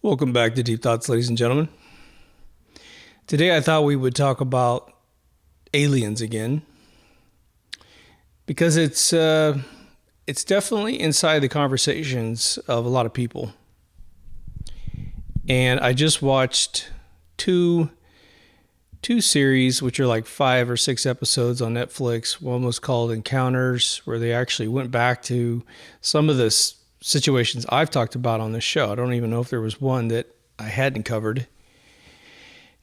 Welcome back to Deep Thoughts, ladies and gentlemen. Today I thought we would talk about aliens again because it's definitely inside the conversations of a lot of people. And I just watched two series, which are like 5 or 6 episodes on Netflix. One was called Encounters, where they actually went back to some of the situations I've talked about on this show. I don't even know if there was one that I hadn't covered.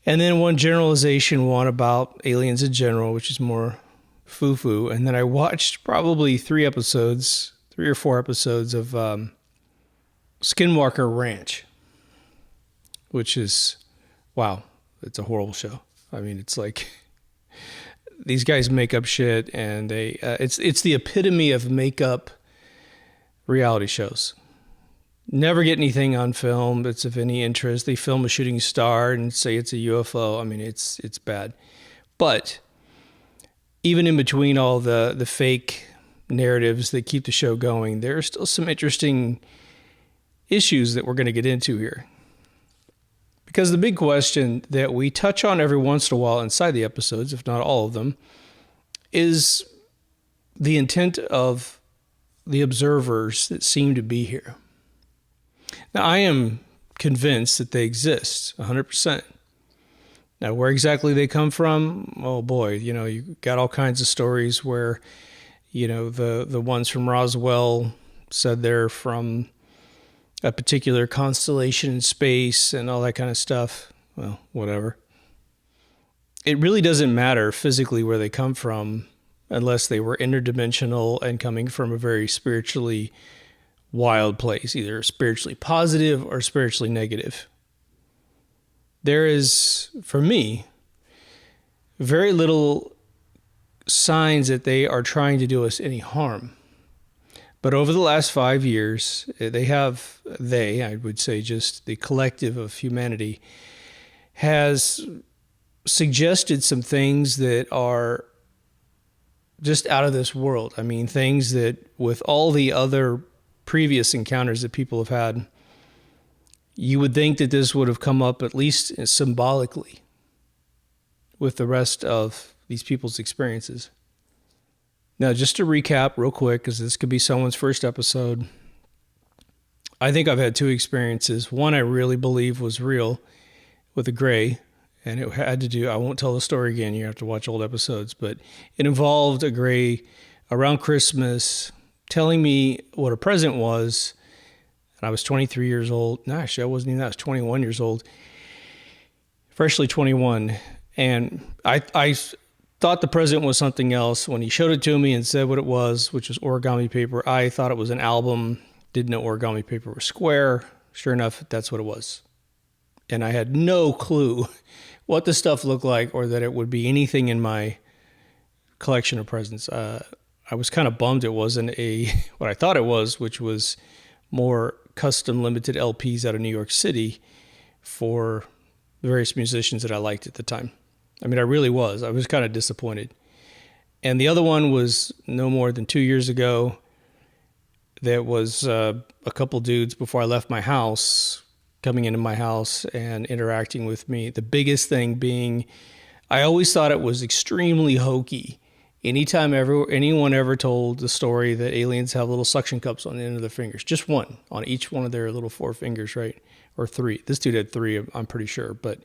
And then one generalization one about aliens in general, which is more foo-foo. And then I watched probably 3 or 4 episodes of Skinwalker Ranch, which is, wow, it's a horrible show. I mean, it's like these guys make up shit, and it's the epitome of make-up reality shows. Never get anything on film that's of any interest. They film a shooting star and say it's a UFO. I mean, it's bad. But even in between all the fake narratives that keep the show going, there are still some interesting issues that we're going to get into here. Because the big question that we touch on every once in a while inside the episodes, if not all of them, is the intent of the observers that seem to be here. Now, I am convinced that they exist 100%. Now, where exactly they come from, oh boy, you got all kinds of stories where, the ones from Roswell said they're from a particular constellation in space and all that kind of stuff. Well, whatever. It really doesn't matter physically where they come from unless they were interdimensional and coming from a very spiritually wild place, either spiritually positive or spiritually negative. There is, for me, very little signs that they are trying to do us any harm. But over the last 5 years, I would say just the collective of humanity, has suggested some things that are just out of this world. I mean, things that with all the other previous encounters that people have had, you would think that this would have come up at least symbolically with the rest of these people's experiences. Now, just to recap real quick, because this could be someone's first episode, I think I've had 2 experiences. One I really believe was real with a gray, and it had to do, I won't tell the story again, you have to watch old episodes, but it involved a gray around Christmas telling me what a present was, and I was 23 years old. No, actually, I wasn't even that. I was 21 years old, freshly 21, and I thought the present was something else. When he showed it to me and said what it was, which was origami paper, I thought it was an album, didn't know origami paper was square. Sure enough, that's what it was. And I had no clue what the stuff looked like or that it would be anything in my collection of presents. I was kind of bummed it wasn't what I thought it was, which was more custom limited LPs out of New York City for the various musicians that I liked at the time. I mean, I really was. I was kind of disappointed. And the other one was no more than 2 years ago. That was a couple dudes before I left my house coming into my house and interacting with me. The biggest thing being, I always thought it was extremely hokey. Anytime anyone ever told the story that aliens have little suction cups on the end of their fingers, just one on each one of their little 4 fingers, right? Or 3. This dude had 3, I'm pretty sure, but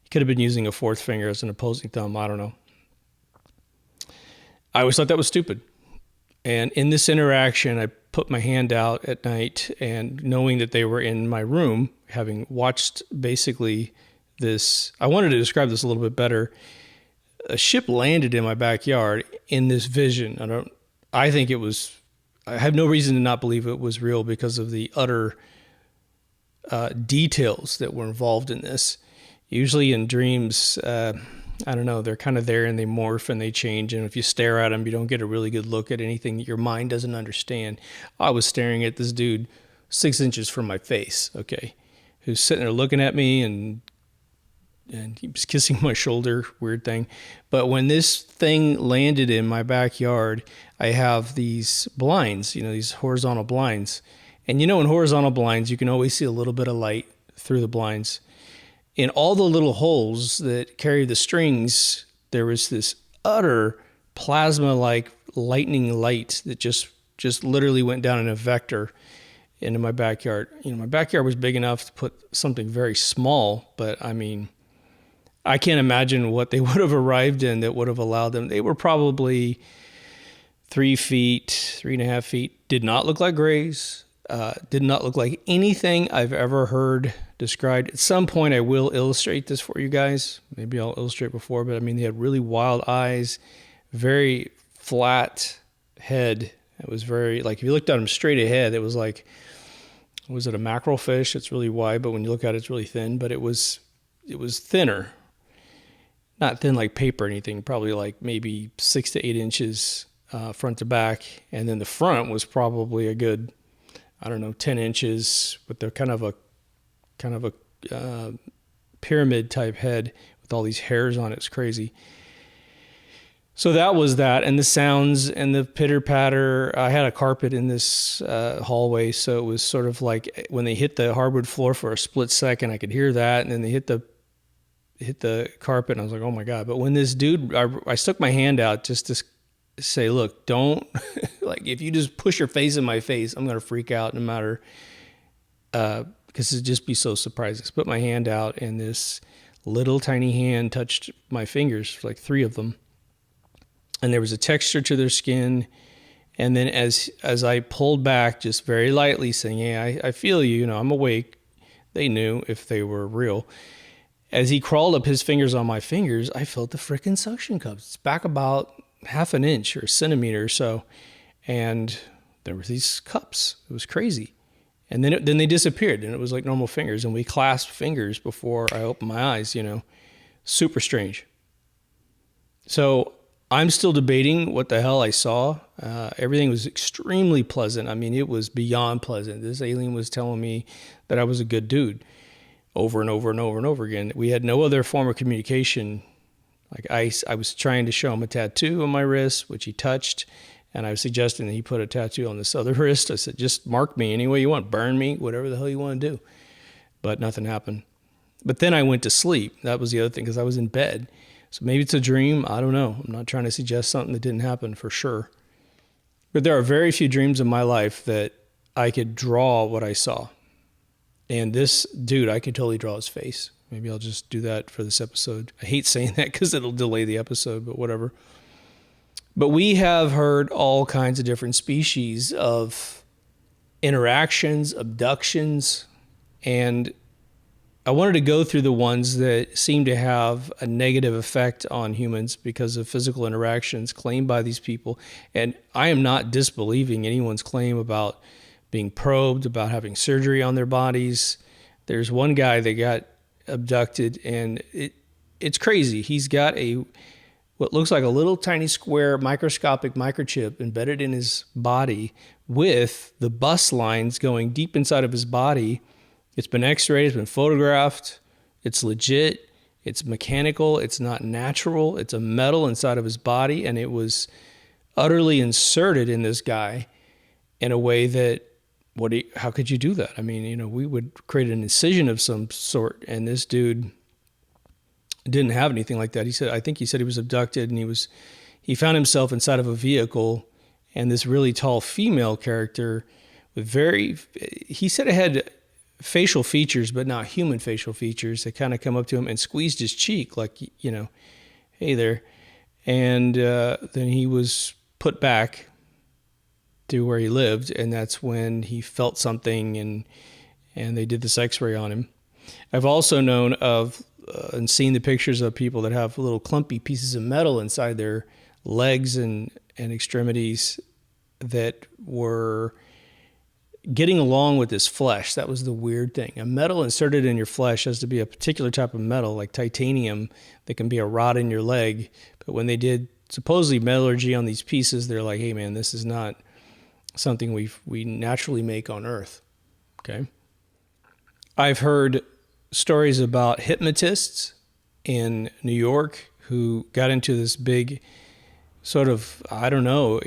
he could have been using a 4th finger as an opposing thumb. I don't know. I always thought that was stupid. And in this interaction, I put my hand out at night, and knowing that they were in my room, having watched basically this, I wanted to describe this a little bit better. A ship landed in my backyard in this vision. I have no reason to not believe it was real because of the utter details that were involved in this. Usually in dreams, I don't know, they're kind of there and they morph and they change. And if you stare at them, you don't get a really good look at anything that your mind doesn't understand. I was staring at this dude 6 inches from my face, okay, who's sitting there looking at me, and he was kissing my shoulder, weird thing. But when this thing landed in my backyard, I have these blinds, these horizontal blinds. And in horizontal blinds, you can always see a little bit of light through the blinds. In all the little holes that carry the strings, there was this utter plasma-like lightning light that just literally went down in a vector into my backyard. My backyard was big enough to put something very small, but I mean, I can't imagine what they would have arrived in that would have allowed them. They were probably 3 feet, 3.5 feet. Did not look like grays. Did not look like anything I've ever heard described. At some point, I will illustrate this for you guys. Maybe I'll illustrate before, but I mean, they had really wild eyes, very flat head. It was very, like, if you looked at them straight ahead, it was like, was it a mackerel fish? It's really wide, but when you look at it, it's really thin, but it was thinner. Not thin like paper or anything, probably like maybe 6 to 8 inches front to back. And then the front was probably a good, 10 inches with the kind of a pyramid type head with all these hairs on it. It's crazy. So that was that. And the sounds and the pitter patter. I had a carpet in this hallway. So it was sort of like when they hit the hardwood floor for a split second, I could hear that. And then they hit the carpet and I was like, oh my God. But when this dude, I stuck my hand out just to say, look, don't, like, if you just push your face in my face, I'm going to freak out no matter, because it'd just be so surprising. So I put my hand out and this little tiny hand touched my fingers, like 3 of them. And there was a texture to their skin. And then as I pulled back, just very lightly saying, hey, I feel you, I'm awake. They knew if they were real. As he crawled up his fingers on my fingers, I felt the frickin' suction cups. It's back about 1/2 inch or a centimeter or so. And there were these cups. It was crazy. And then they disappeared and it was like normal fingers. And we clasped fingers before I opened my eyes, super strange. So I'm still debating what the hell I saw. Everything was extremely pleasant. I mean, it was beyond pleasant. This alien was telling me that I was a good dude over and over and over and over again. We had no other form of communication. Like I was trying to show him a tattoo on my wrist, which he touched. And I was suggesting that he put a tattoo on this other wrist. I said, just mark me any way you want, burn me, whatever the hell you want to do. But nothing happened. But then I went to sleep. That was the other thing, because I was in bed. So maybe it's a dream. I don't know. I'm not trying to suggest something that didn't happen for sure. But there are very few dreams in my life that I could draw what I saw. And this dude, I could totally draw his face. Maybe I'll just do that for this episode. I hate saying that because it'll delay the episode, but whatever. But we have heard all kinds of different species of interactions, abductions, and I wanted to go through the ones that seem to have a negative effect on humans because of physical interactions claimed by these people. And I am not disbelieving anyone's claim about being probed, about having surgery on their bodies. There's one guy that got abducted and it's crazy. He's got what looks like a little tiny square microscopic microchip embedded in his body with the bus lines going deep inside of his body. It's been x-rayed, it's been photographed, it's legit, it's mechanical, it's not natural, it's a metal inside of his body, and it was utterly inserted in this guy in a way that, how could you do that? I mean, we would create an incision of some sort, and this dude didn't have anything like that. I think he said he was abducted, and he found himself inside of a vehicle, and this really tall female character with he said it had facial features, but not human facial features. They kind of come up to him and squeezed his cheek like, hey there. And then he was put back to where he lived, and that's when he felt something, and they did this x-ray on him. I've also known of and seen the pictures of people that have little clumpy pieces of metal inside their legs and extremities that were getting along with this flesh. That was the weird thing. A metal inserted in your flesh has to be a particular type of metal, like titanium, that can be a rod in your leg. But when they did supposedly metallurgy on these pieces, they're like, hey man, this is not something we naturally make on Earth. Okay. I've heard stories about hypnotists in New York who got into this big sort of, I don't know,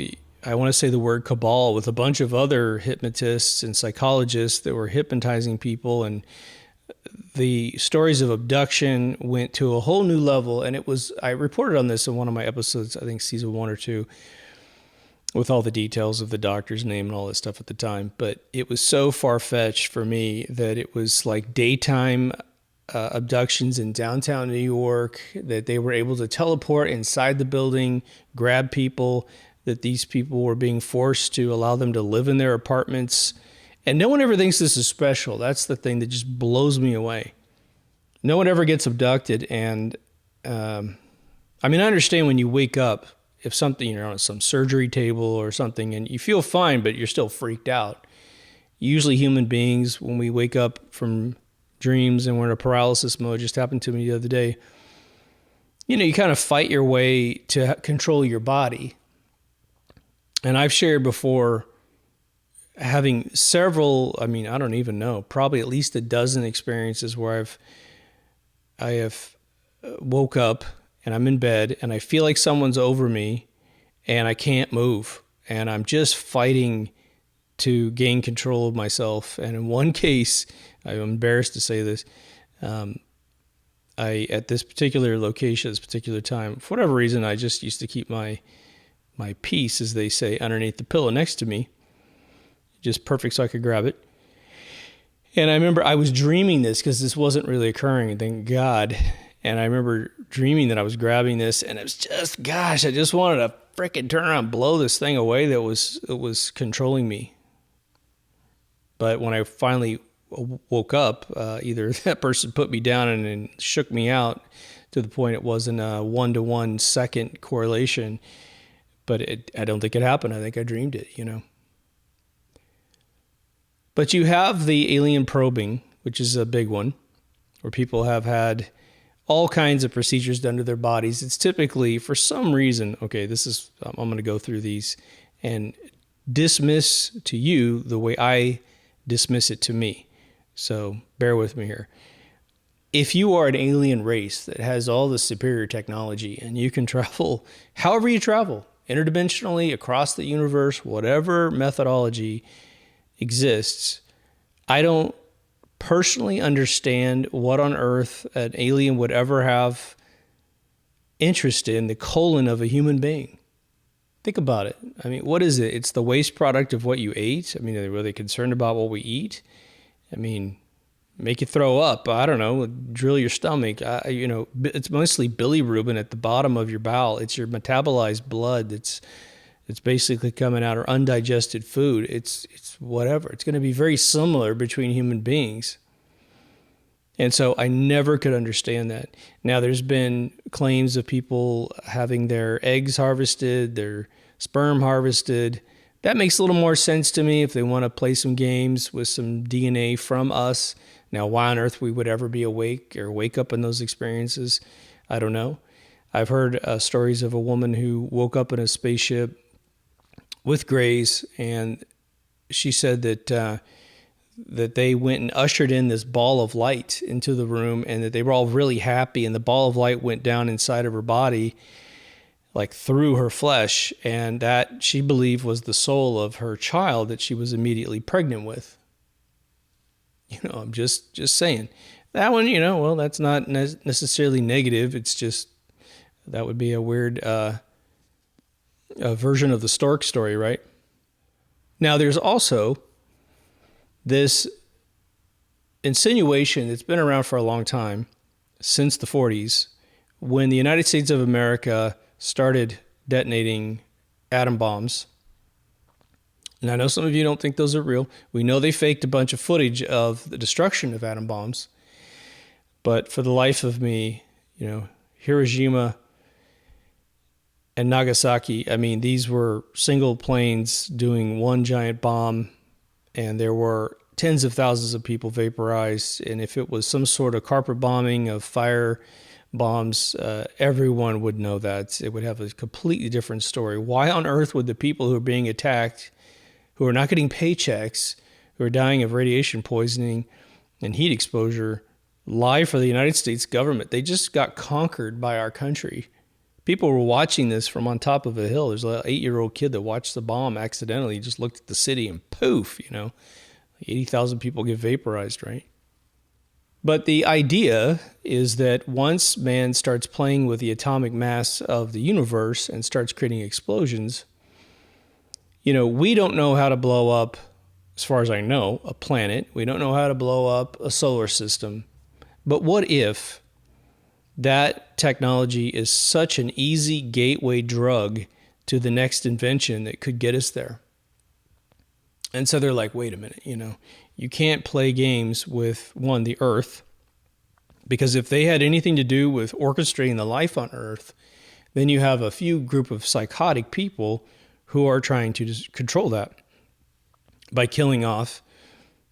I want to say the word cabal with a bunch of other hypnotists and psychologists that were hypnotizing people, and the stories of abduction went to a whole new level. And I reported on this in one of my episodes, I think season 1 or 2, with all the details of the doctor's name and all that stuff at the time. But it was so far-fetched for me that it was like daytime abductions in downtown New York, that they were able to teleport inside the building, grab people, that these people were being forced to allow them to live in their apartments. And no one ever thinks this is special. That's the thing that just blows me away. No one ever gets abducted. And I understand when you wake up, if something, you're on some surgery table or something and you feel fine, but you're still freaked out. Usually human beings, when we wake up from dreams and we're in a paralysis mode, just happened to me the other day, you kind of fight your way to control your body. And I've shared before having several, I don't even know, probably at least a dozen experiences where I have woke up and I'm in bed and I feel like someone's over me and I can't move. And I'm just fighting to gain control of myself. And in one case, I'm embarrassed to say this, at this particular location, this particular time, for whatever reason, I just used to keep my piece, as they say, underneath the pillow next to me, just perfect so I could grab it. And I remember I was dreaming this because this wasn't really occurring, thank God. And I remember dreaming that I was grabbing this, and it was just, gosh, I just wanted to frickin' turn around and blow this thing away that was controlling me. But when I finally woke up, either that person put me down and shook me out to the point it wasn't a 1-to-1 second correlation. But I don't think it happened. I think I dreamed it, But you have the alien probing, which is a big one, where people have had all kinds of procedures done to their bodies. It's typically, for some reason, okay, I'm going to go through these and dismiss to you the way I dismiss it to me. So bear with me here. If you are an alien race that has all the superior technology and you can travel however you travel, interdimensionally, across the universe, whatever methodology exists, I don't personally understand what on earth an alien would ever have interest in the colon of a human being. Think about it. What is it? It's the waste product of what you ate. Are they really concerned about what we eat? Make you throw up. I don't know. Drill your stomach. It's mostly bilirubin at the bottom of your bowel. It's your metabolized blood that's basically coming out, or undigested food. It's whatever. It's going to be very similar between human beings. And so I never could understand that. Now, there's been claims of people having their eggs harvested, their sperm harvested. That makes a little more sense to me if they want to play some games with some DNA from us. Now, why on earth we would ever be awake or wake up in those experiences, I don't know. I've heard stories of a woman who woke up in a spaceship with grays, and she said that they went and ushered in this ball of light into the room, and that they were all really happy, and the ball of light went down inside of her body, like through her flesh, and that she believed was the soul of her child that she was immediately pregnant with. I'm just saying. That one, well, that's not necessarily negative. It's just, that would be a weird a version of the stork story, right? Now, there's also this insinuation that's been around for a long time, since the 40s, when the United States of America started detonating atom bombs. And I know some of you don't think those are real. We know they faked a bunch of footage of the destruction of atom bombs. But for the life of me, Hiroshima and Nagasaki, these were single planes doing one giant bomb, and there were tens of thousands of people vaporized. And if it was some sort of carpet bombing of fire bombs, everyone would know that. It would have a completely different story. Why on earth would the people who are being attacked, who are not getting paychecks, who are dying of radiation poisoning and heat exposure, lie for the United States government? They just got conquered by our country. People were watching this from on top of a hill. There's an 8-year-old kid that watched the bomb accidentally. He just looked at the city and poof, 80,000 people get vaporized, right? But the idea is that once man starts playing with the atomic mass of the universe and starts creating explosions, we don't know how to blow up, as far as I know, a planet. We don't know how to blow up a solar system. But what if that technology is such an easy gateway drug to the next invention that could get us there? And so they're like, wait a minute, you can't play games with, one, the Earth, because if they had anything to do with orchestrating the life on Earth, then you have a few group of psychotic people who are trying to just control that by killing off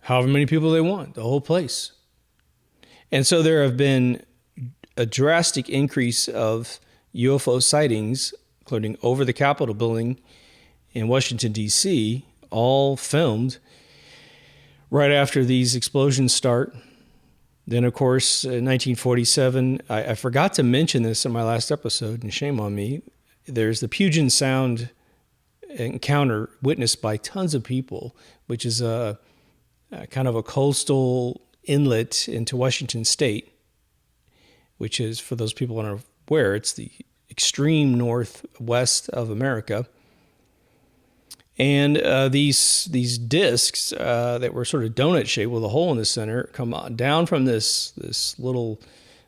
however many people they want, the whole place. And so there have been a drastic increase of UFO sightings, including over the Capitol building in Washington, D.C., all filmed right after these explosions start. Then, of course, in 1947, I forgot to mention this in my last episode, and shame on me, there's the Puget Sound encounter witnessed by tons of people, which is a kind of a coastal inlet into Washington State, which is, for those people who aren't aware, it's the extreme northwest of America. And these discs that were sort of donut shaped with a hole in the center come down from this little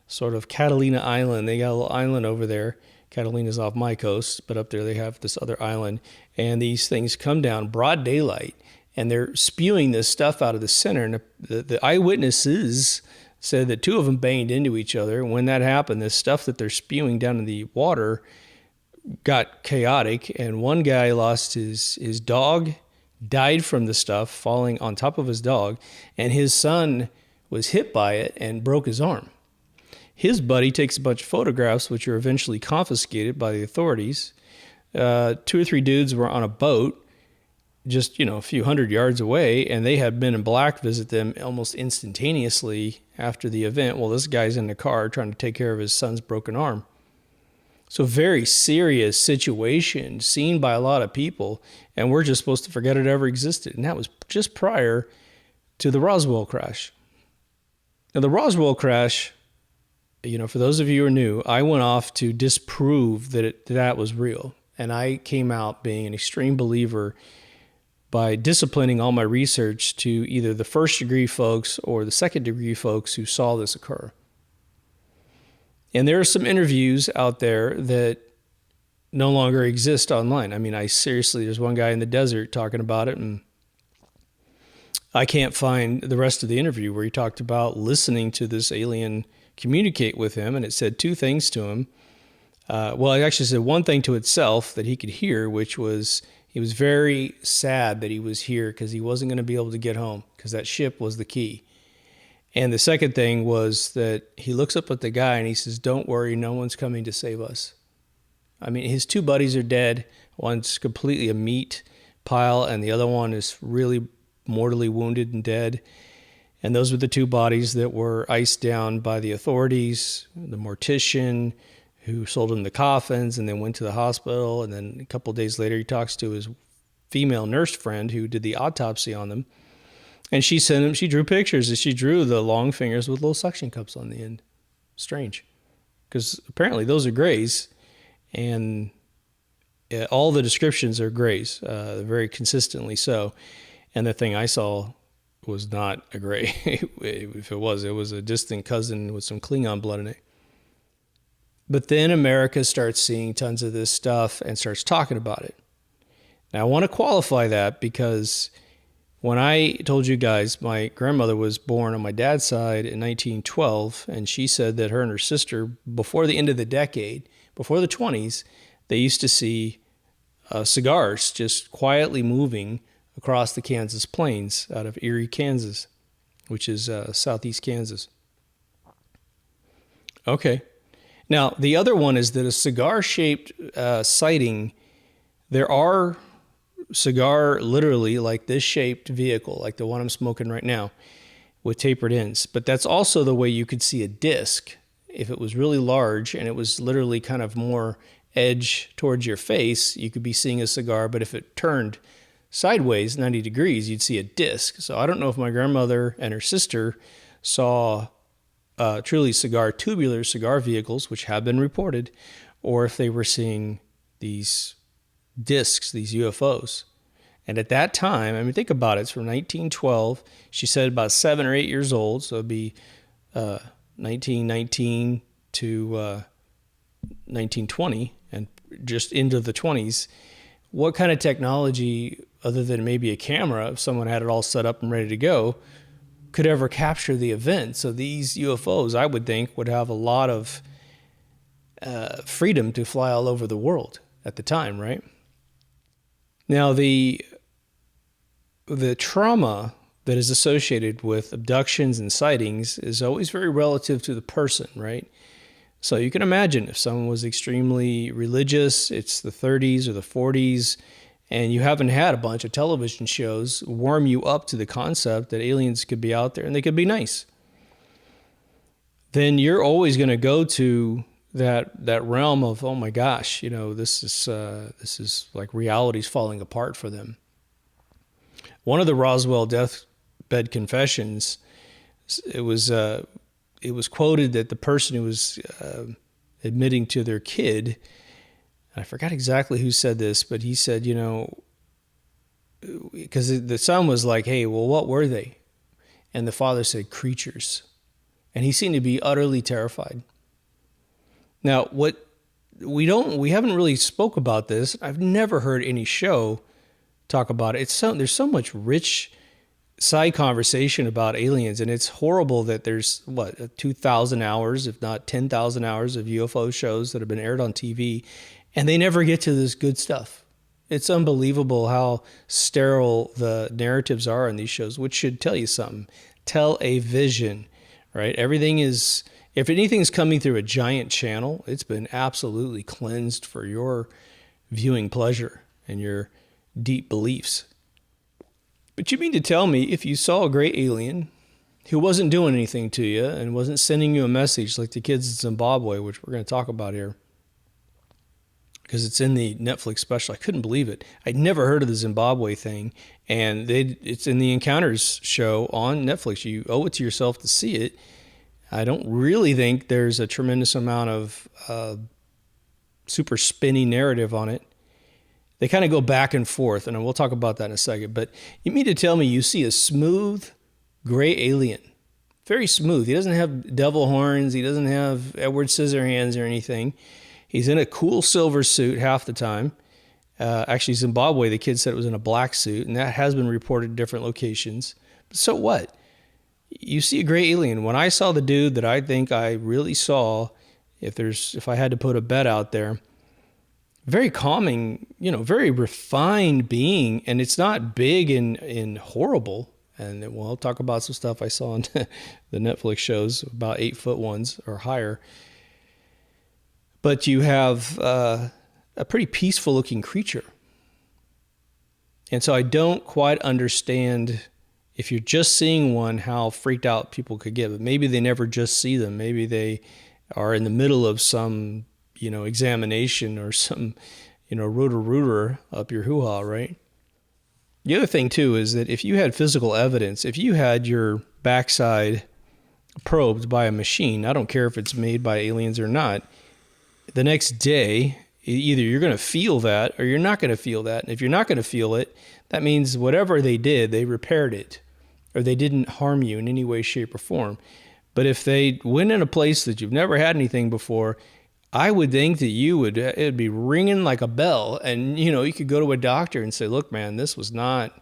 sort of Catalina Island. They got a little island over there. Catalina's off my coast, but up there they have this other island. And these things come down broad daylight, and they're spewing this stuff out of the center. And the eyewitnesses said that two of them banged into each other. And when that happened, this stuff that they're spewing down in the water got chaotic, and one guy lost his dog, died from the stuff falling on top of his dog, and his son was hit by it and broke his arm. His buddy takes a bunch of photographs, which are eventually confiscated by the authorities. 2 or 3 dudes were on a boat just, a few hundred yards away, and they had Men in Black visit them almost instantaneously after the event. Well, this guy's in the car trying to take care of his son's broken arm. So very serious situation seen by a lot of people, and we're just supposed to forget it ever existed. And that was just prior to the Roswell crash. Now, the Roswell crash, for those of you who are new, I went off to disprove that was real. And I came out being an extreme believer by disciplining all my research to either the first degree folks or the second degree folks who saw this occur. And there are some interviews out there that no longer exist online. I mean, there's one guy in the desert talking about it, and I can't find the rest of the interview where he talked about listening to this alien communicate with him, and it said 2 things to him. It actually said one thing to itself that he could hear, which was he was very sad that he was here because he wasn't going to be able to get home because that ship was the key. And the second thing was that he looks up at the guy and he says, "Don't worry, no one's coming to save us." I mean, his 2 buddies are dead. One's completely a meat pile, and the other one is really mortally wounded and dead. And those were the 2 bodies that were iced down by the authorities, the mortician who sold him the coffins and then went to the hospital. And then a couple of days later, he talks to his female nurse friend who did the autopsy on them. And she drew pictures, and she drew the long fingers with little suction cups on the end. Strange. Because apparently those are grays, and all the descriptions are grays, very consistently so. And the thing I saw was not a gray. If it was a distant cousin with some Klingon blood in it. But then America starts seeing tons of this stuff and starts talking about it. Now, I want to qualify that because when I told you guys my grandmother was born on my dad's side in 1912, and she said that her and her sister, before the end of the decade, before the 20s, they used to see cigars just quietly moving across the Kansas plains out of Erie, Kansas, which is southeast Kansas. Okay. Now, the other one is that a cigar-shaped sighting, there are cigar, literally like this shaped vehicle, like the one I'm smoking right now, with tapered ends. But that's also the way you could see a disc if it was really large and it was literally kind of more edge towards your face. You could be seeing a cigar, but if it turned sideways 90 degrees, you'd see a disc. So I don't know if my grandmother and her sister saw truly tubular cigar vehicles, which have been reported, or if they were seeing these discs, these UFOs. And at that time, I mean, think about it. It's from 1912. She said about 7 or 8 years old, so it'd be 1919 to 1920, and just into the 20s. What kind of technology, other than maybe a camera, if someone had it all set up and ready to go, could ever capture the event? So these UFOs, I would think, would have a lot of freedom to fly all over the world at the time, right? Now, the trauma that is associated with abductions and sightings is always very relative to the person, right? So you can imagine if someone was extremely religious, it's the 30s or the 40s, and you haven't had a bunch of television shows warm you up to the concept that aliens could be out there and they could be nice, then you're always going to go to that realm of, oh my gosh, you know, this is like reality's falling apart for them. One of the Roswell deathbed confessions, it was quoted that the person who was admitting to their kid, I forgot exactly who said this, but he said, you know, because the son was like, hey, well, what were they? And the father said, creatures. And he seemed to be utterly terrified. Now, what we haven't really spoke about this. I've never heard any show talk about it. There's so much rich side conversation about aliens, and it's horrible that there's 2,000 hours, if not 10,000 hours of UFO shows that have been aired on TV, and they never get to this good stuff. It's unbelievable how sterile the narratives are in these shows, which should tell you something. Tell a vision, right? Everything is, if anything's coming through a giant channel, it's been absolutely cleansed for your viewing pleasure and your deep beliefs. But you mean to tell me if you saw a gray alien who wasn't doing anything to you and wasn't sending you a message like the kids in Zimbabwe, which we're going to talk about here, because it's in the Netflix special. I couldn't believe it. I'd never heard of the Zimbabwe thing, and it's in the Encounters show on Netflix. You owe it to yourself to see it. I don't really think there's a tremendous amount of super spinny narrative on it. They kind of go back and forth, and we'll talk about that in a second. But you mean to tell me you see a smooth gray alien, very smooth. He doesn't have devil horns. He doesn't have Edward Scissorhands or anything. He's in a cool silver suit half the time. Actually, Zimbabwe, the kid said it was in a black suit, and that has been reported in different locations. So what? You see a gray alien. When I saw the dude that I think I really saw, if I had to put a bet out there, very calming, very refined being, and it's not big and horrible. And we'll talk about some stuff I saw on the Netflix shows, about 8-foot ones or higher. But you have a pretty peaceful looking creature. And so I don't quite understand, if you're just seeing one, how freaked out people could get. But maybe they never just see them. Maybe they are in the middle of some examination or some, rooter up your hoo-ha, right? The other thing, too, is that if you had physical evidence, if you had your backside probed by a machine, I don't care if it's made by aliens or not, the next day, either you're going to feel that or you're not going to feel that. And if you're not going to feel it, that means whatever they did, they repaired it, or they didn't harm you in any way, shape, or form. But if they went in a place that you've never had anything before, I would think that it'd be ringing like a bell. And, you could go to a doctor and say, look, man, this was not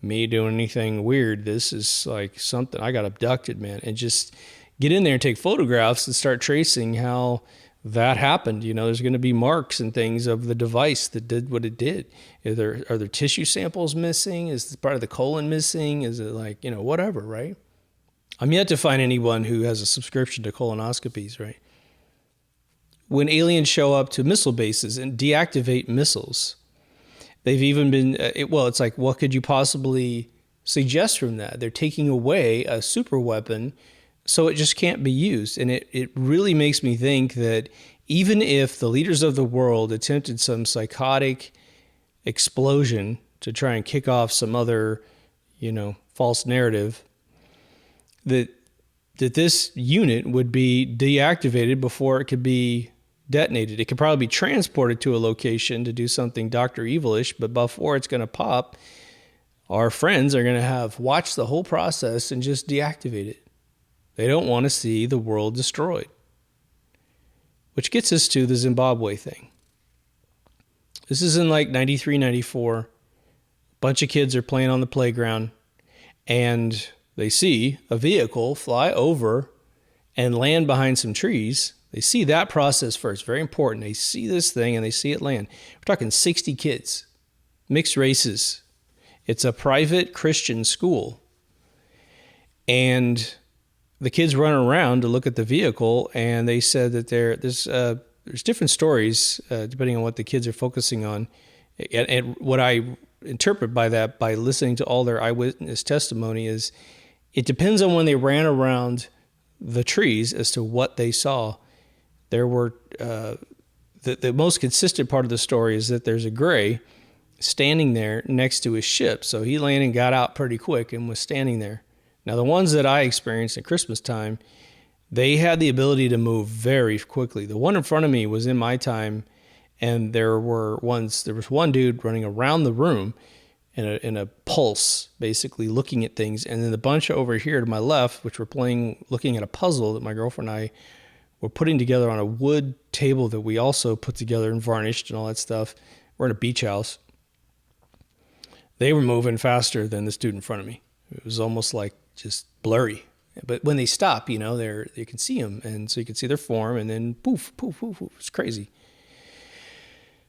me doing anything weird. This is like something, I got abducted, man. And just get in there and take photographs and start tracing how that happened. There's going to be marks and things of the device that did what it did. Are there tissue samples missing? Is part of the colon missing? Is it whatever, right? I'm yet to find anyone who has a subscription to colonoscopies, right? When aliens show up to missile bases and deactivate missiles, they've even been, it's like, what could you possibly suggest from that? They're taking away a super weapon, so it just can't be used. And it really makes me think that even if the leaders of the world attempted some psychotic explosion to try and kick off some other, false narrative, that that this unit would be deactivated before it could be detonated. It could probably be transported to a location to do something Dr. Evilish, but before it's going to pop, our friends are going to have watched the whole process and just deactivate it. They don't want to see the world destroyed. Which gets us to the Zimbabwe thing. This is in like 93, 94. A bunch of kids are playing on the playground, and they see a vehicle fly over and land behind some trees. They see that process first. Very important. They see this thing and they see it land. We're talking 60 kids, mixed races. It's a private Christian school. And the kids run around to look at the vehicle, and they said that there's different stories depending on what the kids are focusing on. And what I interpret by that, by listening to all their eyewitness testimony, is it depends on when they ran around the trees as to what they saw. There were the most consistent part of the story is that there's a gray standing there next to his ship. So he landed and got out pretty quick and was standing there. Now, the ones that I experienced at Christmas time, they had the ability to move very quickly. The one in front of me was in my time, and there was one dude running around the room in a pulse, basically looking at things. And then the bunch over here to my left, which were looking at a puzzle that my girlfriend and I were putting together on a wood table that we also put together and varnished and all that stuff. We're in a beach house. They were moving faster than the dude in front of me. It was almost like just blurry. But when they stop, you can see them. And so you can see their form, and then poof, poof, poof, poof. It's crazy.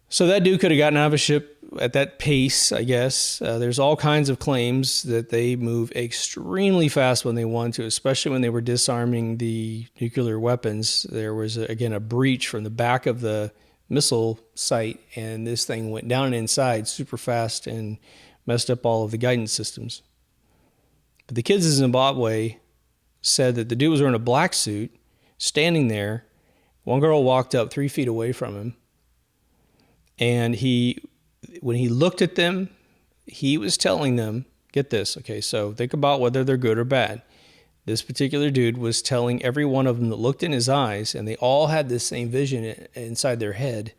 So that dude could have gotten out of a ship at that pace, I guess. There's all kinds of claims that they move extremely fast when they want to, especially when they were disarming the nuclear weapons. There was, again, a breach from the back of the missile site, and this thing went down and inside super fast and messed up all of the guidance systems. But the kids in Zimbabwe said that the dude was wearing a black suit, standing there. One girl walked up 3 feet away from him, and when he looked at them, he was telling them, get this, okay, so think about whether they're good or bad. This particular dude was telling every one of them that looked in his eyes, and they all had this same vision inside their head.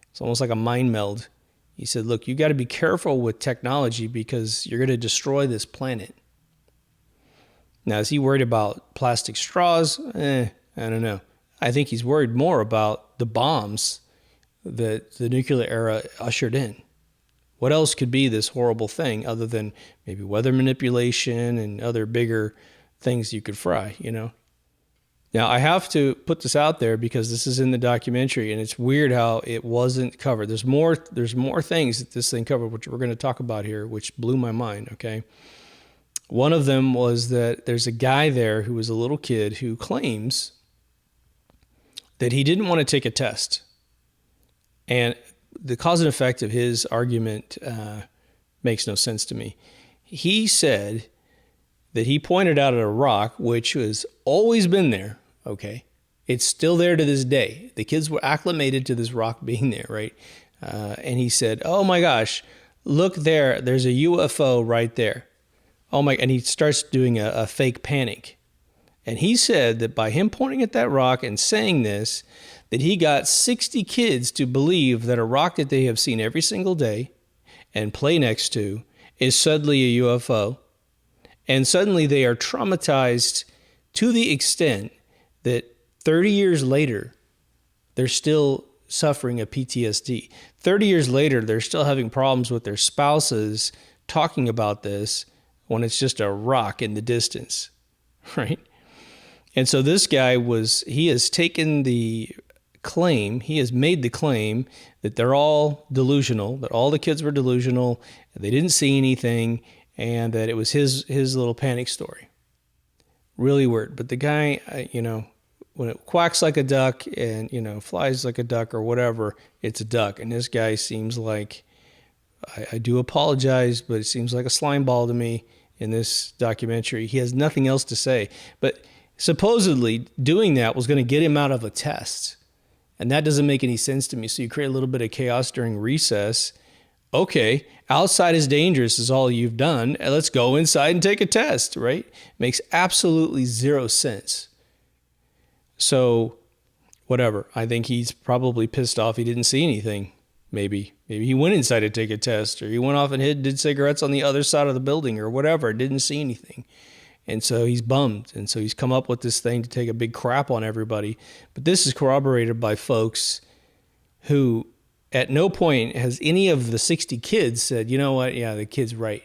It's almost like a mind meld. He said, look, you got to be careful with technology because you're going to destroy this planet. Now, is he worried about plastic straws? I don't know. I think he's worried more about the bombs that the nuclear era ushered in. What else could be this horrible thing other than maybe weather manipulation and other bigger things you could fry, Now, I have to put this out there because this is in the documentary, and it's weird how it wasn't covered. There's more things that this thing covered, which we're going to talk about here, which blew my mind, okay? One of them was that there's a guy there who was a little kid who claims that he didn't want to take a test. And the cause and effect of his argument makes no sense to me. He said that he pointed out at a rock, which has always been there, okay? It's still there to this day. The kids were acclimated to this rock being there, right? And he said, oh my gosh, look there. There's a UFO right there. And he starts doing a fake panic. And he said that by him pointing at that rock and saying this, that he got 60 kids to believe that a rock that they have seen every single day and play next to is suddenly a UFO. And suddenly they are traumatized to the extent that 30 years later, they're still suffering a PTSD. 30 years later, they're still having problems with their spouses talking about this when it's just a rock in the distance, right? And so this guy he has taken he has made the claim that they're all delusional, that all the kids were delusional, they didn't see anything, and that it was his little panic story. Really weird. But the guy, when it quacks like a duck and, flies like a duck or whatever, it's a duck. And this guy seems like, I do apologize, but it seems like a slime ball to me in this documentary. He has nothing else to say. But supposedly doing that was going to get him out of a test. And that doesn't make any sense to me. So you create a little bit of chaos during recess. Okay, outside is dangerous is all you've done. Let's go inside and take a test, right? Makes absolutely zero sense. So, whatever. I think he's probably pissed off he didn't see anything. Maybe he went inside to take a test, or he went off and did cigarettes on the other side of the building, or whatever. Didn't see anything. And so he's bummed. And so he's come up with this thing to take a big crap on everybody. But this is corroborated by folks who at no point has any of the 60 kids said, you know what? Yeah, the kid's right.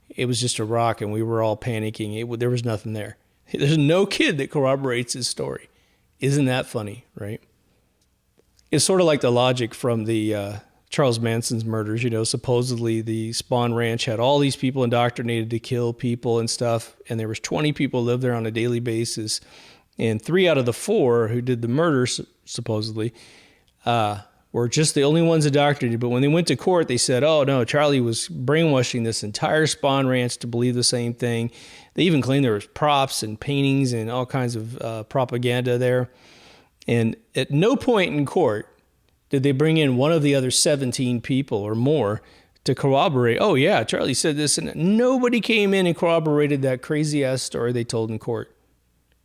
It was just a rock and we were all panicking. There was nothing there. There's no kid that corroborates his story. Isn't that funny, right? It's sort of like the logic from the Charles Manson's murders. You know, supposedly the Spawn Ranch had all these people indoctrinated to kill people and stuff, and there was 20 people lived there on a daily basis, and 3 out of the 4 who did the murders supposedly were just the only ones indoctrinated. But when they went to court, they said, oh no, Charlie was brainwashing this entire Spawn Ranch to believe the same thing. They even claimed there was props and paintings and all kinds of propaganda there. And at no point in court did they bring in one of the other 17 people or more to corroborate, oh yeah, Charlie said this, and nobody came in and corroborated that crazy ass story they told in court.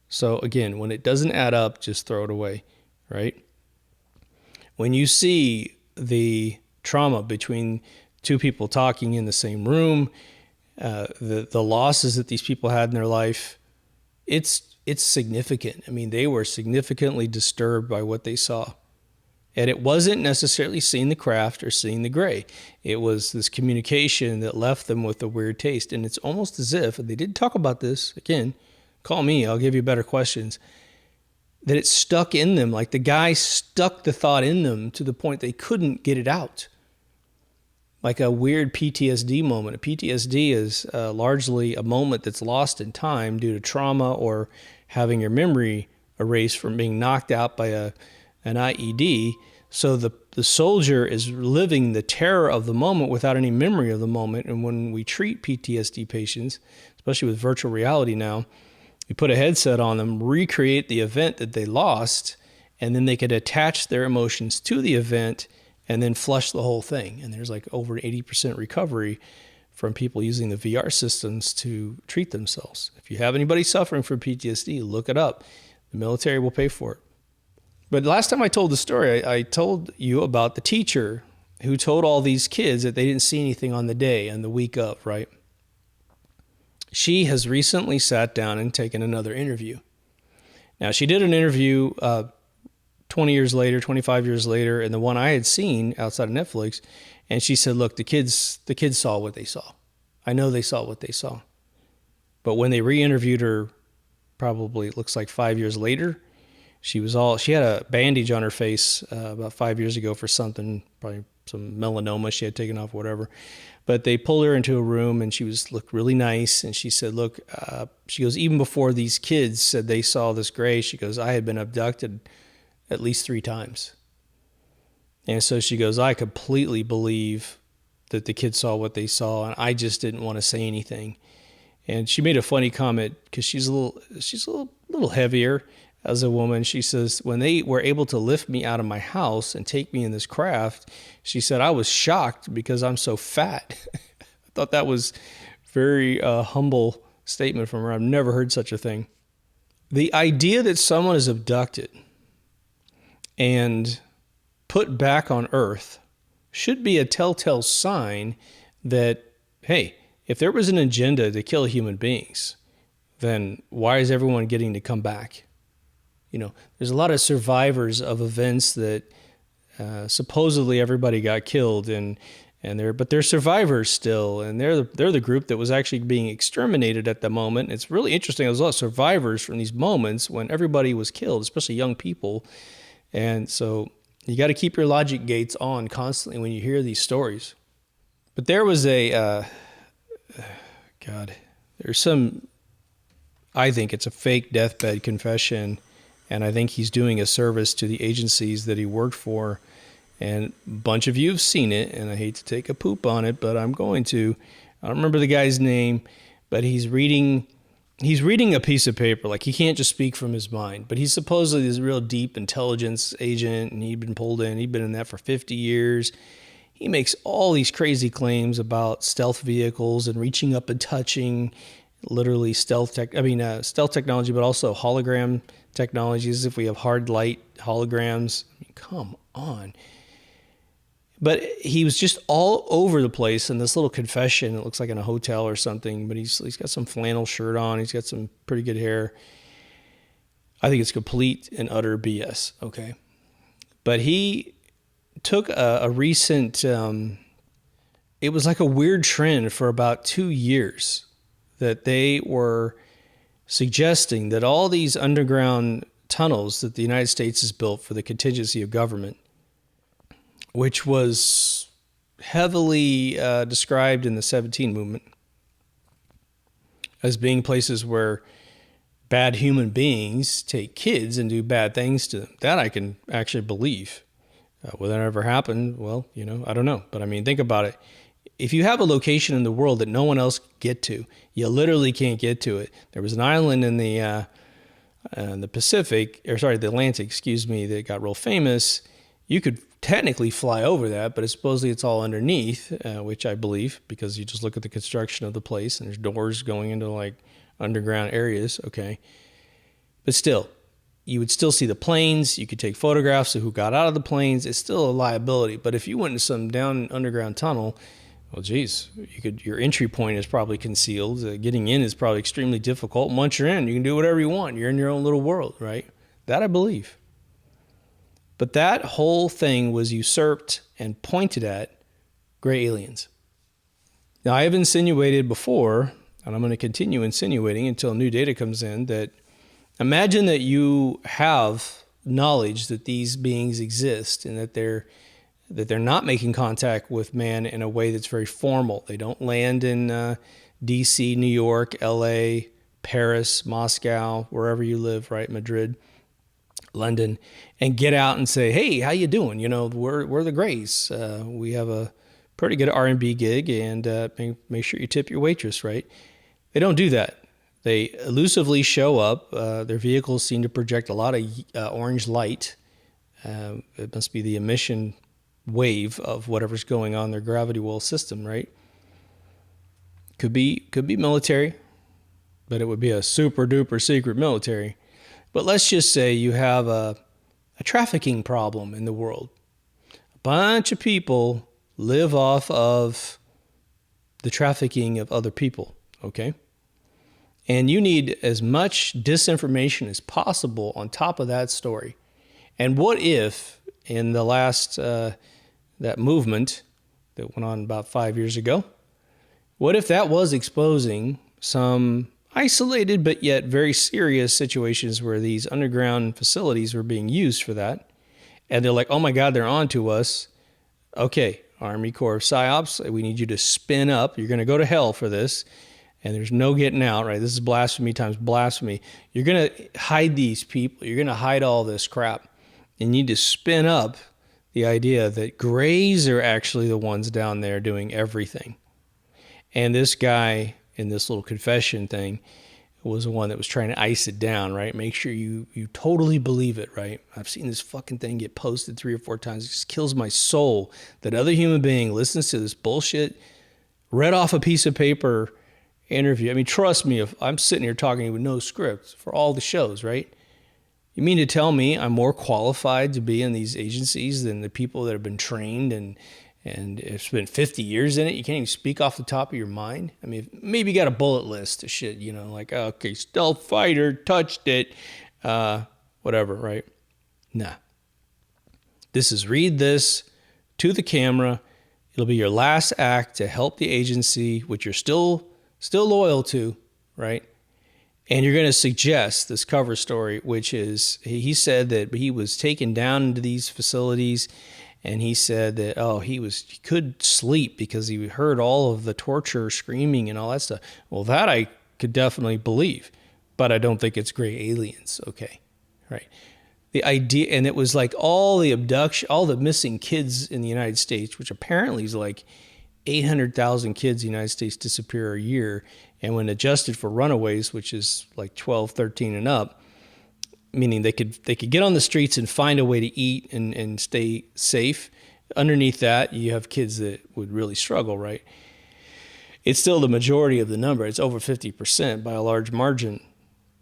So again, when it doesn't add up, just throw it away, right? When you see the trauma between 2 people talking in the same room, the losses that these people had in their life, it's significant. I mean, they were significantly disturbed by what they saw. And it wasn't necessarily seeing the craft or seeing the gray. It was this communication that left them with a weird taste. And it's almost as if, and they didn't talk about this, again, call me, I'll give you better questions, that it stuck in them. Like the guy stuck the thought in them to the point they couldn't get it out. Like a weird PTSD moment. A PTSD is largely a moment that's lost in time due to trauma or having your memory erased from being knocked out by an IED. So the soldier is living the terror of the moment without any memory of the moment. And when we treat PTSD patients, especially with virtual reality now, we put a headset on them, recreate the event that they lost, and then they could attach their emotions to the event and then flush the whole thing. And there's like over 80% recovery from people using the VR systems to treat themselves. If you have anybody suffering from PTSD, look it up. The military will pay for it. But last time I told the story, I told you about the teacher who told all these kids that they didn't see anything on the day and the week of, right? She has recently sat down and taken another interview. Now, she did an interview 20 years later, 25 years later, and the one I had seen outside of Netflix, and she said, look, the kids saw what they saw. I know they saw what they saw. But when they re-interviewed her, probably it looks like 5 years later, she had a bandage on her face about 5 years ago for something, probably some melanoma she had taken off, whatever. But they pulled her into a room and she looked really nice. And she said, look, she goes, even before these kids said they saw this gray, she goes, I had been abducted at least 3 times. And so she goes, I completely believe that the kids saw what they saw, and I just didn't want to say anything. And she made a funny comment because she's a little heavier as a woman. She says, when they were able to lift me out of my house and take me in this craft, she said, I was shocked because I'm so fat. I thought that was very humble statement from her. I've never heard such a thing. The idea that someone is abducted and put back on Earth should be a telltale sign that, hey, if there was an agenda to kill human beings, then why is everyone getting to come back? You know, there's a lot of survivors of events that supposedly everybody got killed, but they're survivors still, and they're the group that was actually being exterminated at the moment. It's really interesting. There's a lot of survivors from these moments when everybody was killed, especially young people, and so you got to keep your logic gates on constantly when you hear these stories. But there was there's some, I think it's a fake deathbed confession. And I think he's doing a service to the agencies that he worked for. And a bunch of you have seen it, and I hate to take a poop on it, but I'm going to. I don't remember the guy's name, but he's reading a piece of paper. Like, he can't just speak from his mind. But he's supposedly this real deep intelligence agent, and he'd been pulled in. He'd been in that for 50 years. he makes all these crazy claims about stealth vehicles and reaching up and touching, literally stealth technology, but also hologram technologies. If we have hard light holograms, I mean, come on. But he was just all over the place in this little confession. It looks like in a hotel or something, but he's got some flannel shirt on. He's got some pretty good hair. I think it's complete and utter BS, okay? But he took a recent, it was like a weird trend for about 2 years that they were suggesting that all these underground tunnels that the United States has built for the contingency of government, which was heavily described in the 17 movement as being places where bad human beings take kids and do bad things to them. That I can actually believe. Will that ever happen? Well, I don't know. But I mean, think about it. If you have a location in the world that no one else can get to, you literally can't get to it. There was an island in the Pacific, the Atlantic, that got real famous. You could technically fly over that, but supposedly it's all underneath, which I believe, because you just look at the construction of the place and there's doors going into like underground areas, okay? But still, you would still see the planes. You could take photographs of who got out of the planes. It's still a liability. But if you went into some down underground tunnel, well, geez, your entry point is probably concealed. Getting in is probably extremely difficult. And once you're in, you can do whatever you want. You're in your own little world, right? That I believe. But that whole thing was usurped and pointed at gray aliens. Now, I have insinuated before, and I'm going to continue insinuating until new data comes in, that imagine that you have knowledge that these beings exist and that they're not making contact with man in a way that's very formal. They don't land in D.C., New York, L.A., Paris, Moscow, wherever you live, right? Madrid, London, and get out and say, hey, how you doing? We're the Grays. We have a pretty good R&B gig, and make sure you tip your waitress, right? They don't do that. They elusively show up. Their vehicles seem to project a lot of orange light. It must be the emission wave of whatever's going on in their gravity well system, right? Could be military, but it would be a super duper secret military. But let's just say you have a trafficking problem in the world. A bunch of people live off of the trafficking of other people, okay? And you need as much disinformation as possible on top of that story. And what if in the last, that movement that went on about 5 years ago, what if that was exposing some isolated but yet very serious situations where these underground facilities were being used for that? And they're like, oh my God, they're on to us. Okay, Army Corps of PsyOps, we need you to spin up. You're going to go to hell for this. And there's no getting out, right? This is blasphemy times blasphemy. You're going to hide these people. You're going to hide all this crap. You need to spin up the idea that Grays are actually the ones down there doing everything. And this guy in this little confession thing was the one that was trying to ice it down, right? Make sure you totally believe it, right? I've seen this fucking thing get posted 3 or 4 times. It just kills my soul that other human being listens to this bullshit, read off a piece of paper interview. I mean, trust me, if I'm sitting here talking with no script for all the shows, right? You mean to tell me I'm more qualified to be in these agencies than the people that have been trained and have spent 50 years in it? You can't even speak off the top of your mind. I mean, maybe you got a bullet list of shit, like, okay, stealth fighter touched it, whatever, right? Nah. This is read this to the camera. It'll be your last act to help the agency, which you're still loyal to, right? And you're going to suggest this cover story, which is, he said that he was taken down into these facilities, and he said that, he could sleep because he heard all of the torture, screaming, and all that stuff. Well, that I could definitely believe, but I don't think it's gray aliens, okay? Right. The idea, and it was like all the missing kids in the United States, which apparently is like 800,000 kids in the United States disappear a year. And when adjusted for runaways, which is like 12, 13 and up, meaning they could get on the streets and find a way to eat and stay safe, Underneath that, you have kids that would really struggle, right? It's still the majority of the number. It's over 50% by a large margin.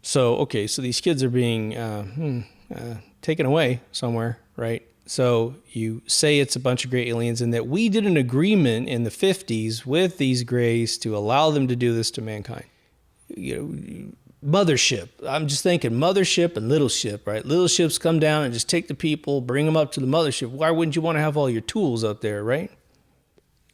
So, okay, so these kids are being taken away somewhere, right? So you say it's a bunch of gray aliens and that we did an agreement in the 50s with these grays to allow them to do this to mankind. Mothership. I'm just thinking mothership and little ship, right? Little ships come down and just take the people, bring them up to the mothership. Why wouldn't you want to have all your tools up there, right?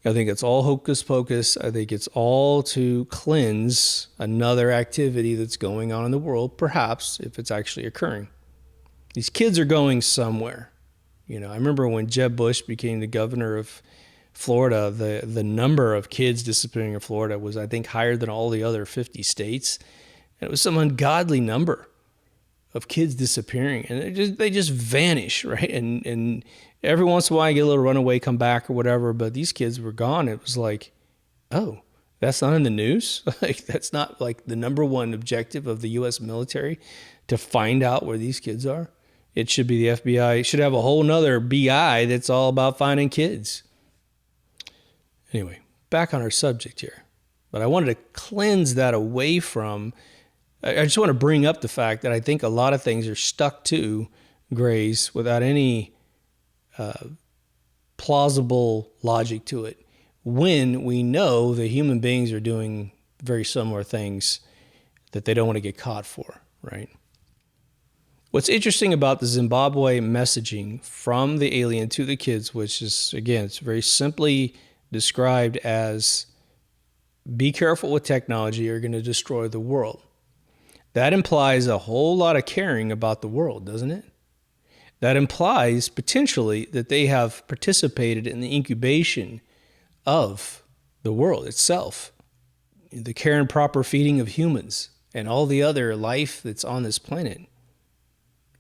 I think it's all hocus pocus. I think it's all to cleanse another activity that's going on in the world, perhaps, if it's actually occurring. These kids are going somewhere. I remember when Jeb Bush became the governor of Florida, the number of kids disappearing in Florida was, I think, higher than all the other 50 states. And it was some ungodly number of kids disappearing. And they just vanish, right? And every once in a while, I get a little runaway, come back or whatever. But these kids were gone. It was like, oh, that's not in the news? Like, that's not like the number one objective of the U.S. military, to find out where these kids are? It should be the FBI. It should have a whole nother BI that's all about finding kids. Anyway, back on our subject here. But I wanted to cleanse that away from... I just want to bring up the fact that I think a lot of things are stuck to grays without any plausible logic to it, when we know that human beings are doing very similar things that they don't want to get caught for, right? What's interesting about the Zimbabwe messaging from the alien to the kids, which is, again, it's very simply described as, be careful with technology, you're going to destroy the world. That implies a whole lot of caring about the world, doesn't it? That implies potentially that they have participated in the incubation of the world itself, the care and proper feeding of humans and all the other life that's on this planet.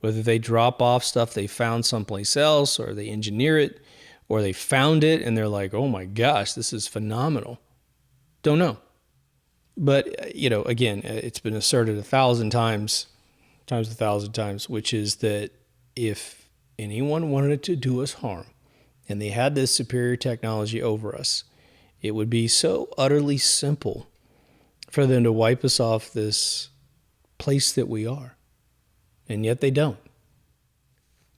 Whether they drop off stuff they found someplace else, or they engineer it, or they found it and they're like, oh my gosh, this is phenomenal. Don't know. But, again, it's been asserted 1,000 times, times 1,000 times, which is that if anyone wanted to do us harm and they had this superior technology over us, it would be so utterly simple for them to wipe us off this place that we are. And yet they don't.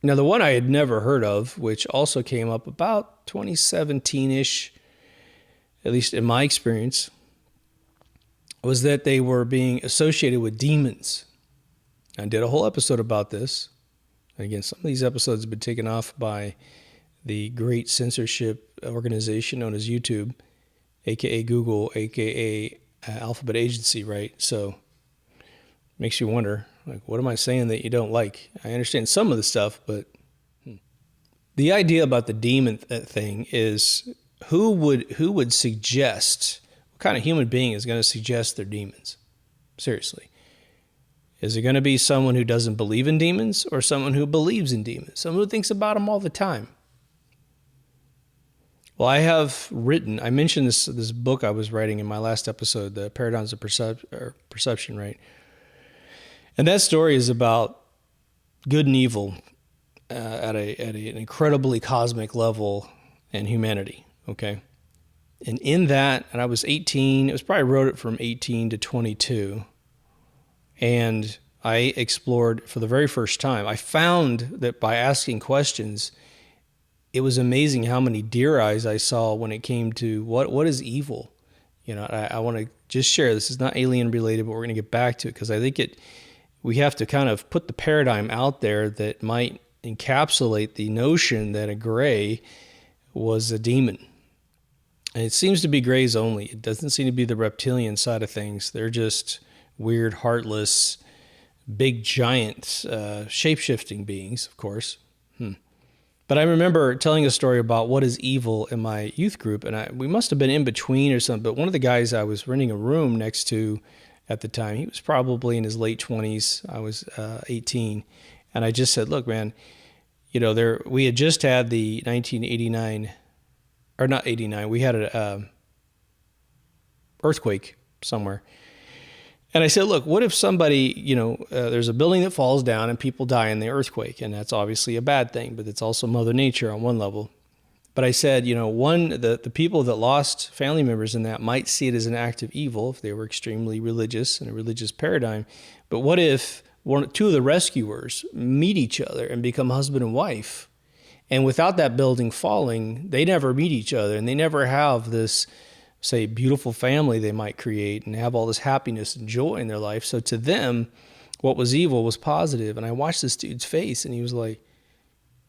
Now, the one I had never heard of, which also came up about 2017-ish, at least in my experience, was that they were being associated with demons. I did a whole episode about this. And again, some of these episodes have been taken off by the great censorship organization known as YouTube, aka Google, aka Alphabet Agency, right? So makes you wonder, like, what am I saying that you don't like? I understand some of the stuff, but the idea about the demon thing is, who would suggest, what kind of human being is going to suggest they're demons? Seriously. Is it going to be someone who doesn't believe in demons, or someone who believes in demons? Someone who thinks about them all the time? Well, I mentioned this book I was writing in my last episode, The Paradigms of Perception, right? And that story is about good and evil at an incredibly cosmic level in humanity, okay? And in that, and I was 18, wrote it from 18 to 22, and I explored for the very first time. I found that by asking questions, it was amazing how many deer eyes I saw when it came to what is evil. I want to just share, this is not alien related, but we're going to get back to it, because I think we have to kind of put the paradigm out there that might encapsulate the notion that a gray was a demon. And it seems to be grays only. It doesn't seem to be the reptilian side of things. They're just weird, heartless, big, giant, shape-shifting beings, of course. But I remember telling a story about what is evil in my youth group, and we must have been in between or something, but one of the guys I was renting a room next to at the time, he was probably in his late 20s. I was 18. And I just said, look, man, we had just had the 1989, or not 89, we had an earthquake somewhere. And I said, look, what if somebody, there's a building that falls down and people die in the earthquake, and that's obviously a bad thing, but it's also Mother Nature on one level. But I said, the people that lost family members in that might see it as an act of evil if they were extremely religious in a religious paradigm. But what if two of the rescuers meet each other and become husband and wife? And without that building falling, they never meet each other, and they never have this, say, beautiful family they might create and have all this happiness and joy in their life. So to them, what was evil was positive. And I watched this dude's face, and he was like,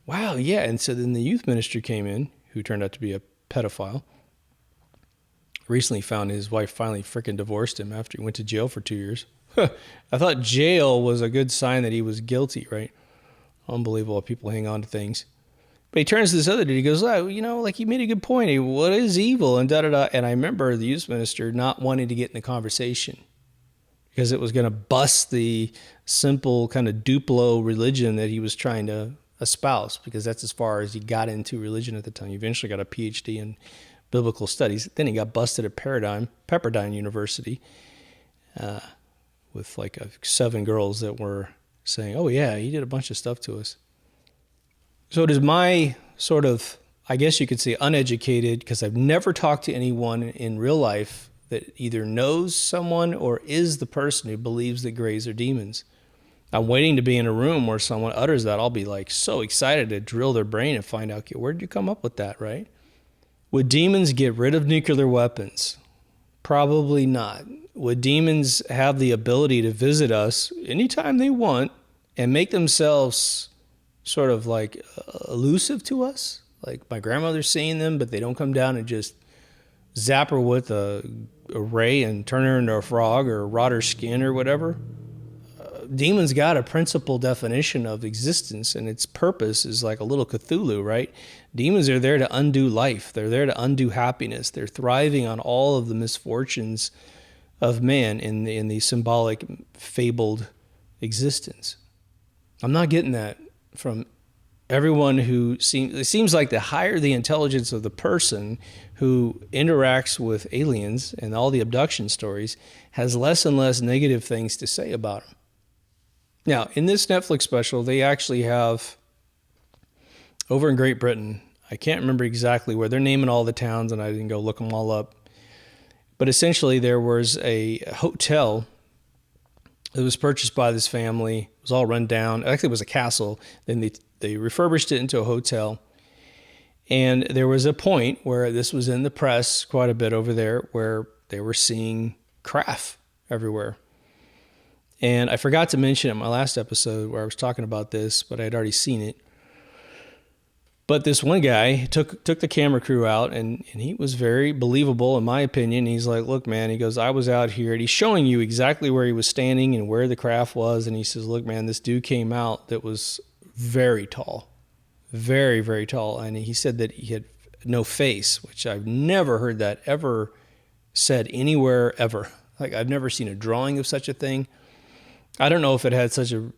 wow, yeah. And so then the youth minister came in, who turned out to be a pedophile. Recently found his wife finally freaking divorced him after he went to jail for 2 years. I thought jail was a good sign that he was guilty, right? Unbelievable how people hang on to things. But he turns to this other dude. He goes, oh, you made a good point. Hey, what is evil? And da-da-da. And I remember the youth minister not wanting to get in the conversation because it was going to bust the simple kind of Duplo religion that he was trying to espouse, because that's as far as he got into religion at the time. He eventually got a PhD in biblical studies. Then he got busted at Pepperdine University with 7 girls that were saying, oh, yeah, he did a bunch of stuff to us. So it is my sort of, I guess you could say, uneducated, because I've never talked to anyone in real life that either knows someone or is the person who believes that grays are demons. I'm waiting to be in a room where someone utters that. I'll be so excited to drill their brain and find out, okay, where did you come up with that, right? Would demons get rid of nuclear weapons? Probably not. Would demons have the ability to visit us anytime they want and make themselves sort of elusive to us? Like my grandmother's seeing them, but they don't come down and just zap her with a ray and turn her into a frog or rot her skin or whatever. Demons got a principal definition of existence, and its purpose is like a little Cthulhu, right? Demons are there to undo life. They're there to undo happiness. They're thriving on all of the misfortunes of man in the symbolic, fabled existence. I'm not getting that from everyone who it seems like the higher the intelligence of the person who interacts with aliens and all the abduction stories has less and less negative things to say about them. Now, in this Netflix special, they actually have, over in Great Britain, I can't remember exactly where, they're naming all the towns, and I didn't go look them all up. But essentially, there was a hotel that was purchased by this family. It was all run down. Actually, it was a castle. Then they refurbished it into a hotel. And there was a point where this was in the press quite a bit over there, where they were seeing craft everywhere. And I forgot to mention in my last episode where I was talking about this, but I'd already seen it. But this one guy took the camera crew out, and he was very believable, in my opinion. He's like, look, man, he goes, I was out here, and he's showing you exactly where he was standing and where the craft was. And he says, look, man, this dude came out that was very tall, very, very tall. And he said that he had no face, which I've never heard that ever said anywhere ever. I've never seen a drawing of such a thing. I don't know if it had such a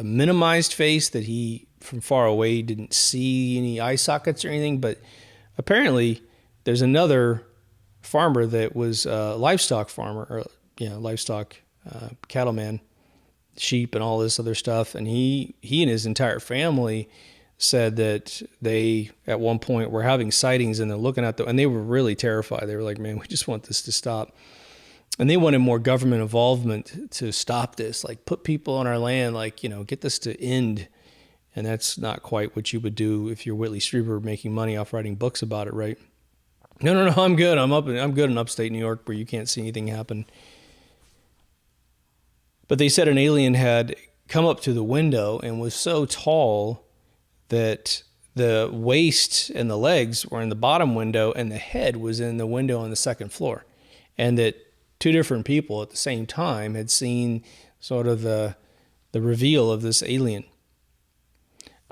minimized face that he, from far away, didn't see any eye sockets or anything, but apparently there's another farmer that was a livestock farmer, or livestock cattleman, sheep and all this other stuff, and he and his entire family said that they, at one point, were having sightings, and they're looking at and they were really terrified. They were like, man, we just want this to stop. And they wanted more government involvement to stop this, put people on our land, get this to end. And that's not quite what you would do if you're Whitley Strieber making money off writing books about it, right? No, I'm good. I'm good in upstate New York where you can't see anything happen. But they said an alien had come up to the window and was so tall that the waist and the legs were in the bottom window and the head was in the window on the second floor. And that 2 different people at the same time had seen sort of the reveal of this alien.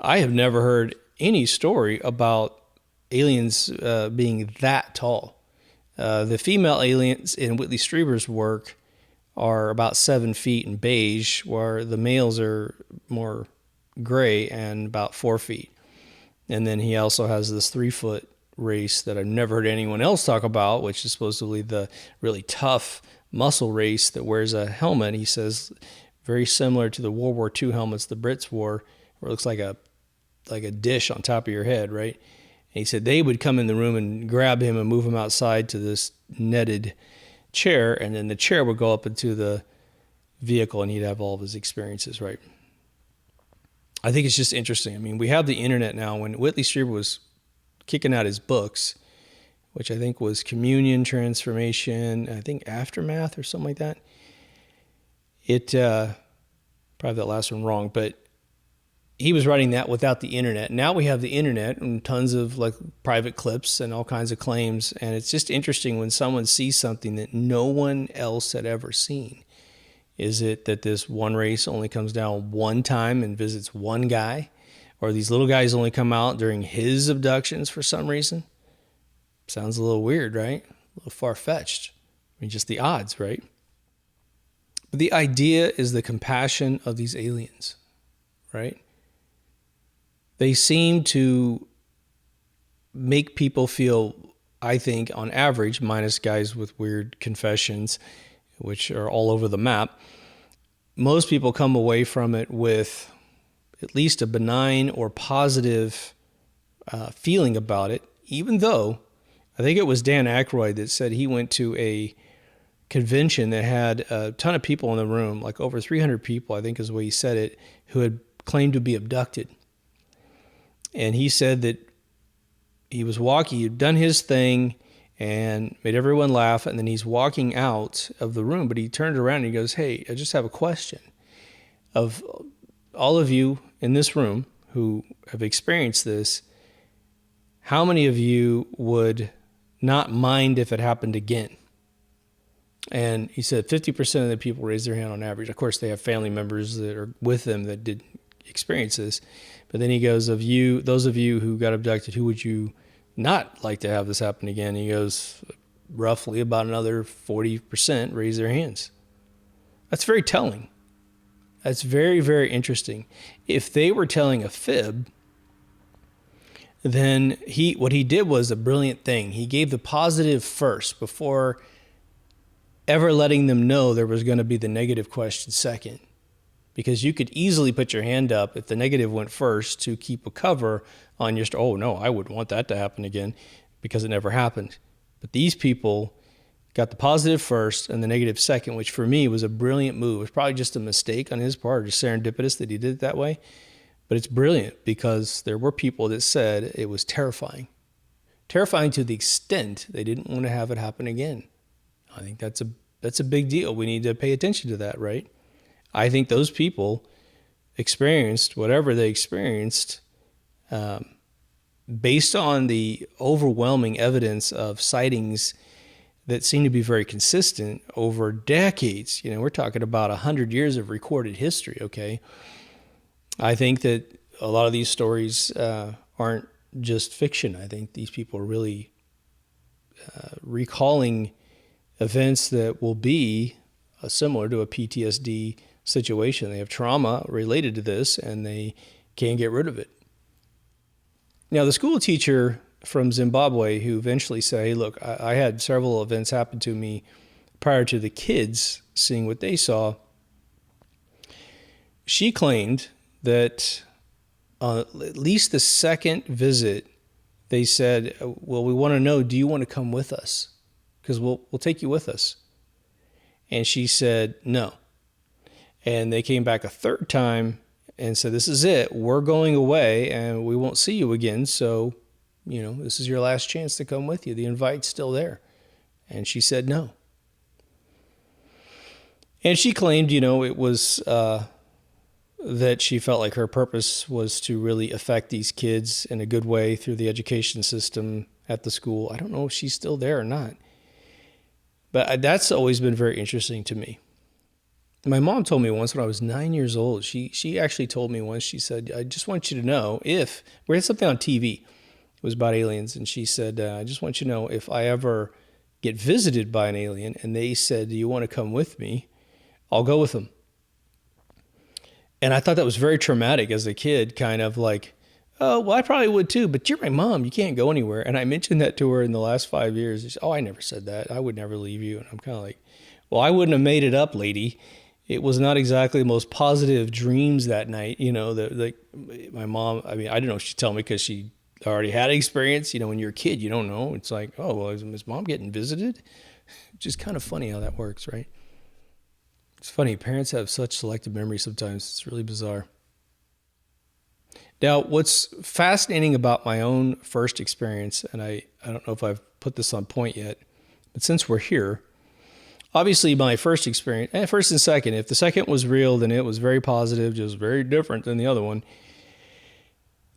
I have never heard any story about aliens being that tall. The female aliens in Whitley Strieber's work are about 7 feet in beige, where the males are more gray and about 4 feet. And then he also has this 3-foot race that I've never heard anyone else talk about, which is supposedly the really tough muscle race that wears a helmet. He says very similar to the World War II helmets the Brits wore, where it looks like a dish on top of your head, right? he said they would come in the room and grab him and move him outside to this netted chair, and then the chair would go up into the vehicle and he'd have all of his experiences, right? I think it's just interesting. I mean, we have the internet now. When Whitley Strieber was kicking out his books, which I think was Communion, Transformation, I think Aftermath or something like that. Probably that last one wrong, but he was writing that without the internet. Now we have the internet and tons of like private clips and all kinds of claims. And it's just interesting when someone sees something that no one else had ever seen. Is it that this one race only comes down one time and visits one guy? Or these little guys only come out during his abductions for some reason? Sounds a little weird, right? A little far-fetched. I mean, just the odds, right? But the idea is the compassion of these aliens, right? They seem to make people feel, I think, on average, minus guys with weird confessions, which are all over the map, most people come away from it with at least a benign or positive feeling about it, even though I think it was Dan Aykroyd that said he went to a convention that had a ton of people in the room, like over 300 people, I think is the way he said it, who had claimed to be abducted. And he said that he was walking, he'd done his thing and made everyone laugh, and then he's walking out of the room, but he turned around and he goes, "Hey, I just have a question. Of all of you in this room who have experienced this, how many of you would not mind if it happened again?" And he said 50% of the people raised their hand on average. Of course, they have family members that are with them that did experience this. But then he goes, of you, those of you who got abducted, who would you not like to have this happen again? He goes, roughly about another 40% raise their hands. That's very telling. That's very, very interesting. If they were telling a fib, then what he did was a brilliant thing. He gave the positive first before ever letting them know there was going to be the negative question second. Because you could easily put your hand up if the negative went first to keep a cover on your oh no, I wouldn't want that to happen again because it never happened. But these people got the positive first and the negative second, which for me was a brilliant move. It was probably just a mistake on his part, just serendipitous that he did it that way. But it's brilliant because there were people that said it was terrifying. Terrifying to the extent they didn't want to have it happen again. I think that's a big deal. We need to pay attention to that, right? I think those people experienced whatever they experienced based on the overwhelming evidence of sightings that seem to be very consistent over decades. You know, we're talking about 100 years of recorded history, okay? I think that a lot of these stories aren't just fiction. I think these people are really recalling events that will be similar to a PTSD situation. They have trauma related to this and they can't get rid of it. Now, the school teacher from Zimbabwe who eventually said, "Hey, look, I had several events happen to me prior to the kids seeing what they saw," she claimed that at least the second visit, they said, "Well, we want to know, do you want to come with us? Because we'll take you with us." And she said, "No." And they came back a third time and said, "This is it. We're going away and we won't see you again. So, you know, this is your last chance to come with you. The invite's still there." And she said no. And she claimed, you know, it was that she felt like her purpose was to really affect these kids in a good way through the education system at the school. I don't know if she's still there or not. But that's always been very interesting to me. My mom told me once when I was 9 years old, she actually told me once, she said, "I just want you to know if," we had something on TV, it was about aliens, and she said, "I just want you to know if I ever get visited by an alien and they said, 'Do you want to come with me?' I'll go with them." And I thought that was very traumatic as a kid, kind of like, "Oh, well, I probably would too, but you're my mom. You can't go anywhere." And I mentioned that to her in the last 5 years. She said, "Oh, I never said that. I would never leave you." And I'm kind of like, well, I wouldn't have made it up, lady. It was not exactly the most positive dreams that night. You know, like my mom, I mean, I don't know if she'd tell me because she already had experience. When you're a kid, you don't know. It's like, oh, well, is mom getting visited? Which is kind of funny how that works, right? It's funny. Parents have such selective memory sometimes. It's really bizarre. Now, what's fascinating about my own first experience, and I don't know if I've put this on point yet, but since we're here, obviously my first experience, first and second, if the second was real, then it was very positive, just very different than the other one.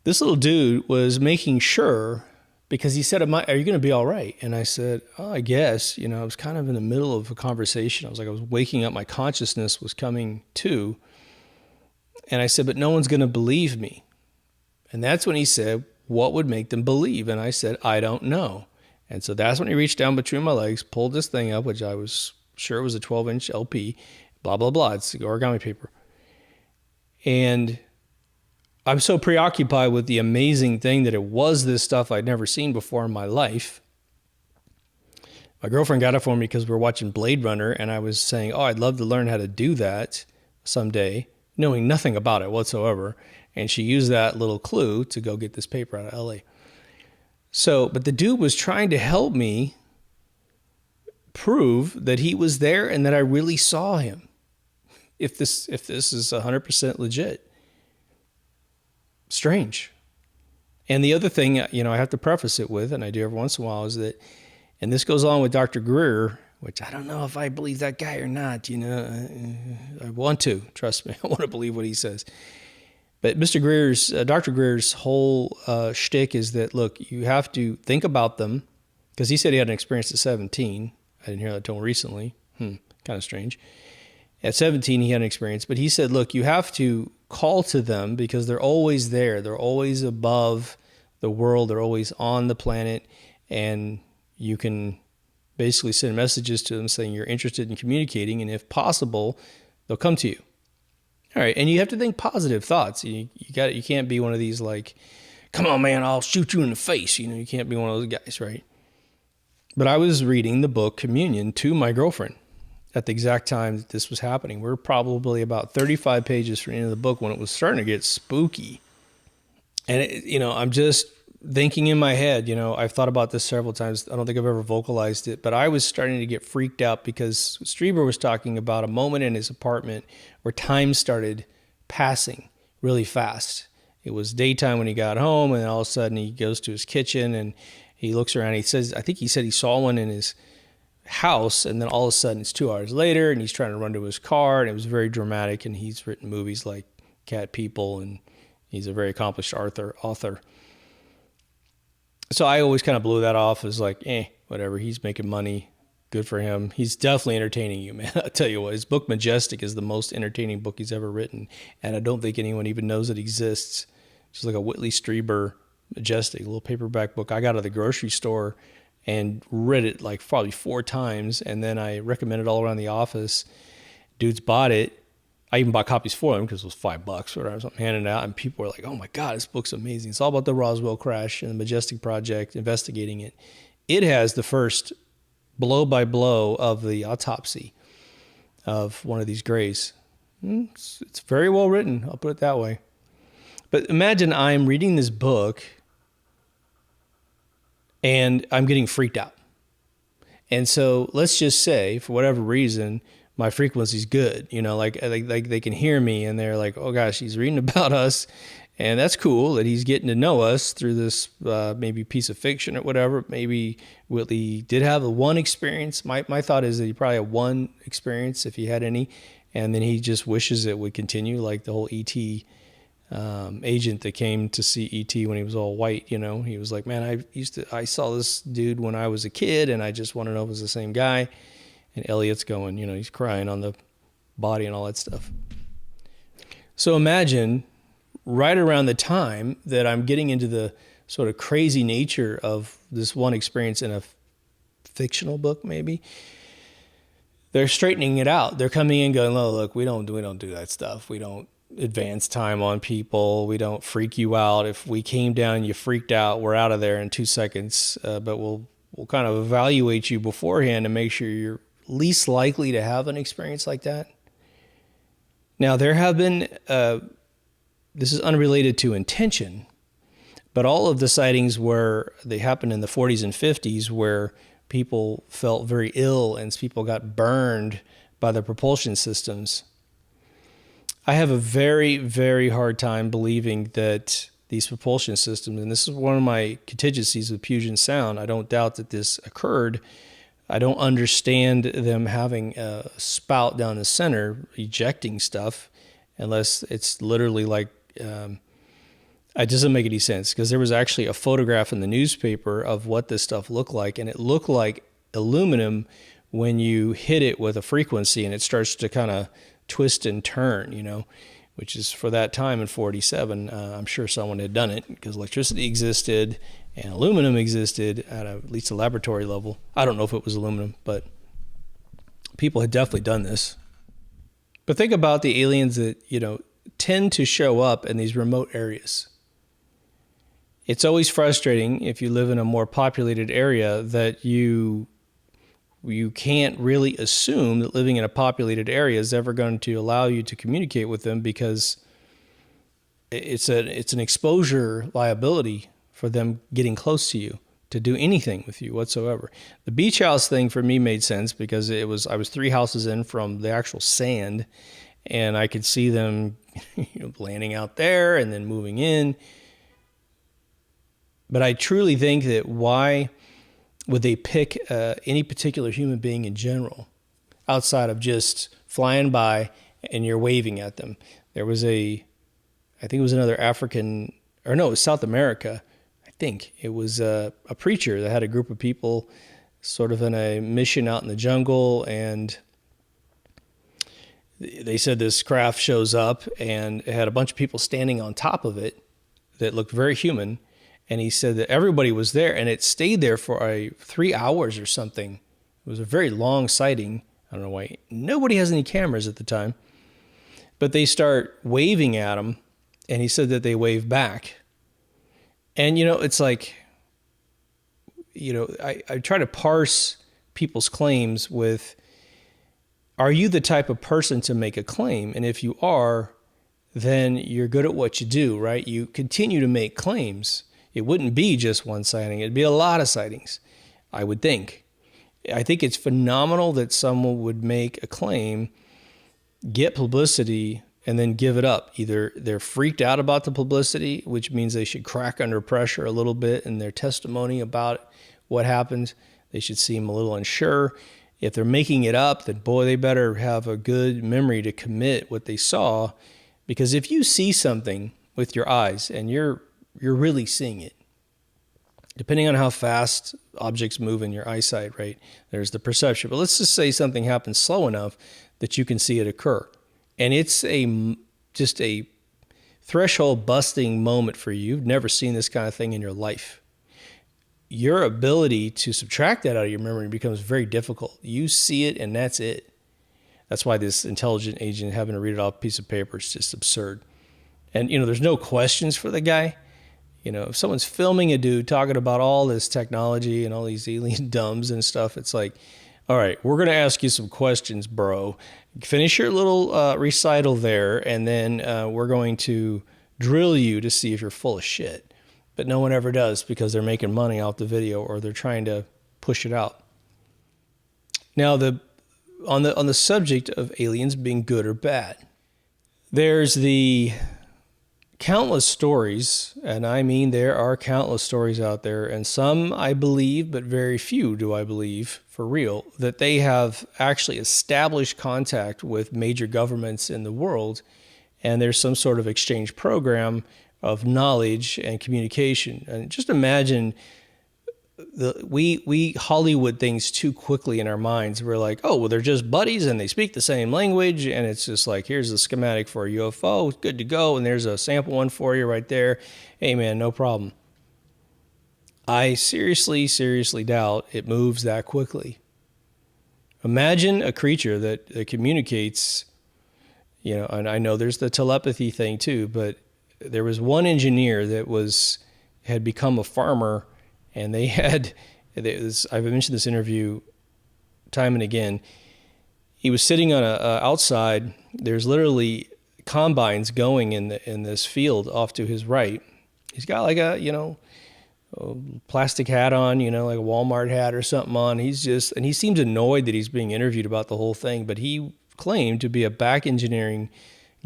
This little dude was making sure, because he said, are you going to be all right? And I said, oh, I guess. I was kind of in the middle of a conversation. I was waking up, my consciousness was coming to. And I said, but no one's going to believe me. And that's when he said, what would make them believe? And I said, I don't know. And so that's when he reached down between my legs, pulled this thing up, which I was sure it was a 12-inch LP, blah, blah, blah. It's origami paper. And I'm so preoccupied with the amazing thing that it was this stuff I'd never seen before in my life. My girlfriend got it for me because we were watching Blade Runner, and I was saying, oh, I'd love to learn how to do that someday, knowing nothing about it whatsoever. And she used that little clue to go get this paper out of LA. So, but the dude was trying to help me prove that he was there and that I really saw him. If this is 100% legit. Strange. And the other thing, I have to preface it with, and I do every once in a while, is that, and this goes along with Dr. Greer, which I don't know if I believe that guy or not, I want to, trust me, I want to believe what he says. But Dr. Greer's whole shtick is that, look, you have to think about them, because he said he had an experience at 17. I didn't hear that until recently. Kind of strange. At 17, he had an experience, but he said, look, you have to call to them because they're always there. They're always above the world. They're always on the planet. And you can basically send messages to them saying you're interested in communicating. And if possible, they'll come to you. All right. And you have to think positive thoughts. You can't be one of these like, come on, man, I'll shoot you in the face. You can't be one of those guys, right? But I was reading the book Communion to my girlfriend at the exact time that this was happening. We're probably about 35 pages from the end of the book when it was starting to get spooky. And, I'm just thinking in my head, I've thought about this several times. I don't think I've ever vocalized it, but I was starting to get freaked out because Strieber was talking about a moment in his apartment where time started passing really fast. It was daytime when he got home, and all of a sudden he goes to his kitchen and he looks around. He said he saw one in his house, and then all of a sudden it's 2 hours later and he's trying to run to his car, and it was very dramatic. And he's written movies like Cat People, and he's a very accomplished author. So I always kind of blew that off as like, whatever. He's making money. Good for him. He's definitely entertaining you, man. I'll tell you what, his book Majestic is the most entertaining book he's ever written. And I don't think anyone even knows it exists. Just like a Whitley Strieber Majestic, a little paperback book I got at the grocery store and read it like probably 4 times. And then I recommended it all around the office. Dudes bought it. I even bought copies for them because it was $5 or whatever. So I'm handing it out, and people were like, oh my God, this book's amazing. It's all about the Roswell crash and the Majestic Project, investigating it. It has the first blow by blow of the autopsy of one of these grays. It's very well written. I'll put it that way. But imagine I'm reading this book and I'm getting freaked out. And so let's just say, for whatever reason, my frequency's good, like they can hear me, and they're like, oh gosh, he's reading about us. And that's cool that he's getting to know us through this maybe piece of fiction or whatever. Maybe Whitley did have a one experience. My thought is that he probably had one experience, if he had any, and then he just wishes it would continue, like the whole E.T. Agent that came to see E.T. when he was all white. He was like, man, I saw this dude when I was a kid, and I just want to know if it was the same guy. And Elliot's going, he's crying on the body and all that stuff. So imagine right around the time that I'm getting into the sort of crazy nature of this one experience in a fictional book, maybe, they're straightening it out. They're coming in going, oh, look, we don't do that stuff. We don't advance time on people. We don't freak you out. If we came down and you freaked out, we're out of there in 2 seconds. But we'll kind of evaluate you beforehand to make sure you're least likely to have an experience like that. Now, there have been, this is unrelated to intention, But all of the sightings they happened in the 40s and 50s where people felt very ill and people got burned by the propulsion systems. I have a very, very hard time believing that these propulsion systems, and this is one of my contingencies with Puget Sound, I don't doubt that this occurred. I don't understand them having a spout down the center ejecting stuff unless it's literally like, it doesn't make any sense, because there was actually a photograph in the newspaper of what this stuff looked like, and it looked like aluminum when you hit it with a frequency and it starts to kind of twist and turn, which is for that time in 47. I'm sure someone had done it because electricity existed and aluminum existed at least a laboratory level. I don't know if it was aluminum, but people had definitely done this. But think about the aliens that, tend to show up in these remote areas. It's always frustrating if you live in a more populated area that you can't really assume that living in a populated area is ever going to allow you to communicate with them, because it's an exposure liability for them getting close to you to do anything with you whatsoever. The beach house thing for me made sense because I was 3 houses in from the actual sand, and I could see them landing out there and then moving in. But I truly think that why would they pick any particular human being in general outside of just flying by and you're waving at them? There was I think it was another African, or no, it was South America. I think it was a preacher that had a group of people sort of in a mission out in the jungle, and they said this craft shows up and it had a bunch of people standing on top of it that looked very human. And he said that everybody was there, and it stayed there for 3 hours or something. It was a very long sighting. I don't know why. Nobody has any cameras at the time. But they start waving at him, and he said that they wave back. And, it's like, I try to parse people's claims with, are you the type of person to make a claim? And if you are, then you're good at what you do, right? You continue to make claims. It wouldn't be just one sighting. It'd be a lot of sightings, I would think. I think it's phenomenal that someone would make a claim, get publicity, and then give it up. Either they're freaked out about the publicity, which means they should crack under pressure a little bit in their testimony about what happened. They should seem a little unsure. If they're making it up, then boy, they better have a good memory to commit what they saw. Because if you see something with your eyes and you're really seeing it, depending on how fast objects move in your eyesight, right? There's the perception. But let's just say something happens slow enough that you can see it occur. And it's just a threshold busting moment for you. You've never seen this kind of thing in your life. Your ability to subtract that out of your memory becomes very difficult. You see it and that's it. That's why this intelligent agent having to read it off a piece of paper is just absurd. And, there's no questions for the guy. If someone's filming a dude talking about all this technology and all these alien dumbs and stuff, it's like, all right, we're going to ask you some questions, bro. Finish your little recital there, and then we're going to drill you to see if you're full of shit. But no one ever does, because they're making money off the video, or they're trying to push it out. Now, on the subject of aliens being good or bad, there's the countless stories, and I mean there are countless stories out there, and some I believe, but very few do I believe for real, that they have actually established contact with major governments in the world, and there's some sort of exchange program of knowledge and communication. And just imagine we Hollywood things too quickly in our minds. We're like, oh, well, they're just buddies and they speak the same language, and it's just like, here's the schematic for a UFO, good to go, and there's a sample one for you right there. Hey, man, no problem. I seriously doubt it moves that quickly. Imagine a creature that communicates, and I know there's the telepathy thing too, but there was one engineer that had become a farmer. And I've mentioned this interview time and again. He was sitting on outside. There's literally combines going in this field off to his right, He's got like a, a plastic hat on, like a Walmart hat or something on. And he seems annoyed that he's being interviewed about the whole thing, but he claimed to be a back engineering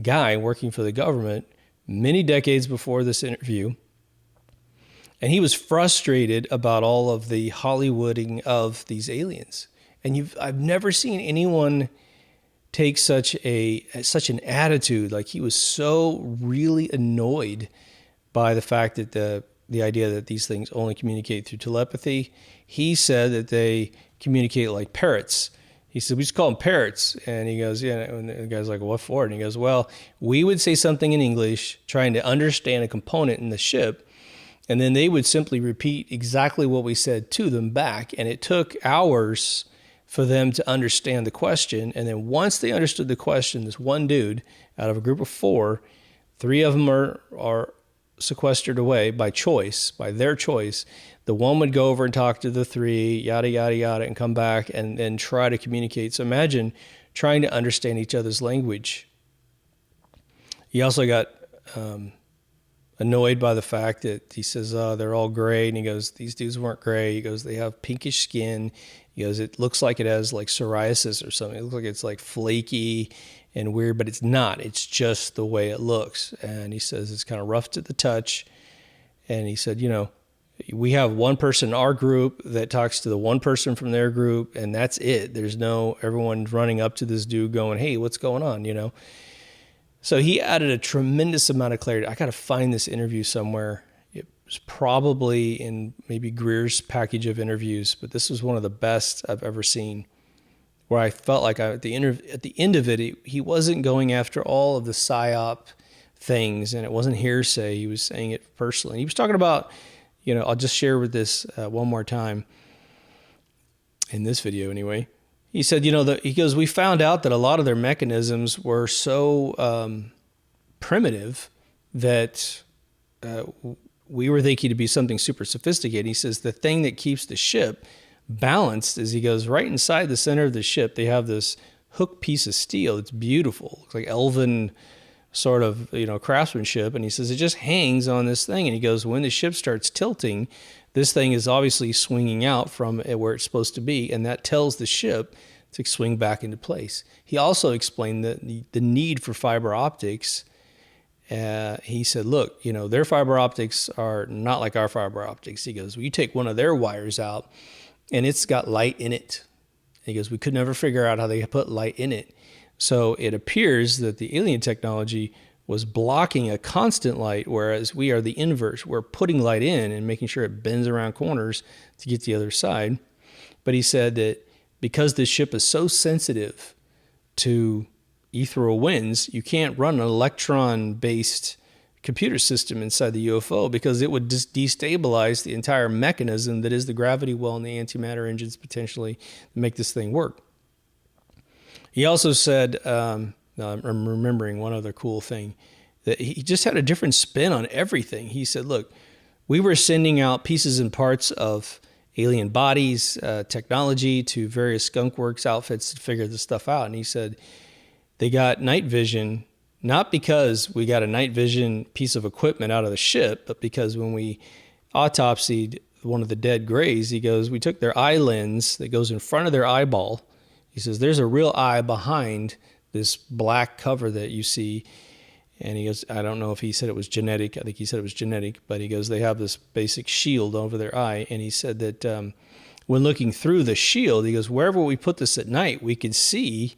guy working for the government many decades before this interview. And he was frustrated about all of the Hollywooding of these aliens. And I've never seen anyone take such an attitude. Like, he was so really annoyed by the fact that the idea that these things only communicate through telepathy. He said that they communicate like parrots. He said, we just call them parrots. And he goes, yeah. And the guy's like, what for? And he goes, well, we would say something in English trying to understand a component in the ship, and then they would simply repeat exactly what we said to them back. And it took hours for them to understand the question. And then once they understood the question, this one dude out of a group of 4, 3 of them are sequestered away by their choice. The one would go over and talk to the 3, yada, yada, yada, and come back and then try to communicate. So imagine trying to understand each other's language. He also got annoyed by the fact that he says, they're all gray. And he goes, these dudes weren't gray. He goes, they have pinkish skin. He goes, it looks like it has like psoriasis or something. It looks like it's like flaky and weird, but it's not. It's just the way it looks. And he says it's kind of rough to the touch. And he said, we have one person in our group that talks to the one person from their group, and that's it. There's no everyone running up to this dude going, hey, what's going on, So he added a tremendous amount of clarity. I got to find this interview somewhere. It was probably in maybe Greer's package of interviews, but this was one of the best I've ever seen, where I felt like at the end of it, he wasn't going after all of the psyop things, and it wasn't hearsay. He was saying it personally. He was talking about, I'll just share with this one more time in this video anyway. He said, he goes, we found out that a lot of their mechanisms were so primitive that we were thinking to be something super sophisticated. He says the thing that keeps the ship balanced is, he goes, right inside the center of the ship, they have this hook piece of steel. It's beautiful. It's like elven sort of, craftsmanship. And he says it just hangs on this thing. And he goes, when the ship starts tilting, this thing is obviously swinging out from where it's supposed to be, and that tells the ship to swing back into place. He also explained the need for fiber optics. He said, look, their fiber optics are not like our fiber optics. He goes, well, you take one of their wires out, and it's got light in it. He goes, we could never figure out how they put light in it. So it appears that the alien technology was blocking a constant light, whereas we are the inverse. We're putting light in and making sure it bends around corners to get to the other side. But he said that because this ship is so sensitive to ethereal winds, you can't run an electron-based computer system inside the UFO, because it would just destabilize the entire mechanism that is the gravity well and the antimatter engines potentially to make this thing work. He also said, I'm remembering one other cool thing, that he just had a different spin on everything. He said, look, we were sending out pieces and parts of alien bodies, technology to various skunkworks outfits to figure this stuff out. And he said they got night vision, not because we got a night vision piece of equipment out of the ship, but because when we autopsied one of the dead grays, he goes, we took their eye lens that goes in front of their eyeball. He says, there's a real eye behind this black cover that you see. And he goes, I don't know if he said it was genetic. I think he said it was genetic. But he goes, they have this basic shield over their eye. And he said that when looking through the shield, he goes, wherever we put this at night, we could see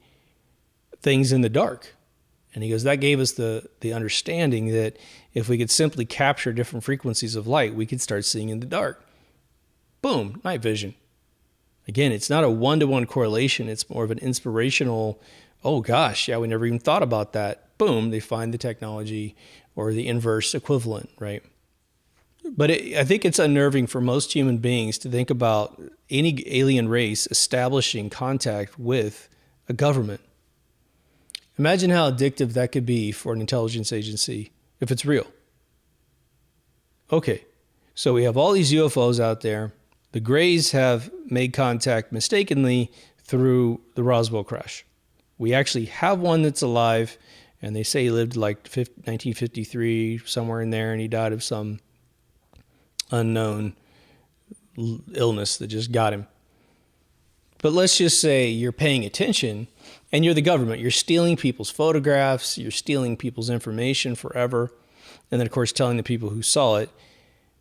things in the dark. And he goes, that gave us the understanding that if we could simply capture different frequencies of light, we could start seeing in the dark. Boom, night vision. Again, it's not a one-to-one correlation. It's more of an inspirational, oh gosh, yeah, we never even thought about that. Boom, they find the technology or the inverse equivalent, right? But I think it's unnerving for most human beings to think about any alien race establishing contact with a government. Imagine how addictive that could be for an intelligence agency if it's real. Okay, so we have all these UFOs out there. The Greys have made contact mistakenly through the Roswell crash. We actually have one that's alive, and they say he lived like 1953, somewhere in there, and he died of some unknown illness that just got him. But let's just say you're paying attention and you're the government. You're stealing people's photographs. You're stealing people's information forever. And then, of course, telling the people who saw it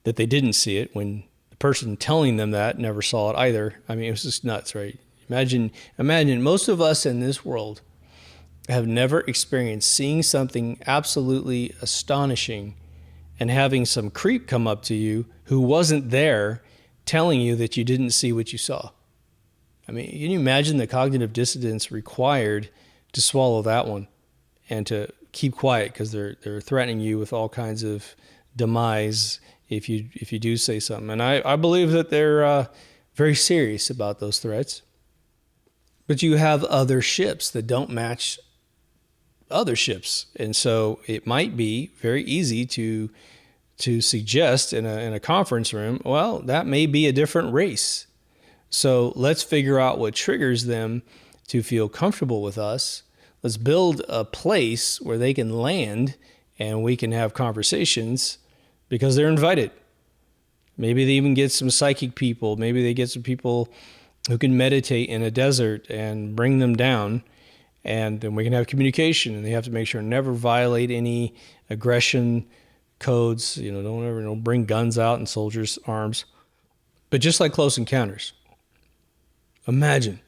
that they didn't see it when the person telling them that never saw it either. I mean, it was just nuts, right? Imagine most of us in this world have never experienced seeing something absolutely astonishing and having some creep come up to you who wasn't there telling you that you didn't see what you saw. I mean, can you imagine the cognitive dissonance required to swallow that one and to keep quiet because they're threatening you with all kinds of demise if you do say something. And I believe that they're very serious about those threats. But you have other ships that don't match other ships. And so it might be very easy to suggest in a conference room, well, that may be a different race. So let's figure out what triggers them to feel comfortable with us. Let's build a place where they can land and we can have conversations because they're invited. Maybe they even get some psychic people. Maybe they get some people who can meditate in a desert and bring them down. And then we can have communication, and they have to make sure to never violate any aggression codes. Don't bring guns out in soldiers' arms. But just like Close Encounters, imagine,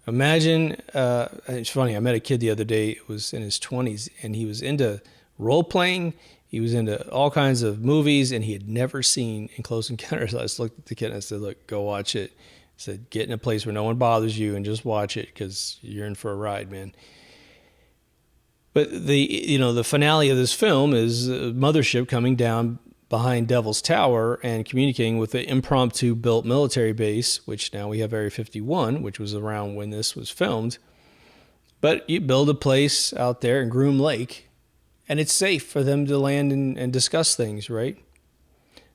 it's funny, I met a kid the other day, it was in his 20s, and he was into role-playing, he was into all kinds of movies, and he had never seen in Close Encounters. I just looked at the kid and I said, look, go watch it. I said, get in a place where no one bothers you and just watch it because you're in for a ride, man. But the finale of this film is a mothership coming down behind Devil's Tower and communicating with the impromptu built military base, which now we have Area 51, which was around when this was filmed. But you build a place out there in Groom Lake, and it's safe for them to land and discuss things, right?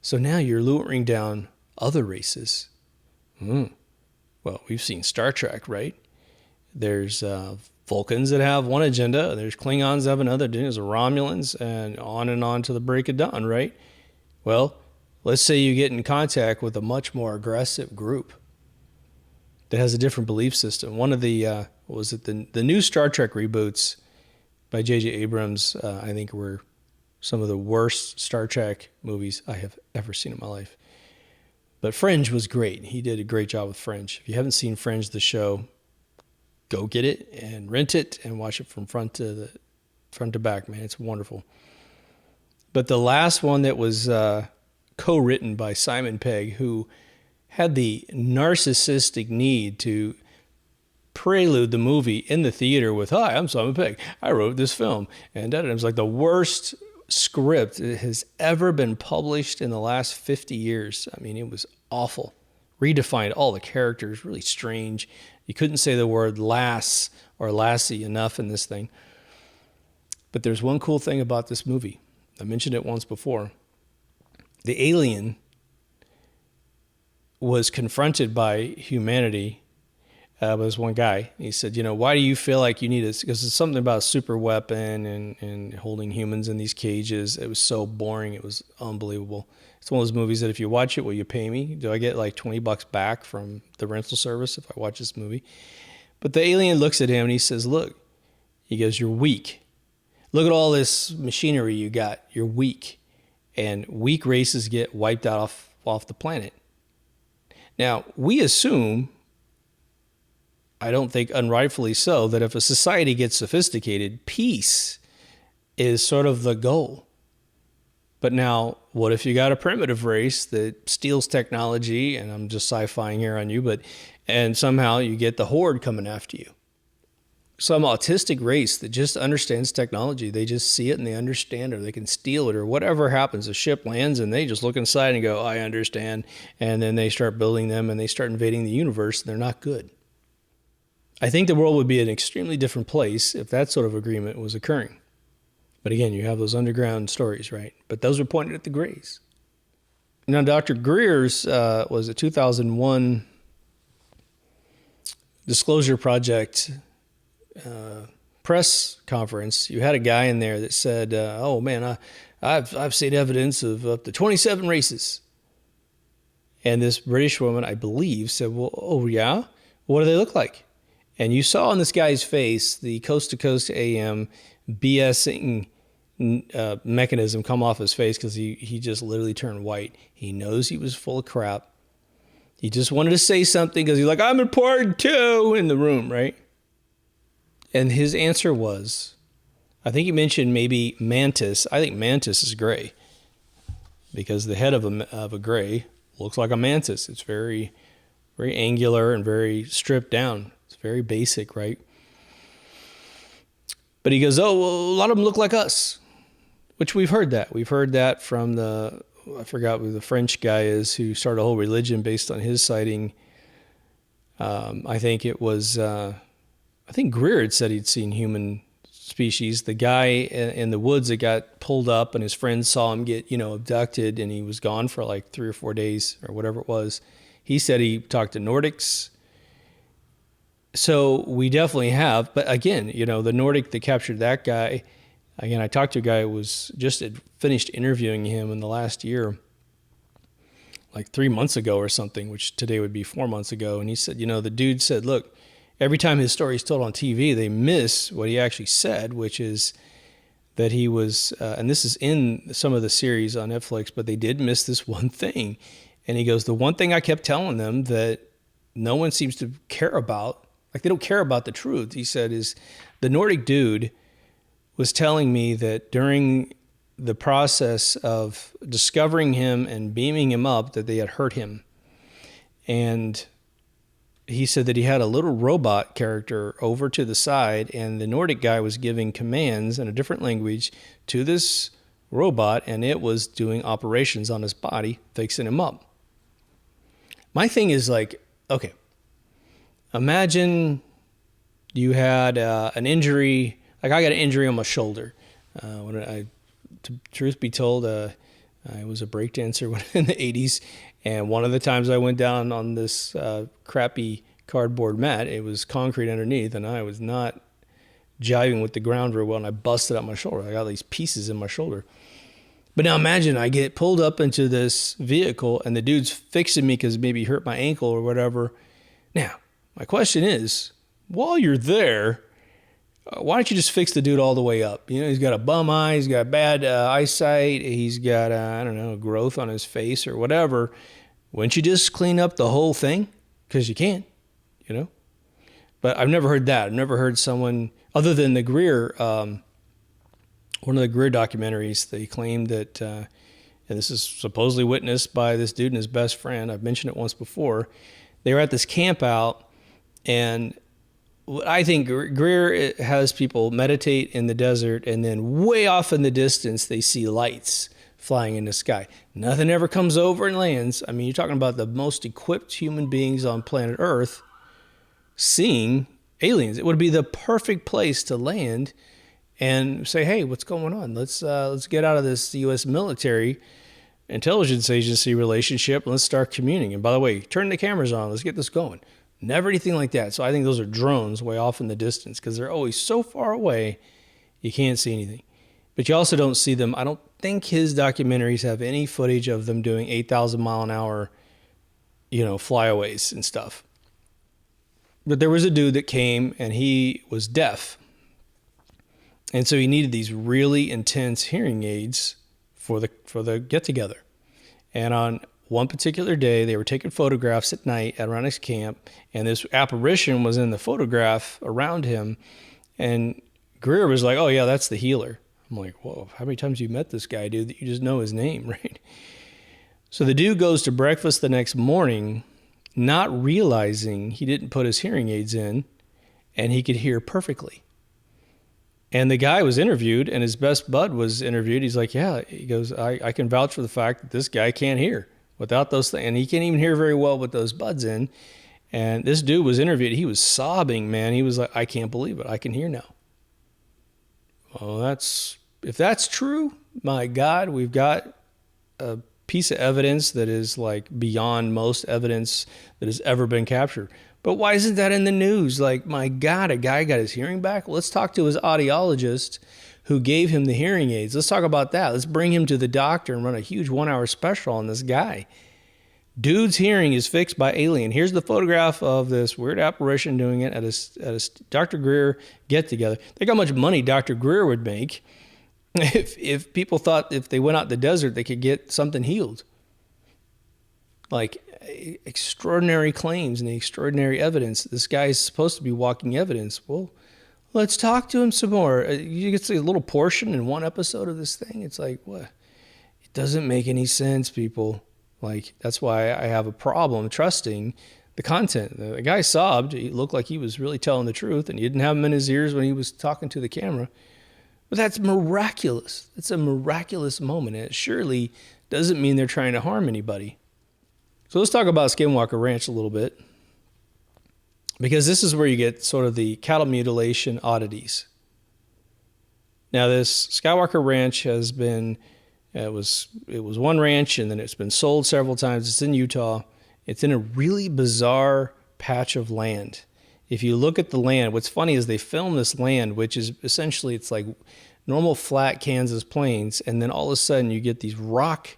So now you're luring down other races. Well, we've seen Star Trek, right? There's Vulcans that have one agenda. There's Klingons that have another. There's Romulans, and on to the break of dawn, right? Well, let's say you get in contact with a much more aggressive group that has a different belief system. One of the, the new Star Trek reboots by J.J. Abrams, I think were some of the worst Star Trek movies I have ever seen in my life. But Fringe was great. He did a great job with Fringe. If you haven't seen Fringe, the show, go get it and rent it and watch it from front to back, man. It's wonderful. But the last one that was co-written by Simon Pegg, who had the narcissistic need to prelude the movie in the theater with, hi, I'm Simon Pegg. I wrote this film. And it was like the worst script that has ever been published in the last 50 years. I mean, it was awful. Redefined all the characters, really strange. You couldn't say the word lass or lassie enough in this thing. But there's one cool thing about this movie. I mentioned it once before. The alien was confronted by humanity. Was one guy. He said, why do you feel like you need this? Because it's something about a super weapon and holding humans in these cages. It was so boring. It was unbelievable. It's one of those movies that if you watch it, will you pay me? Do I get like $20 back from the rental service if I watch this movie? But the alien looks at him and he says, look, he goes, you're weak. Look at all this machinery you got. You're weak. And weak races get wiped out off the planet. Now, we assume, I don't think unrightfully so, that if a society gets sophisticated, peace is sort of the goal. But now, what if you got a primitive race that steals technology, and I'm just sci-fiing here on you, and somehow you get the horde coming after you? Some autistic race that just understands technology. They just see it and they understand, or they can steal it, or whatever happens. A ship lands and they just look inside and go, I understand. And then they start building them and they start invading the universe, and they're not good. I think the world would be an extremely different place if that sort of agreement was occurring. But again, you have those underground stories, right? But those are pointed at the Greys. Now, Dr. Greer's was a 2001 Disclosure Project press conference. You had a guy in there that said, "Oh man, I've seen evidence of up to 27 races." And this British woman, I believe, said, well, oh, yeah? What do they look like? And you saw on this guy's face the coast-to-coast AM BSing mechanism come off his face because he just literally turned white. He knows he was full of crap. He just wanted to say something because he's like, I'm important too, in the room, right? And his answer was, I think he mentioned maybe mantis. I think mantis is gray because the head of a gray looks like a mantis. It's very, very angular and very stripped down. It's very basic, right? But he goes, oh, well, a lot of them look like us, which we've heard that. We've heard that from I forgot who the French guy is who started a whole religion based on his sighting. I think it was, I think Greer had said he'd seen human species. The guy in the woods that got pulled up and his friends saw him get, abducted, and he was gone for like 3 or 4 days or whatever it was. He said he talked to Nordics. So we definitely have, but again, the Nordic that captured that guy, again, I talked to a guy who was just had finished interviewing him in the last year, like 3 months ago or something, which today would be 4 months ago. And he said, the dude said, look, every time his story is told on TV, they miss what he actually said, which is that he was, and this is in some of the series on Netflix, but they did miss this one thing. And he goes, the one thing I kept telling them that no one seems to care about, like they don't care about the truth, he said, is the Nordic dude was telling me that during the process of discovering him and beaming him up, that they had hurt him. And he said that he had a little robot character over to the side, and the Nordic guy was giving commands in a different language to this robot, and it was doing operations on his body, fixing him up. My thing is like, okay, imagine you had an injury. Like I got an injury on my shoulder. Truth be told, I was a breakdancer in the 80s. And one of the times I went down on this crappy cardboard mat, it was concrete underneath, and I was not jiving with the ground very well, and I busted up my shoulder. I got these pieces in my shoulder. But now imagine I get pulled up into this vehicle, and the dude's fixing me because maybe he hurt my ankle or whatever. Now, my question is, while you're there, why don't you just fix the dude all the way up? He's got a bum eye, he's got bad eyesight, he's got, growth on his face or whatever. Wouldn't you just clean up the whole thing? Because you can, But I've never heard that. I've never heard someone, other than the Greer, one of the Greer documentaries, they claimed that, and this is supposedly witnessed by this dude and his best friend, I've mentioned it once before, they were at this camp out, and I think Greer has people meditate in the desert, and then way off in the distance, they see lights flying in the sky. Nothing ever comes over and lands. I mean, you're talking about the most equipped human beings on planet Earth seeing aliens. It would be the perfect place to land and say, hey, what's going on? Let's get out of this U.S. military intelligence agency relationship, and let's start communing. And by the way, turn the cameras on. Let's get this going. Never anything like that. So I think those are drones way off in the distance because they're always so far away, you can't see anything. But you also don't see them. I don't think his documentaries have any footage of them doing 8,000 mile an hour, flyaways and stuff. But there was a dude that came and he was deaf. And so he needed these really intense hearing aids for the get together. And on one particular day, they were taking photographs at night at around his camp, and this apparition was in the photograph around him. And Greer was like, oh, yeah, that's the healer. I'm like, whoa, how many times have you met this guy, dude, that you just know his name, right? So the dude goes to breakfast the next morning, not realizing he didn't put his hearing aids in, and he could hear perfectly. And the guy was interviewed, and his best bud was interviewed. He's like, yeah, he goes, I can vouch for the fact that this guy can't hear without those things. And he can't even hear very well with those buds in. And this dude was interviewed. He was sobbing, man. He was like, I can't believe it. I can hear now. Well, if that's true, my God, we've got a piece of evidence that is like beyond most evidence that has ever been captured. But why isn't that in the news? Like, my God, a guy got his hearing back? Let's talk to his audiologist who gave him the hearing aids. Let's talk about that. Let's bring him to the doctor and run a huge 1-hour special on this guy. Dude's hearing is fixed by alien. Here's the photograph of this weird apparition doing it at a Dr. Greer get-together. Think how much money Dr. Greer would make if people thought if they went out in the desert they could get something healed. Like, extraordinary claims and the extraordinary evidence. This guy's supposed to be walking evidence. Well, let's talk to him some more. You get to see a little portion in one episode of this thing. It's like, what? It doesn't make any sense, people. Like, that's why I have a problem trusting the content. The guy sobbed. He looked like he was really telling the truth, and he didn't have him in his ears when he was talking to the camera. But that's miraculous. It's a miraculous moment, and it surely doesn't mean they're trying to harm anybody. So let's talk about Skinwalker Ranch a little bit, because this is where you get sort of the cattle mutilation oddities. Now, this Skywalker Ranch has been... It was one ranch, and then it's been sold several times. It's in Utah. It's in a really bizarre patch of land. If you look at the land, what's funny is they filmed this land, which is essentially, it's like normal flat Kansas plains, and then all of a sudden you get these rock,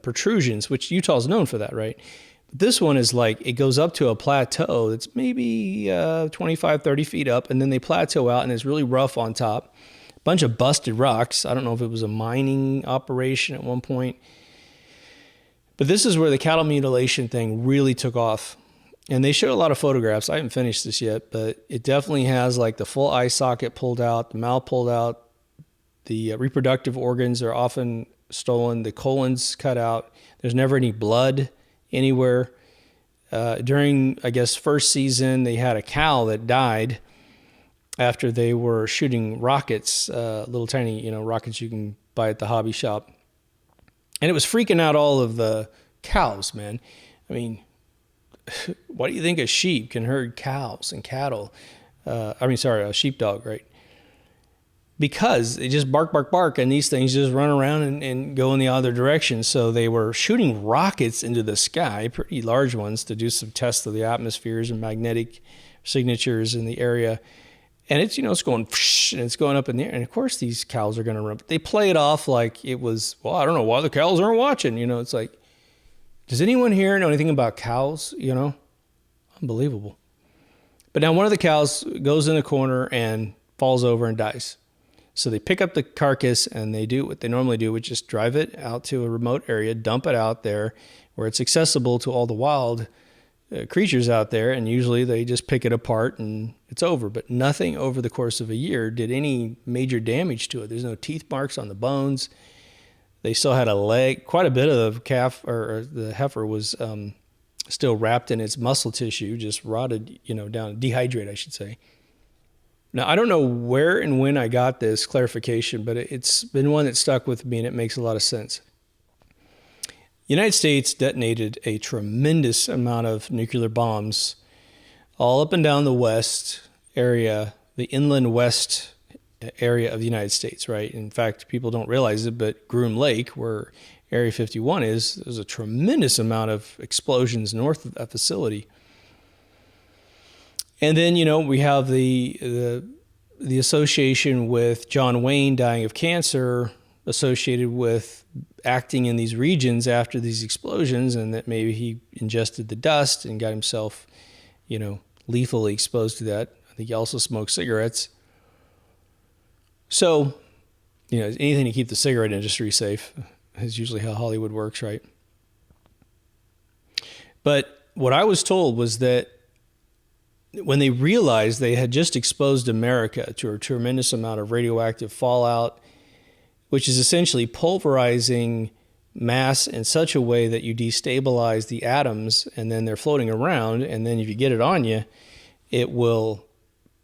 protrusions, which Utah is known for that, right? But this one is like, it goes up to a plateau that's maybe 25, 30 feet up, and then they plateau out, and it's really rough on top. Bunch of busted rocks. I don't know if it was a mining operation at one point. But this is where the cattle mutilation thing really took off. And they showed a lot of photographs. I haven't finished this yet, but it definitely has like the full eye socket pulled out, the mouth pulled out, the reproductive organs are often stolen, the colon's cut out. There's never any blood anywhere. During, I guess, first season, they had a cow that died after they were shooting rockets, little tiny, rockets you can buy at the hobby shop. And it was freaking out all of the cows, man. I mean, why do you think a sheep can herd cows and cattle? A sheepdog, right? Because they just bark, bark, bark, and these things just run around and go in the other direction. So they were shooting rockets into the sky, pretty large ones, to do some tests of the atmospheres and magnetic signatures in the area. And it's, it's going, and it's going up in the air. And of course, these cows are going to run. But they play it off like it was, well, I don't know why the cows aren't watching. It's like, does anyone here know anything about cows? Unbelievable. But now one of the cows goes in the corner and falls over and dies. So they pick up the carcass and they do what they normally do, which is drive it out to a remote area, dump it out there where it's accessible to all the wild creatures out there, and usually they just pick it apart and it's over. But nothing over the course of a year did any major damage to it. There's no teeth marks on the bones. They still had a leg. Quite a bit of the calf or the heifer was still wrapped in its muscle tissue, just rotted, down, dehydrated, I should say. Now, I don't know where and when I got this clarification, but it's been one that stuck with me, and it makes a lot of sense. The United States detonated a tremendous amount of nuclear bombs all up and down the west area, the inland west area of the United States, right? In fact, people don't realize it, but Groom Lake, where Area 51 is, there's a tremendous amount of explosions north of that facility. And then, we have the association with John Wayne dying of cancer associated with acting in these regions after these explosions, and that maybe he ingested the dust and got himself, lethally exposed to that. I think he also smoked cigarettes. So, anything to keep the cigarette industry safe is usually how Hollywood works, right? But what I was told was that when they realized they had just exposed America to a tremendous amount of radioactive fallout, which is essentially pulverizing mass in such a way that you destabilize the atoms, and then they're floating around, and then if you get it on you, it will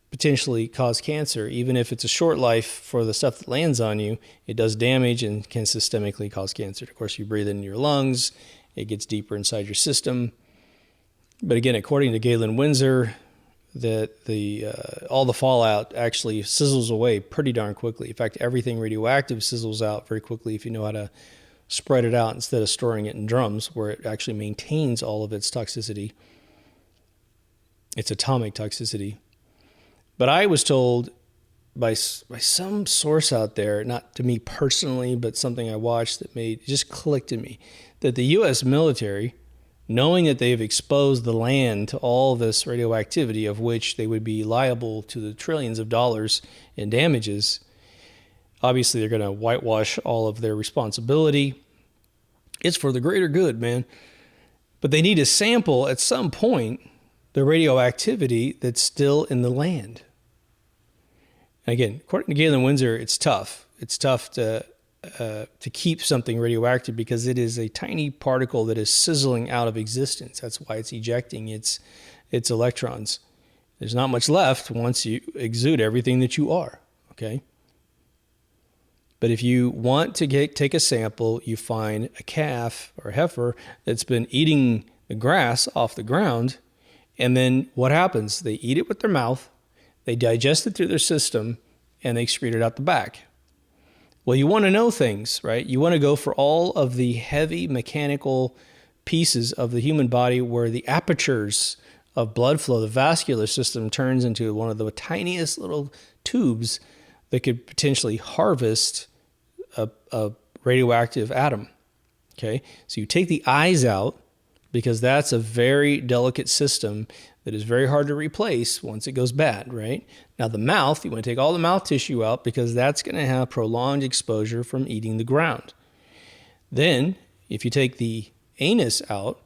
potentially cause cancer. Even if it's a short life for the stuff that lands on you, it does damage and can systemically cause cancer. Of course, you breathe it in your lungs, it gets deeper inside your system. But again, according to Galen Windsor, that all the fallout actually sizzles away pretty darn quickly. In fact, everything radioactive sizzles out very quickly if you know how to spread it out instead of storing it in drums, where it actually maintains all of its toxicity, its atomic toxicity. But I was told by some source out there, not to me personally, but something I watched that just clicked in me, that the U.S. military, knowing that they've exposed the land to all this radioactivity, of which they would be liable to the trillions of dollars in damages, obviously they're going to whitewash all of their responsibility. It's for the greater good, man. But they need to sample at some point the radioactivity that's still in the land. And again, according to Galen Windsor, it's tough. It's tough to keep something radioactive because it is a tiny particle that is sizzling out of existence. That's why it's ejecting its electrons. There's not much left once you exude everything that you are, okay? But if you want to take a sample, you find a calf or a heifer that's been eating the grass off the ground, and then what happens? They eat it with their mouth, they digest it through their system, and they excrete it out the back. Well, you want to know things, right? You want to go for all of the heavy mechanical pieces of the human body where the apertures of blood flow, the vascular system, turns into one of the tiniest little tubes that could potentially harvest a radioactive atom. Okay, so you take the eyes out because that's a very delicate system that is very hard to replace once it goes bad, right? Now the mouth, you want to take all the mouth tissue out because that's going to have prolonged exposure from eating the ground. Then, if you take the anus out,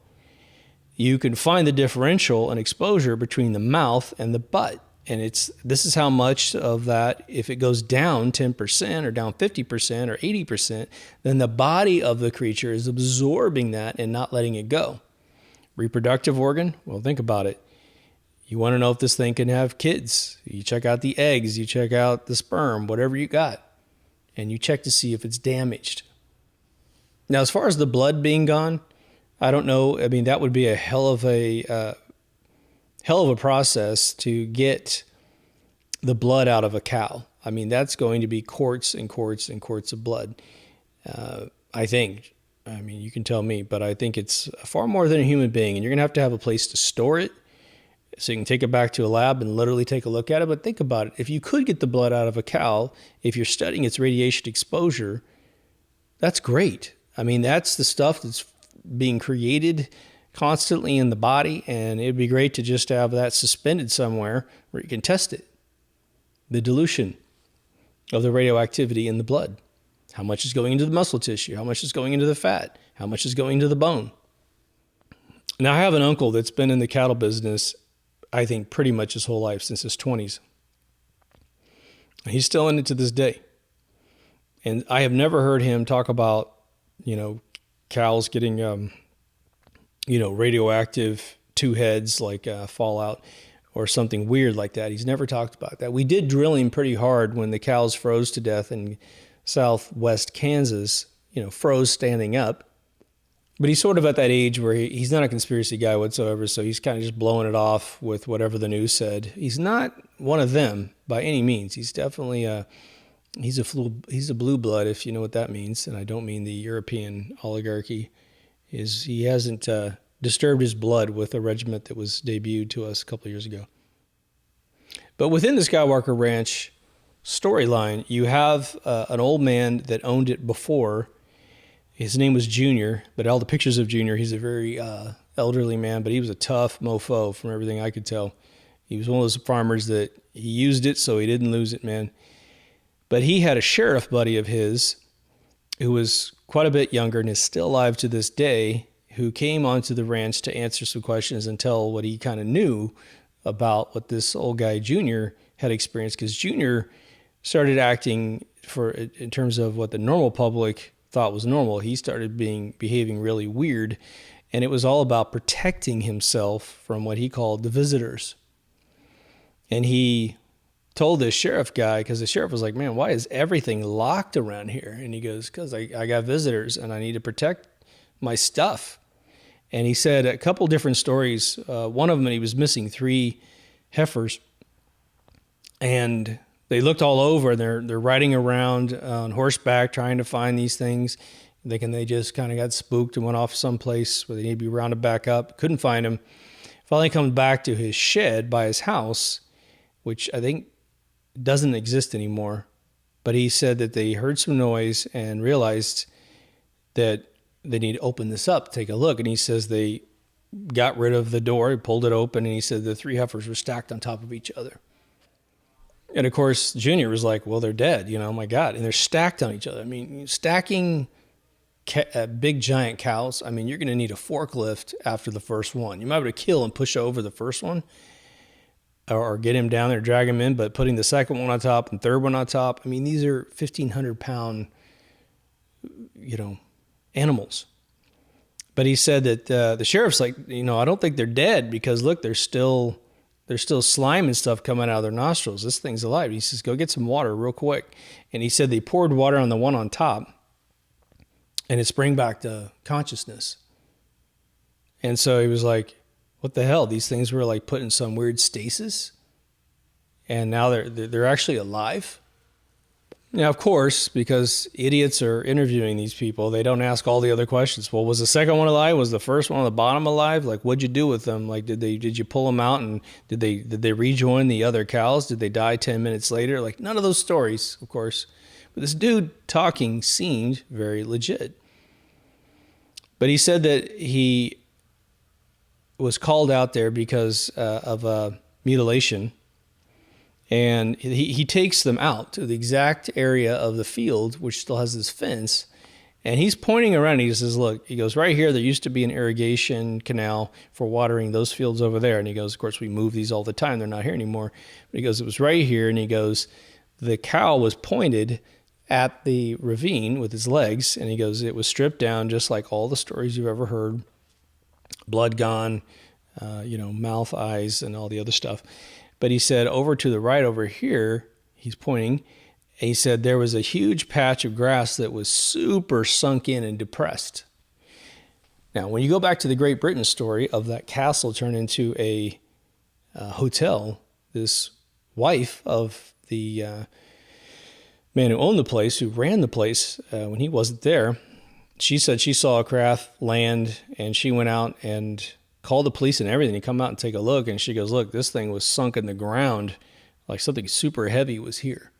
you can find the differential in exposure between the mouth and the butt. And this is how much of that, if it goes down 10% or down 50% or 80%, then the body of the creature is absorbing that and not letting it go. Reproductive organ? Well, think about it. You want to know if this thing can have kids. You check out the eggs, you check out the sperm, whatever you got, and you check to see if it's damaged. Now, as far as the blood being gone, I don't know. I mean, that would be a hell of a process to get the blood out of a cow. I mean, that's going to be quarts and quarts and quarts of blood. I think. I mean, you can tell me, but I think it's far more than a human being, and you're going to have a place to store it so you can take it back to a lab and literally take a look at it. But think about it. If you could get the blood out of a cow, if you're studying its radiation exposure, that's great. I mean, that's the stuff that's being created constantly in the body, and it'd be great to just have that suspended somewhere where you can test it. The dilution of the radioactivity in the blood. How much is going into the muscle tissue? How much is going into the fat? How much is going into the bone? Now, I have an uncle that's been in the cattle business, I think, pretty much his whole life, since his 20s. He's still in it to this day. And I have never heard him talk about, cows getting, radioactive two heads like fallout or something weird like that. He's never talked about that. We did drill him pretty hard when the cows froze to death in southwest Kansas, froze standing up. But he's sort of at that age where he's not a conspiracy guy whatsoever, so he's kind of just blowing it off with whatever the news said. He's not one of them by any means. He's definitely he's a blue blood, if you know what that means, and I don't mean the European oligarchy. He hasn't disturbed his blood with a regiment that was debuted to us a couple of years ago. But within the Skinwalker Ranch storyline, you have an old man that owned it before. His name was Junior, but all the pictures of Junior, he's a very elderly man, but he was a tough mofo from everything I could tell. He was one of those farmers that he used it so he didn't lose it, man. But he had a sheriff buddy of his who was quite a bit younger and is still alive to this day, who came onto the ranch to answer some questions and tell what he kind of knew about what this old guy Junior had experienced, because Junior started acting in terms of what the normal public thought was normal. He started behaving really weird, and it was all about protecting himself from what he called the visitors. And he told this sheriff guy, because the sheriff was like, man, why is everything locked around here? And he goes, because I got visitors and I need to protect my stuff. And he said a couple different stories. One of them, he was missing 3 heifers, and they looked all over. They're riding around on horseback trying to find these things, thinking they just kind of got spooked and went off someplace where they need to be rounded back up. Couldn't find them. Finally comes back to his shed by his house, which I think doesn't exist anymore. But he said that they heard some noise and realized that they need to open this up, take a look. And he says they got rid of the door, he pulled it open, and he said the three heifers were stacked on top of each other. And of course, Junior was like, well, they're dead, oh my God. And they're stacked on each other. I mean, stacking big giant cows, I mean, you're going to need a forklift after the first one. You might be able to kill and push over the first one or get him down there, drag him in, but putting the second one on top and third one on top, I mean, these are 1,500 pound, animals. But he said that the sheriff's like, I don't think they're dead because look, there's still slime and stuff coming out of their nostrils. This thing's alive. He says, go get some water real quick. And he said they poured water on the one on top and it's bring back to consciousness. And so he was like, what the hell? These things were like put in some weird stasis and now they're actually alive. Now, of course, because idiots are interviewing these people, they don't ask all the other questions. Well, was the second one alive? Was the first one on the bottom alive? Like, what'd you do with them? Like, did you pull them out and did they rejoin the other cows? Did they die 10 minutes later? Like, none of those stories, of course. But this dude talking seemed very legit. But he said that he was called out there because of a mutilation. And he takes them out to the exact area of the field, which still has this fence. And he's pointing around. He says, look, he goes, right here, there used to be an irrigation canal for watering those fields over there. And he goes, of course, we move these all the time. They're not here anymore. But he goes, it was right here. And he goes, the cow was pointed at the ravine with his legs. And he goes, it was stripped down just like all the stories you've ever heard. Blood gone, mouth, eyes, and all the other stuff. But he said over to the right over here, he's pointing, and he said there was a huge patch of grass that was super sunk in and depressed. Now, when you go back to the Great Britain story of that castle turned into a hotel, this wife of the man who owned the place, who ran the place when he wasn't there, she said she saw a craft land and she went out and called the police and everything to come out and take a look. And she goes, look, this thing was sunk in the ground like something super heavy was here.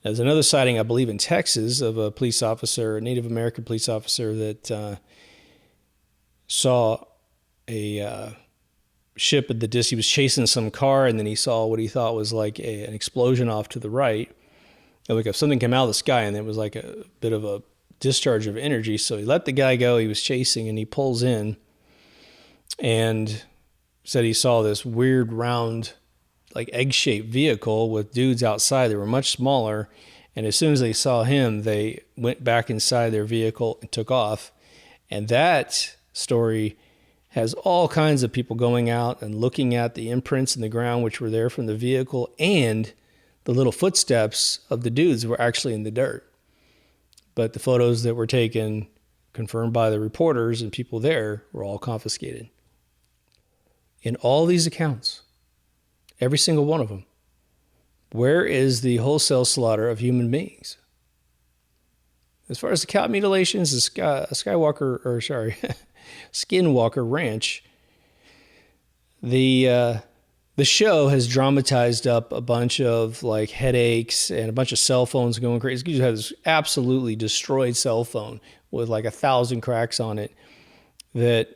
There's another sighting, I believe, in Texas of a police officer, a Native American police officer that saw a ship at the distance. He was chasing some car and then he saw what he thought was like an explosion off to the right. And like if something came out of the sky and it was like a bit of a discharge of energy. So he let the guy go he was chasing and he pulls in. And said he saw this weird round, like egg-shaped vehicle with dudes outside. They were much smaller. And as soon as they saw him, they went back inside their vehicle and took off. And that story has all kinds of people going out and looking at the imprints in the ground, which were there from the vehicle, and the little footsteps of the dudes were actually in the dirt. But the photos that were taken, confirmed by the reporters and people there, were all confiscated. In all these accounts, every single one of them, where is the wholesale slaughter of human beings? As far as the cow mutilations, the Skinwalker Ranch, the show has dramatized up a bunch of like headaches and a bunch of cell phones going crazy. You have this absolutely destroyed cell phone with like 1,000 cracks on it that,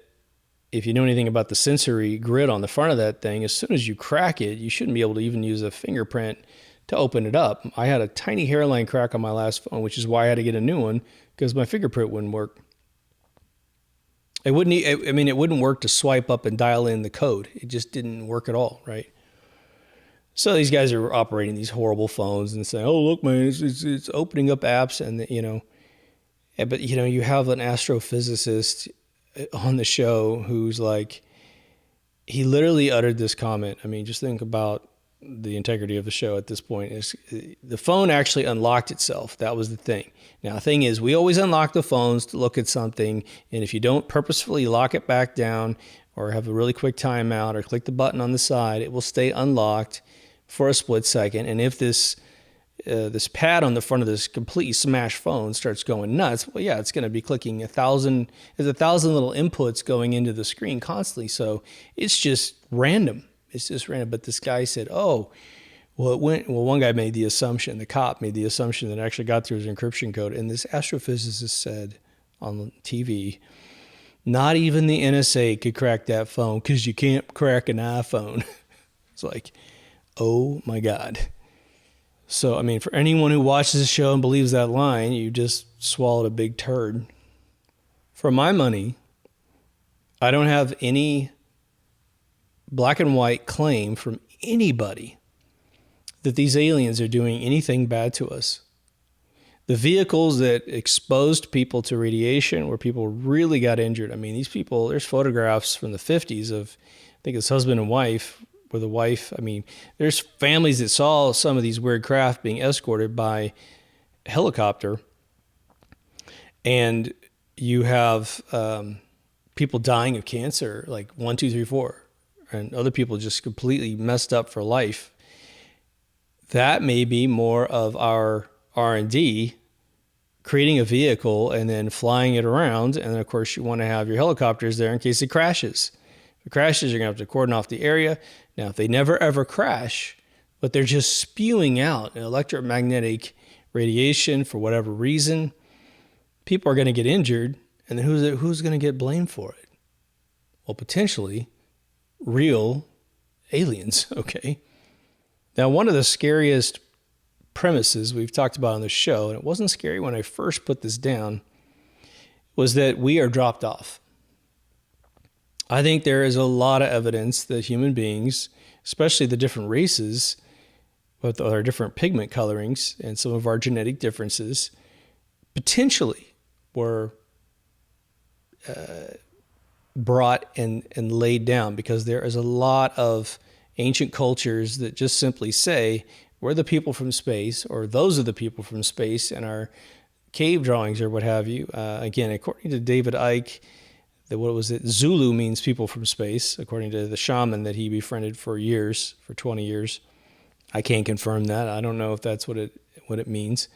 if you know anything about the sensory grid on the front of that thing, as soon as you crack it, you shouldn't be able to even use a fingerprint to open it up. I had a tiny hairline crack on my last phone, which is why I had to get a new one because my fingerprint wouldn't work. It wouldn't work to swipe up and dial in the code. It just didn't work at all, right? So these guys are operating these horrible phones and saying, "Oh, look, man, it's opening up apps," and but you have an astrophysicist on the show who's like, he literally uttered this comment. I mean, just think about the integrity of the show at this point. The phone actually unlocked itself. That was the thing. Now, the thing is, we always unlock the phones to look at something, and if you don't purposefully lock it back down or have a really quick timeout or click the button on the side, it will stay unlocked for a split second. And if this pad on the front of this completely smashed phone starts going nuts, well, yeah, it's going to be clicking 1,000. There's 1,000 little inputs going into the screen constantly. So it's just random. It's just random. But this guy said, "Oh, Well, one guy made the assumption, the cop made the assumption that it actually got through his encryption code. And this astrophysicist said on TV, not even the NSA could crack that phone because you can't crack an iPhone. It's like, oh my God. So, I mean, for anyone who watches the show and believes that line, you just swallowed a big turd. For my money, I don't have any black and white claim from anybody that these aliens are doing anything bad to us. The vehicles that exposed people to radiation where people really got injured. I mean, these people, there's photographs from the 50s of, I think it's husband and wife, where the wife, I mean, there's families that saw some of these weird craft being escorted by helicopter. And you have people dying of cancer, like 1, 2, 3, 4, and other people just completely messed up for life. That may be more of our R&D, creating a vehicle and then flying it around. And then, of course, you want to have your helicopters there in case it crashes. If it crashes, you're going to have to cordon off the area. Now, if they never, ever crash, but they're just spewing out an electromagnetic radiation for whatever reason, people are going to get injured. And then who's going to get blamed for it? Well, potentially real aliens, okay? Now, one of the scariest premises we've talked about on the show, and it wasn't scary when I first put this down, was that we are dropped off. I think there is a lot of evidence that human beings, especially the different races with our different pigment colorings and some of our genetic differences, potentially were brought and laid down, because there is a lot of ancient cultures that just simply say, we're the people from space, or those are the people from space, and our cave drawings or what have you. Again, according to David Icke, Zulu means people from space, according to the shaman that he befriended for 20 years. I can't confirm that. I don't know if that's what it means.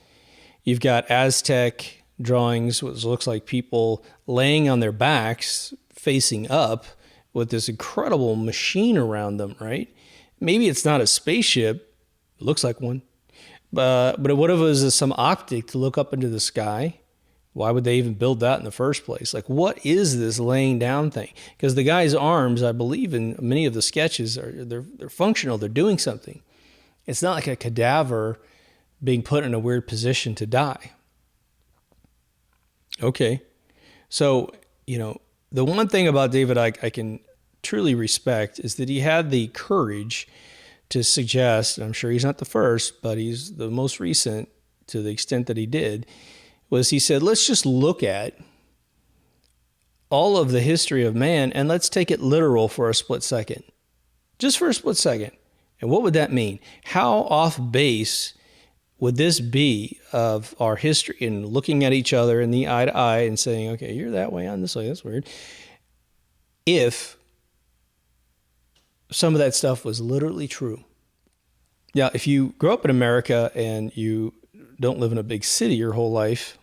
You've got Aztec drawings, which looks like people laying on their backs, facing up, with this incredible machine around them, right? Maybe it's not a spaceship. It looks like one. But what if it was some optic to look up into the sky? Why would they even build that in the first place? Like, what is this laying down thing? Because the guy's arms, I believe in many of the sketches, they're functional. They're doing something. It's not like a cadaver being put in a weird position to die. Okay. So, the one thing about David I can truly respect is that he had the courage to suggest, and I'm sure he's not the first, but he's the most recent to the extent that he did, was he said, let's just look at all of the history of man and let's take it literal for a split second. Just for a split second. And what would that mean? How off base would this be of our history, and looking at each other in the eye to eye and saying, okay, you're that way, I'm this way, that's weird, if some of that stuff was literally true. Now, if you grow up in America and you don't live in a big city your whole life,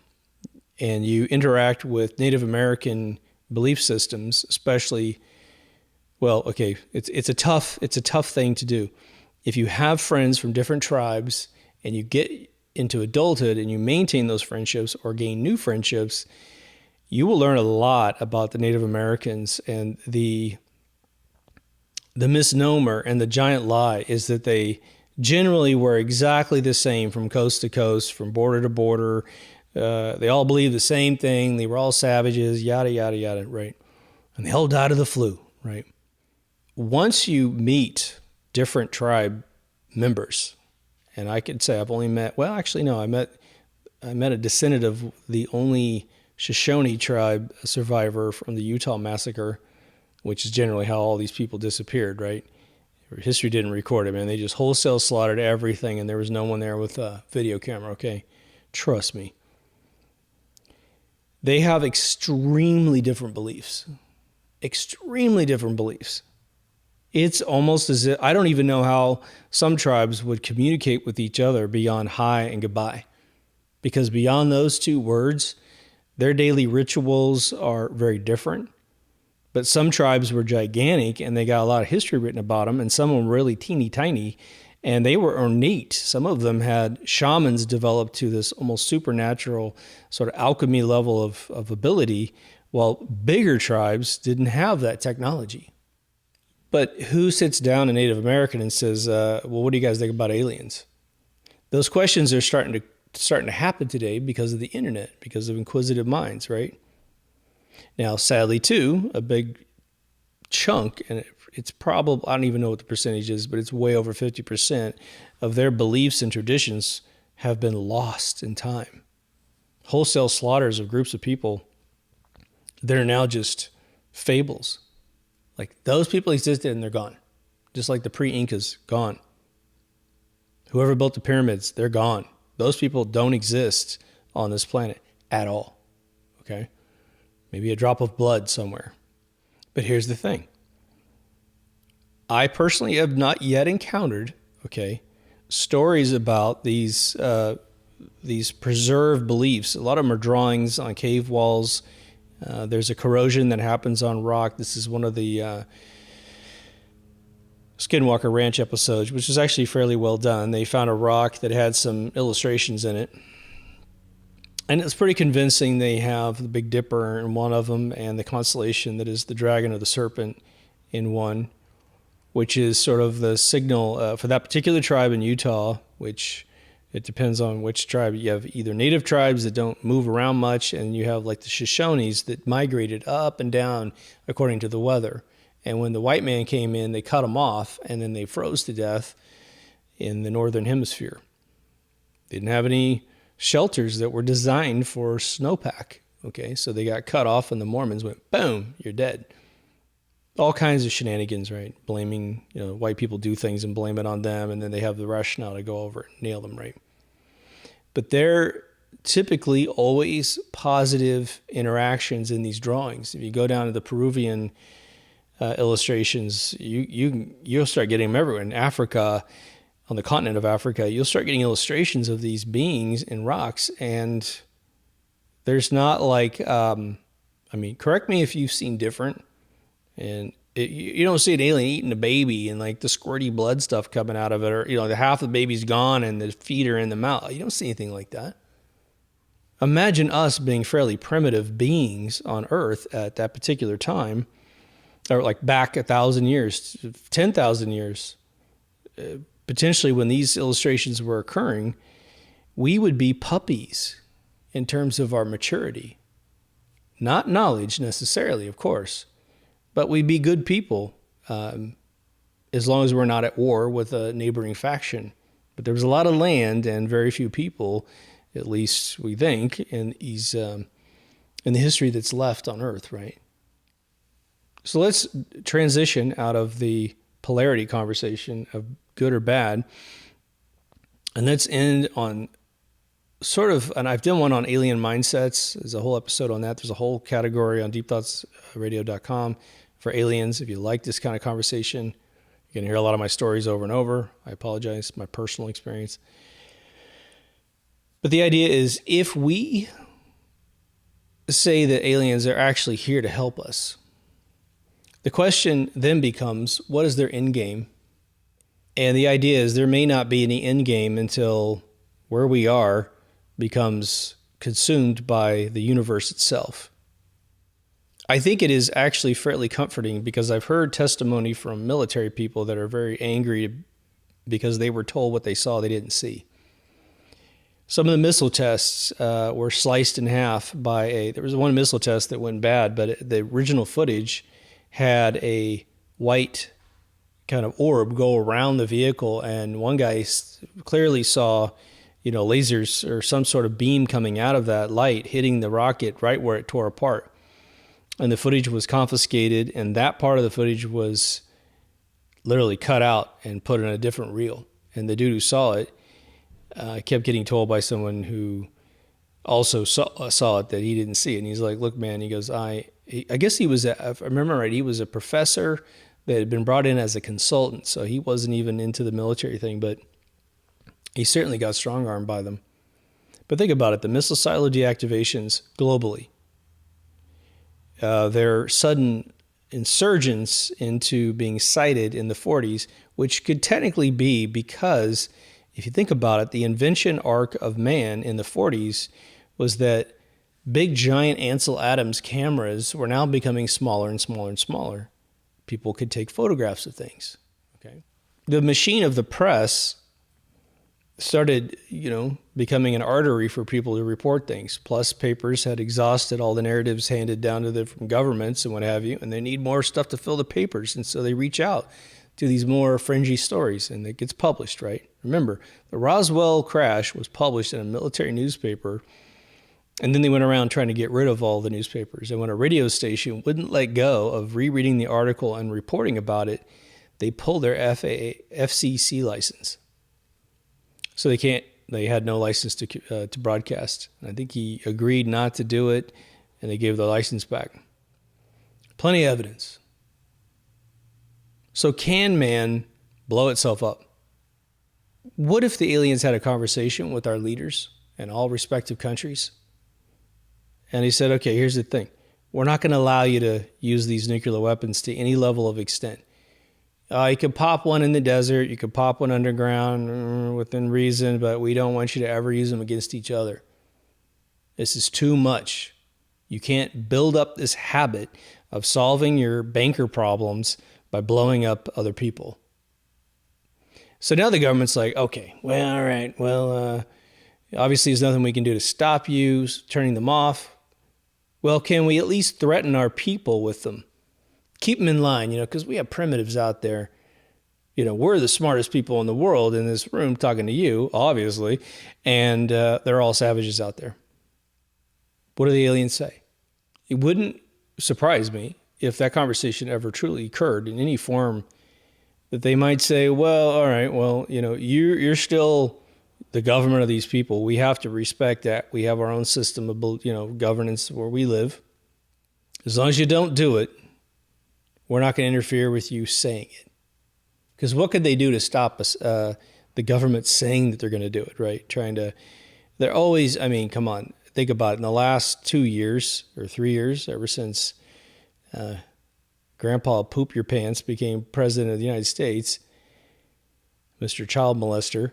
and you interact with Native American belief systems, especially, it's a tough thing to do. If you have friends from different tribes and you get into adulthood and you maintain those friendships or gain new friendships, you will learn a lot about the Native Americans. And the misnomer and the giant lie is that they generally were exactly the same from coast to coast, from border to border. They all believed the same thing. They were all savages, yada, yada, yada, right? And they all died of the flu, right? Once you meet different tribe members, and I could say I've only met, I met a descendant of the only Shoshone tribe survivor from the Utah massacre, which is generally how all these people disappeared, right? History didn't record it, man. They just wholesale slaughtered everything, and there was no one there with a video camera, okay? Trust me. They have extremely different beliefs. Extremely different beliefs. It's almost as if, I don't even know how some tribes would communicate with each other beyond hi and goodbye. Because beyond those two words, their daily rituals are very different. But some tribes were gigantic and they got a lot of history written about them, and some of them really teeny tiny. And they were ornate. Some of them had shamans developed to this almost supernatural sort of alchemy level of ability, while bigger tribes didn't have that technology. But who sits down a Native American and says, well, what do you guys think about aliens? Those questions are starting to happen today because of the internet, because of inquisitive minds, right? Now, sadly, too, a big chunk, and it's probably, I don't even know what the percentage is, but it's way over 50% of their beliefs and traditions have been lost in time. Wholesale slaughters of groups of people that are now just fables. Like, those people existed and they're gone. Just like the pre-Incas, gone. Whoever built the pyramids, they're gone. Those people don't exist on this planet at all. Okay? Maybe a drop of blood somewhere. But here's the thing. I personally have not yet encountered, stories about these preserved beliefs. A lot of them are drawings on cave walls. There's a corrosion that happens on rock. This is one of the Skinwalker Ranch episodes, which is actually fairly well done. They found a rock that had some illustrations in it. And it's pretty convincing. They have the Big Dipper in one of them and the constellation that is the dragon or the serpent in one, which is sort of the signal for that particular tribe in Utah, which it depends on which tribe. You have either native tribes that don't move around much, and you have like the Shoshones that migrated up and down according to the weather. And when the white man came in, they cut them off, and then they froze to death in the northern hemisphere. They didn't have any shelters that were designed for snowpack. So they got cut off, and the Mormons went, boom, you're dead. All kinds of shenanigans, right? Blaming, white people do things and blame it on them, and then they have the rationale to go over it and nail them, right? But they're typically always positive interactions in these drawings. If you go down to the Peruvian illustrations, you'll start getting them everywhere. In Africa, on the continent of Africa, you'll start getting illustrations of these beings in rocks, and there's not like, correct me if you've seen different, and you don't see an alien eating a baby and like the squirty blood stuff coming out of it, or the half of the baby's gone and the feet are in the mouth. You don't see anything like that. Imagine us being fairly primitive beings on Earth at that particular time, or like back 1,000 years, 10,000 years, potentially when these illustrations were occurring, we would be puppies in terms of our maturity. Not knowledge necessarily, of course, but we'd be good people as long as we're not at war with a neighboring faction. But there was a lot of land and very few people, at least we think, in the history that's left on Earth, right? So let's transition out of the polarity conversation of good or bad, and let's end on sort of, and I've done one on alien mindsets. There's a whole episode on that. There's a whole category on deepthoughtsradio.com for aliens. If you like this kind of conversation, you're going to hear a lot of my stories over and over. I apologize, my personal experience. But the idea is, if we say that aliens are actually here to help us, the question then becomes, what is their end game? And the idea is there may not be any end game until where we are becomes consumed by the universe itself. I think it is actually fairly comforting, because I've heard testimony from military people that are very angry because they were told what they saw they didn't see. Some of the missile tests were sliced in half there was one missile test that went bad, but the original footage had a white kind of orb go around the vehicle, and one guy clearly saw, lasers or some sort of beam coming out of that light hitting the rocket right where it tore apart. And the footage was confiscated, and that part of the footage was literally cut out and put in a different reel. And the dude who saw it kept getting told by someone who also saw it that he didn't see it. And he's like, look, man, he goes, I guess he was, if I remember right, he was a professor that had been brought in as a consultant. So he wasn't even into the military thing, but he certainly got strong-armed by them. But think about it, the missile silo deactivations globally, their sudden insurgence into being sighted in the 40s, which could technically be because, if you think about it, the invention arc of man in the 40s was that big giant Ansel Adams cameras were now becoming smaller and smaller and smaller. People could take photographs of things. Okay, the machine of the press started, becoming an artery for people to report things. Plus, papers had exhausted all the narratives handed down to them from governments and what have you, and they need more stuff to fill the papers, and so they reach out to these more fringy stories, and it gets published, right? Remember, the Roswell crash was published in a military newspaper, and then they went around trying to get rid of all the newspapers. And when a radio station wouldn't let go of rereading the article and reporting about it, they pulled their FCC license. So they had no license to broadcast. And I think he agreed not to do it, and they gave the license back. Plenty of evidence. So can man blow itself up? What if the aliens had a conversation with our leaders in all respective countries? And he said, okay, here's the thing. We're not going to allow you to use these nuclear weapons to any level of extent. You could pop one in the desert. You could pop one underground within reason, but we don't want you to ever use them against each other. This is too much. You can't build up this habit of solving your banker problems by blowing up other people. So now the government's like, okay, well, all right, well, obviously there's nothing we can do to stop you turning them off. Well, can we at least threaten our people with them? Keep them in line, because we have primitives out there. We're the smartest people in the world in this room talking to you, obviously, and they're all savages out there. What do the aliens say? It wouldn't surprise me if that conversation ever truly occurred in any form, that they might say, well, all right, well, you're still the government of these people. We have to respect that. We have our own system of, governance where we live. As long as you don't do it, we're not going to interfere with you saying it. Because what could they do to stop us? The government saying that they're going to do it, right? They're always, come on, think about it. In the last 2 years or 3 years, ever since Grandpa Poop Your Pants became president of the United States, Mr. Child Molester,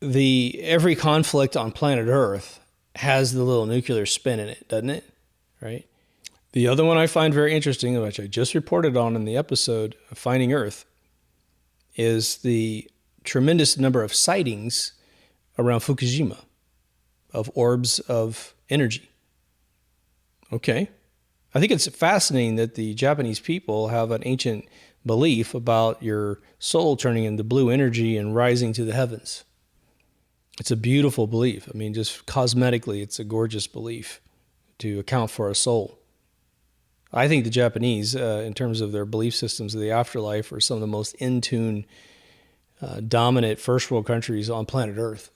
every conflict on planet Earth has the little nuclear spin in it, doesn't it? Right? The other one I find very interesting, which I just reported on in the episode of Finding Earth, is the tremendous number of sightings around Fukushima of orbs of energy. Okay. I think it's fascinating that the Japanese people have an ancient belief about your soul turning into blue energy and rising to the heavens. It's a beautiful belief. Just cosmetically, it's a gorgeous belief to account for a soul. I think the Japanese, in terms of their belief systems of the afterlife, are some of the most in tune, dominant first world countries on planet Earth.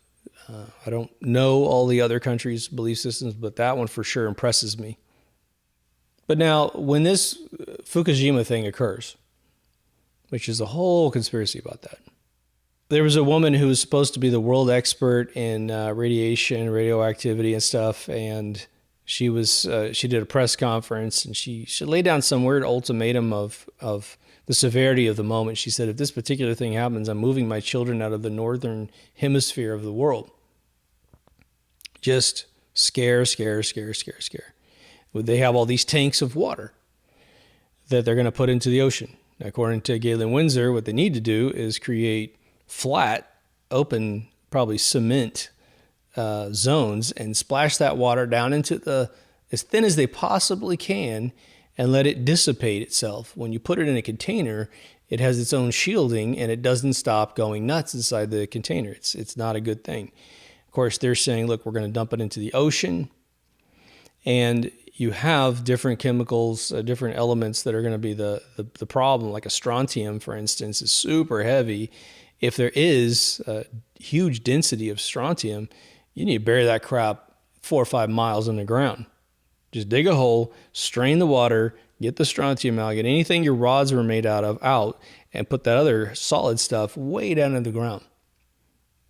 I don't know all the other countries' belief systems, but that one for sure impresses me. But now, when this Fukushima thing occurs, which is a whole conspiracy about that, there was a woman who was supposed to be the world expert in radiation, radioactivity and stuff, and she did a press conference, and she laid down some weird ultimatum of the severity of the moment. She said, if this particular thing happens, I'm moving my children out of the northern hemisphere of the world. Just scare. They have all these tanks of water that they're going to put into the ocean. According to Galen Windsor, what they need to do is create flat, open, probably cement zones and splash that water down into as thin as they possibly can and let it dissipate itself. When you put it in a container, it has its own shielding and it doesn't stop going nuts inside the container. It's not a good thing. Of course, they're saying, look, we're going to dump it into the ocean, and you have different chemicals, different elements that are going to be the problem. Like a strontium, for instance, is super heavy. If there is a huge density of strontium, you need to bury that crap 4 or 5 miles in the ground. Just dig a hole, strain the water, get the strontium out, get anything your rods were made out of out, and put that other solid stuff way down in the ground.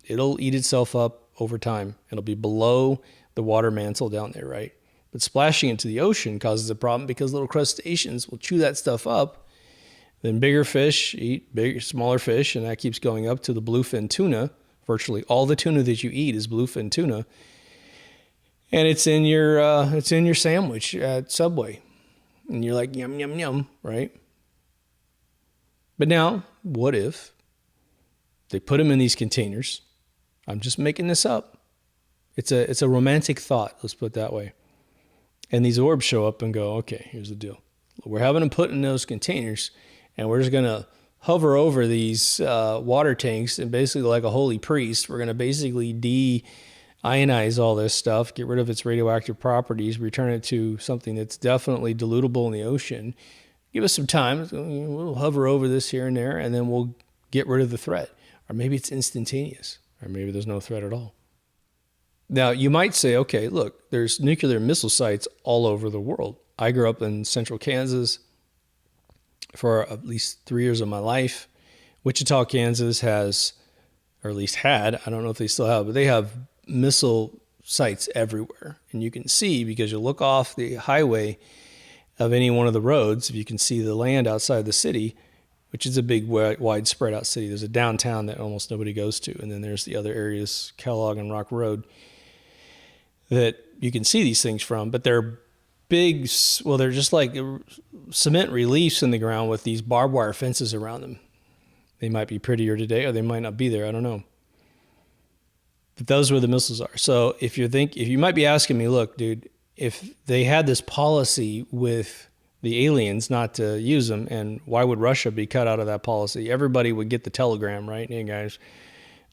It'll eat itself up over time. It'll be below the water mantle down there, right? But splashing into the ocean causes a problem because little crustaceans will chew that stuff up. Then bigger fish eat bigger, smaller fish, and that keeps going up to the bluefin tuna. Virtually all the tuna that you eat is bluefin tuna, and it's in your sandwich at Subway, and you're like yum yum yum, right? But now, what if they put them in these containers? I'm just making this up. It's a romantic thought. Let's put it that way. And these orbs show up and go, okay, here's the deal. We're having them put in those containers, and we're just going to hover over these water tanks, and basically like a holy priest, we're going to basically de-ionize all this stuff, get rid of its radioactive properties, return it to something that's definitely dilutable in the ocean. Give us some time. We'll hover over this here and there, and then we'll get rid of the threat. Or maybe it's instantaneous, or maybe there's no threat at all. Now, you might say, okay, look, there's nuclear missile sites all over the world. I grew up in central Kansas for at least 3 years of my life. Wichita, Kansas has, or at least had, I don't know if they still have, but they have missile sites everywhere. And you can see, because you look off the highway of any one of the roads, if you can see the land outside the city, which is a big, wide spread out city. There's a downtown that almost nobody goes to. And then there's the other areas, Kellogg and Rock Road, that you can see these things from. But they're big, well, they're just like cement reliefs in the ground with these barbed wire fences around them. They might be prettier today, or they might not be there. I don't know. But those are where the missiles are. So if you might be asking me, look, dude, if they had this policy with the aliens not to use them, and why would Russia be cut out of that policy? Everybody would get the telegram, right? Hey guys,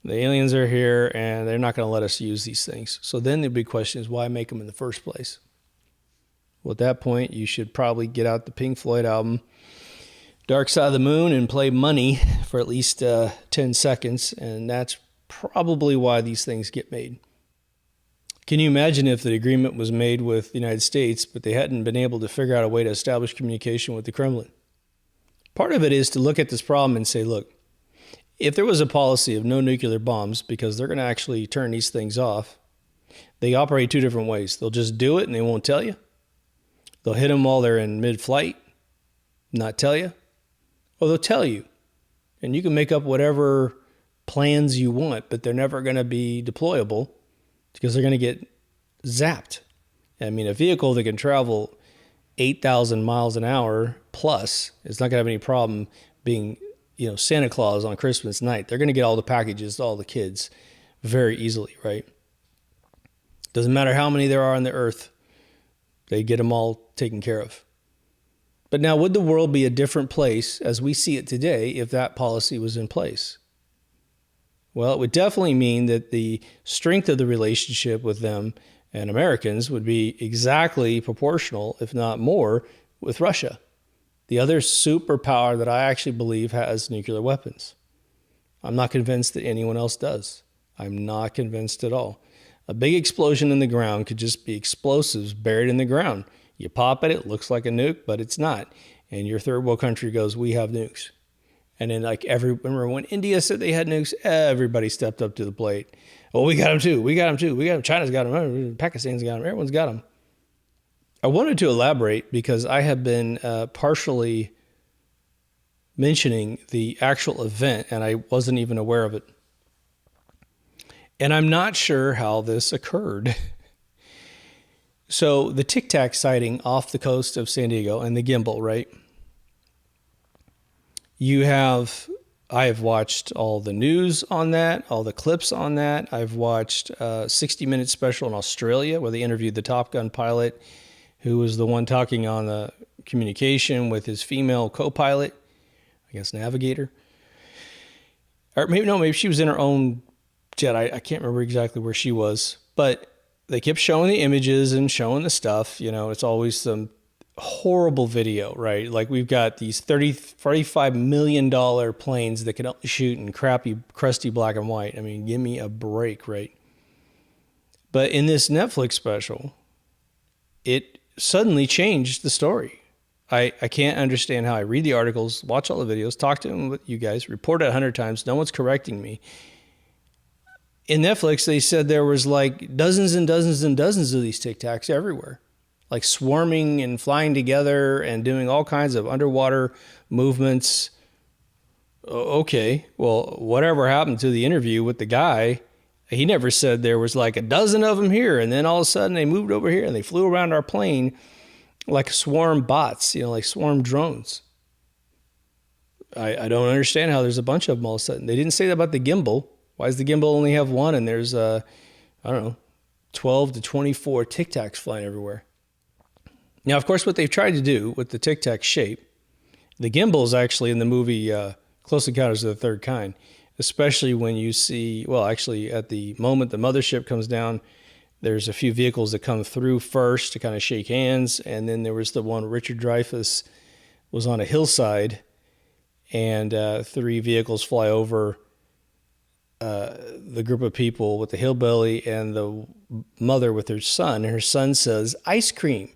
the aliens are here and they're not going to let us use these things. So then the big question is, why make them in the first place? Well, at that point, you should probably get out the Pink Floyd album, Dark Side of the Moon, and play Money for at least 10 seconds. And that's probably why these things get made. Can you imagine if the agreement was made with the United States, but they hadn't been able to figure out a way to establish communication with the Kremlin? Part of it is to look at this problem and say, look, if there was a policy of no nuclear bombs, because they're going to actually turn these things off, they operate two different ways. They'll just do it and they won't tell you. They'll hit them while they're in mid-flight, not tell you. Or they'll tell you. And you can make up whatever plans you want, but they're never going to be deployable because they're going to get zapped. I mean, a vehicle that can travel 8,000 miles an hour plus is not going to have any problem being, Santa Claus on Christmas night. They're going to get all the packages to all the kids very easily, right? Doesn't matter how many there are on the earth. They get them all taken care of. But now, would the world be a different place as we see it today if that policy was in place? Well, it would definitely mean that the strength of the relationship with them and Americans would be exactly proportional, if not more, with Russia, the other superpower that I actually believe has nuclear weapons. I'm not convinced that anyone else does. I'm not convinced at all. A big explosion in the ground could just be explosives buried in the ground. You pop at it, looks like a nuke, but it's not. And your third world country goes, we have nukes. And then remember when India said they had nukes, everybody stepped up to the plate. Oh, we got them too. We got them too. We got them. China's got them. Pakistan's got them. Everyone's got them. I wanted to elaborate because I have been partially mentioning the actual event, and I wasn't even aware of it. And I'm not sure how this occurred. So the Tic Tac sighting off the coast of San Diego and the gimbal, right? I have watched all the news on that, all the clips on that. I've watched a 60-minute special in Australia where they interviewed the Top Gun pilot who was the one talking on the communication with his female co-pilot, I guess navigator. Or maybe she was in her own jet. I can't remember exactly where she was, but they kept showing the images and showing the stuff. It's always some horrible video, right? Like we've got these $35 million planes that can only shoot in crappy, crusty black and white. I mean, give me a break, right? But in this Netflix special, it suddenly changed the story. I can't understand how I read the articles, watch all the videos, talk to them with you guys, report it 100 times. No one's correcting me. In Netflix, they said there was like dozens and dozens and dozens of these Tic Tacs everywhere. like swarming and flying together and doing all kinds of underwater movements. Okay, well, whatever happened to the interview with the guy? He never said there was like a dozen of them here, and then all of a sudden they moved over here and they flew around our plane like swarm bots, like swarm drones. I don't understand how there's a bunch of them all of a sudden. They didn't say that about the gimbal. Why does the gimbal only have one and there's, I don't know, 12 to 24 Tic Tacs flying everywhere? Now, of course, what they've tried to do with the Tic Tac shape, the gimbal is actually in the movie Close Encounters of the Third Kind, especially when you see, well, actually at the moment the mothership comes down, there's a few vehicles that come through first to kind of shake hands. And then there was the one Richard Dreyfuss was on a hillside and 3 vehicles fly over the group of people with the hillbilly and the mother with her son. And her son says, ice cream,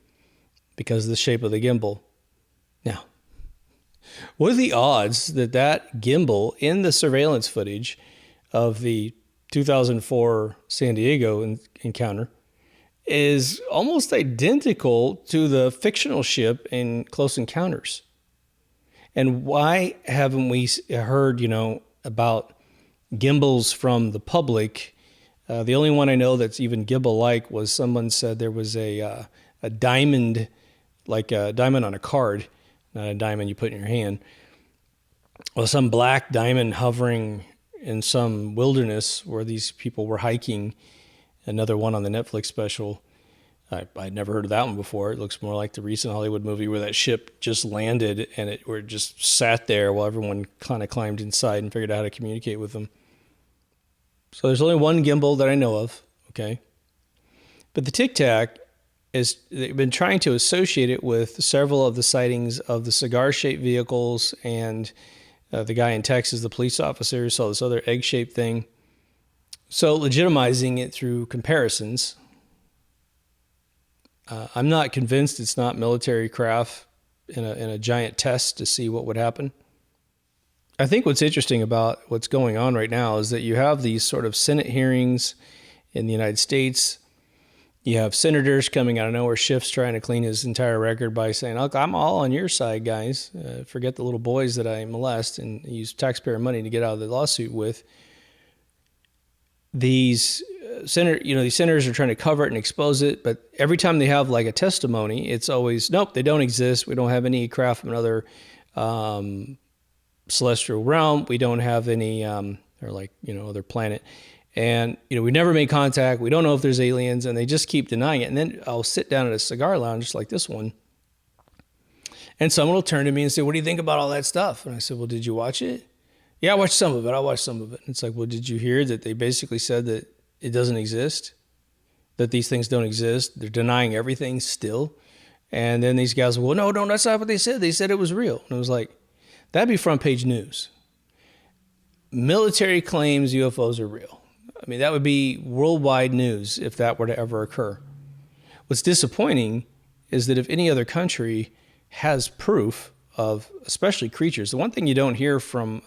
because of the shape of the gimbal. Now, what are the odds that that gimbal in the surveillance footage of the 2004 San Diego encounter is almost identical to the fictional ship in Close Encounters? And why haven't we heard, about gimbals from the public? The only one I know that's even gimbal-like was someone said there was a diamond, like a diamond on a card, not a diamond you put in your hand, or some black diamond hovering in some wilderness where these people were hiking. Another one on the Netflix special. I'd never heard of that one before. It looks more like the recent Hollywood movie where that ship just landed and it just sat there while everyone kind of climbed inside and figured out how to communicate with them. So there's only one gimbal that I know of, okay? But the Tic Tac, they've been trying to associate it with several of the sightings of the cigar-shaped vehicles and the guy in Texas, the police officer, saw this other egg-shaped thing. So legitimizing it through comparisons. I'm not convinced it's not military craft in a giant test to see what would happen. I think what's interesting about what's going on right now is that you have these sort of Senate hearings in the United States. You have senators coming out of nowhere, Schiff's trying to clean his entire record by saying, look, I'm all on your side, guys. Forget the little boys that I molest and use taxpayer money to get out of the lawsuit with. These senators are trying to cover it and expose it, but every time they have like a testimony, it's always, nope, they don't exist. We don't have any craft from another celestial realm. We don't have any, other planet. And, we never made contact. We don't know if there's aliens, and they just keep denying it. And then I'll sit down at a cigar lounge just like this one, and someone will turn to me and say, what do you think about all that stuff? And I said, well, did you watch it? Yeah, I watched some of it. I watched some of it. And it's like, well, did you hear that they basically said that it doesn't exist, that these things don't exist? They're denying everything still. And then these guys, well, no, that's not what they said. They said it was real. And it was like, that'd be front page news. Military claims UFOs are real. I mean, that would be worldwide news if that were to ever occur. What's disappointing is that if any other country has proof of, especially creatures, the one thing you don't hear from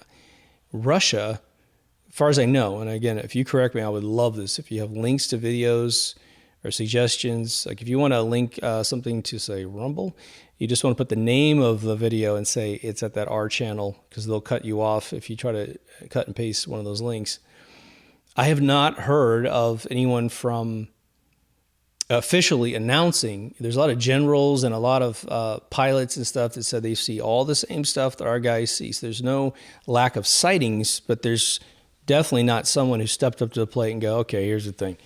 Russia, as far as I know, and again, if you correct me, I would love this. If you have links to videos or suggestions, like if you want to link something to, say, Rumble, you just want to put the name of the video and say it's at that R channel, because they'll cut you off if you try to cut and paste one of those links. I have not heard of anyone from officially announcing. There's a lot of generals and a lot of pilots and stuff that said they see all the same stuff that our guys see. So there's no lack of sightings, but there's definitely not someone who stepped up to the plate and go, okay, here's the thing.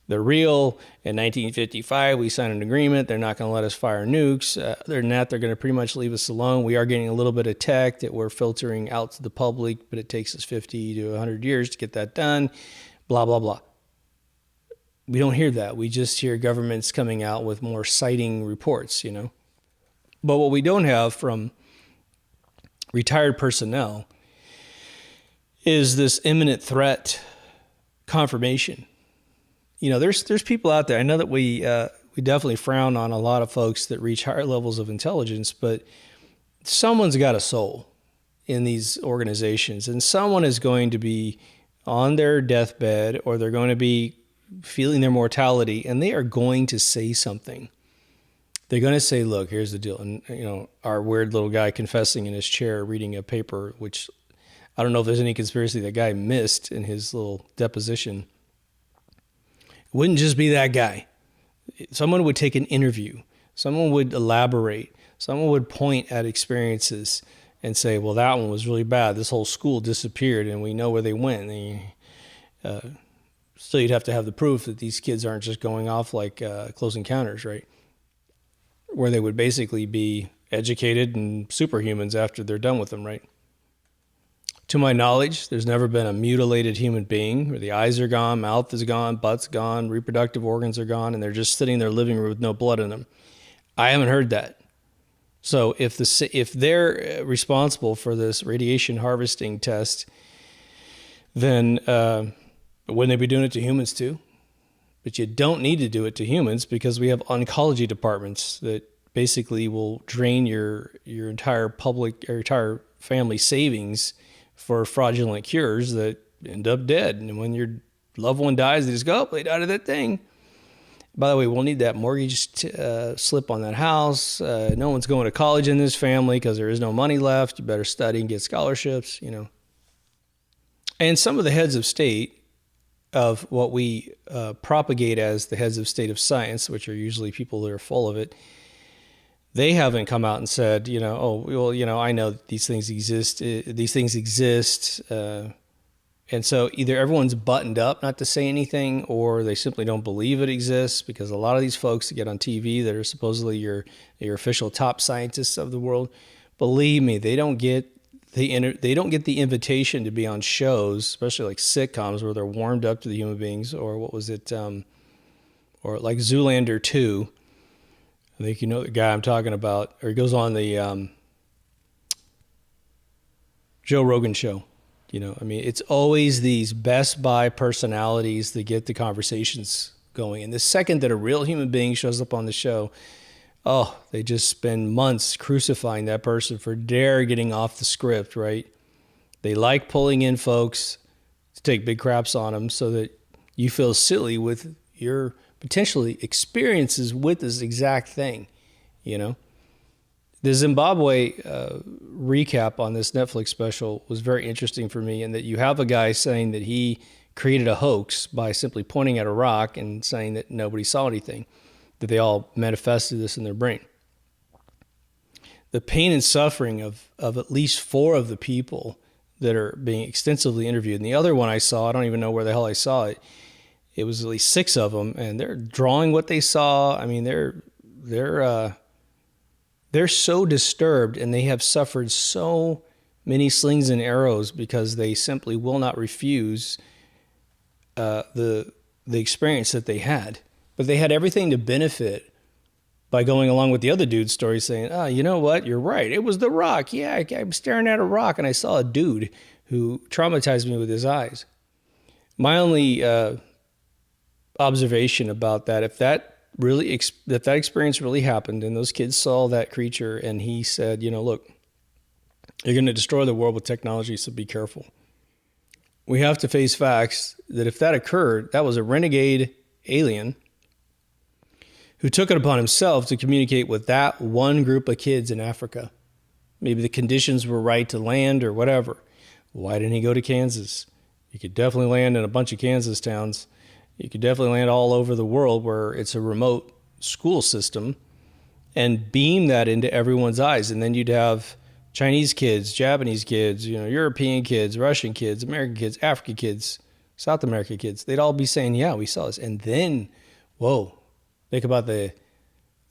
They're real. In 1955, we signed an agreement. They're not going to let us fire nukes. Other than that, they're going to pretty much leave us alone. We are getting a little bit of tech that we're filtering out to the public, but it takes us 50 to 100 years to get that done, blah, blah, blah. We don't hear that. We just hear governments coming out with more sighting reports, But what we don't have from retired personnel is this imminent threat confirmation. There's people out there. I know that we definitely frown on a lot of folks that reach higher levels of intelligence, but someone's got a soul in these organizations, and someone is going to be on their deathbed, or they're going to be feeling their mortality, and they are going to say something. They're going to say, look, here's the deal. And, our weird little guy confessing in his chair, reading a paper, which I don't know if there's any conspiracy that guy missed in his little deposition. It wouldn't just be that guy. Someone would take an interview. Someone would elaborate. Someone would point at experiences and say, well, that one was really bad. This whole school disappeared and we know where they went. Still, you'd have to have the proof that these kids aren't just going off like Close Encounters, right? Where they would basically be educated and superhumans after they're done with them, right? To my knowledge, there's never been a mutilated human being where the eyes are gone, mouth is gone, butt's gone, reproductive organs are gone, and they're just sitting in their living room with no blood in them. I haven't heard that. So if they're responsible for this radiation harvesting test, then wouldn't they be doing it to humans too? But you don't need to do it to humans because we have oncology departments that basically will drain your entire family savings for fraudulent cures that end up dead. And when your loved one dies, they just go, oh, they died of that thing. By the way, we'll need that mortgage slip on that house. No one's going to college in this family because there is no money left. You better study and get scholarships, And some of the heads of state of what we propagate as the heads of state of science, which are usually people that are full of it, they haven't come out and said, oh, well, I know that these things exist. And so either everyone's buttoned up not to say anything, or they simply don't believe it exists, because a lot of these folks that get on TV that are supposedly your official top scientists of the world, believe me, they don't get the invitation to be on shows, especially like sitcoms where they're warmed up to the human beings, or what was it, or like Zoolander 2. I think you know the guy I'm talking about, or he goes on the Joe Rogan show. It's always these Best Buy personalities that get the conversations going. And the second that a real human being shows up on the show, they just spend months crucifying that person for dare getting off the script, right? They like pulling in folks to take big craps on them so that you feel silly with your potentially experiences with this exact thing, The Zimbabwe recap on this Netflix special was very interesting for me, in that you have a guy saying that he created a hoax by simply pointing at a rock and saying that nobody saw anything, that they all manifested this in their brain. The pain and suffering of at least 4 of the people that are being extensively interviewed. And the other one I saw, I don't even know where the hell I saw it. It was at least 6 of them, and they're drawing what they saw. I mean, they're so disturbed, and they have suffered so many slings and arrows because they simply will not refuse the experience that they had. But they had everything to benefit by going along with the other dude's story, saying, oh, you know what? You're right. It was the rock. Yeah, I'm staring at a rock, and I saw a dude who traumatized me with his eyes. My only observation about that, if that experience really happened and those kids saw that creature and he said, look, you're going to destroy the world with technology, so be careful. We have to face facts that if that occurred, that was a renegade alien who took it upon himself to communicate with that one group of kids in Africa. Maybe the conditions were right to land or whatever. Why didn't he go to Kansas? He could definitely land in a bunch of Kansas towns. You could definitely land all over the world where it's a remote school system and beam that into everyone's eyes. And then you'd have Chinese kids, Japanese kids, European kids, Russian kids, American kids, African kids, South American kids. They'd all be saying, yeah, we saw this. And then, whoa, think about it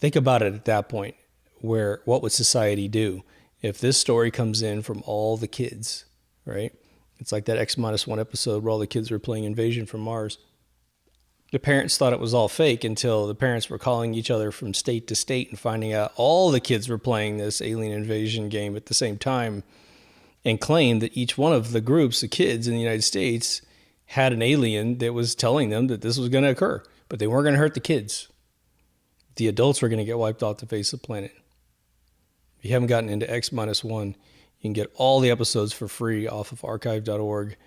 at that point, where what would society do if this story comes in from all the kids, right? It's like that X-1 episode where all the kids were playing Invasion from Mars. The parents thought it was all fake until the parents were calling each other from state to state and finding out all the kids were playing this alien invasion game at the same time, and claimed that each one of the groups of kids in the United States had an alien that was telling them that this was going to occur, but they weren't going to hurt the kids. The adults were going to get wiped off the face of the planet. If you haven't gotten into X-1, you can get all the episodes for free off of archive.org,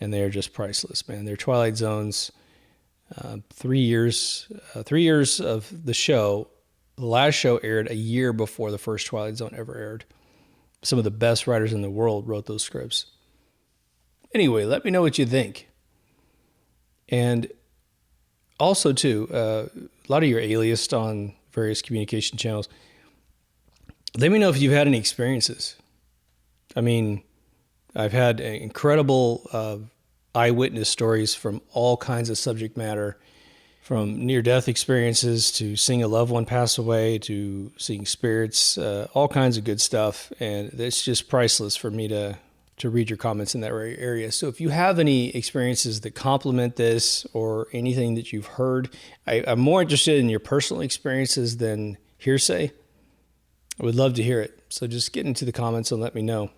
and they are just priceless, man. They're Twilight Zones. 3 years of the show The last show aired a year before the first Twilight Zone ever aired. Some of the best writers in the world wrote those scripts. Anyway, let me know what you think. And also, too, a lot of your aliasts on various communication channels, let me know if you've had any experiences. I mean, I've had incredible eyewitness stories from all kinds of subject matter, from near-death experiences to seeing a loved one pass away to seeing spirits, all kinds of good stuff. And it's just priceless for me to read your comments in that area. So if you have any experiences that complement this or anything that you've heard, I'm more interested in your personal experiences than hearsay. I would love to hear it. So just get into the comments and let me know.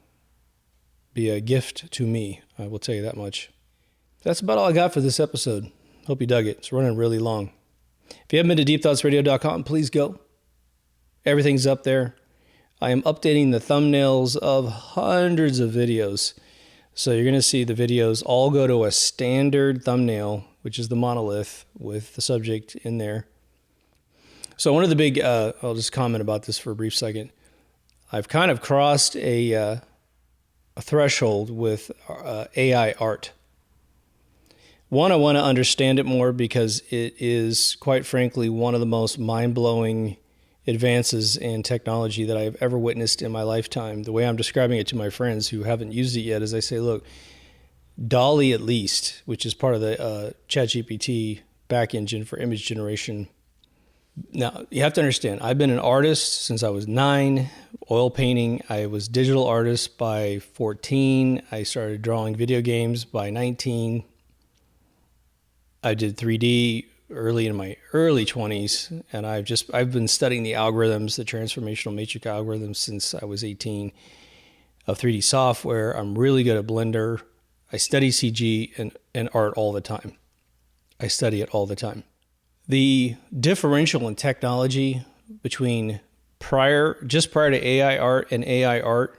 Be a gift to me, I will tell you that much. That's about all I got for this episode. Hope you dug it. It's running really long. If you haven't been to deepthoughtsradio.com, please go. Everything's up there. I am updating the thumbnails of hundreds of videos. So you're going to see the videos all go to a standard thumbnail, which is the monolith with the subject in there. So one of the big, I'll just comment about this for a brief second. I've kind of crossed a threshold with AI art. One, I want to understand it more because it is, quite frankly, one of the most mind-blowing advances in technology that I've ever witnessed in my lifetime. The way I'm describing it to my friends who haven't used it yet is I say, look, DALL-E at least, which is part of the ChatGPT back engine for image generation. Now, you have to understand, I've been an artist since I was 9, oil painting. I was digital artist by 14. I started drawing video games by 19. I did 3D early in my early 20s, and I've been studying the algorithms, the transformational matrix algorithms since I was 18 of 3D software. I'm really good at Blender. I study CG and art all the time. I study it all the time. The differential in technology between just prior to AI art and AI art,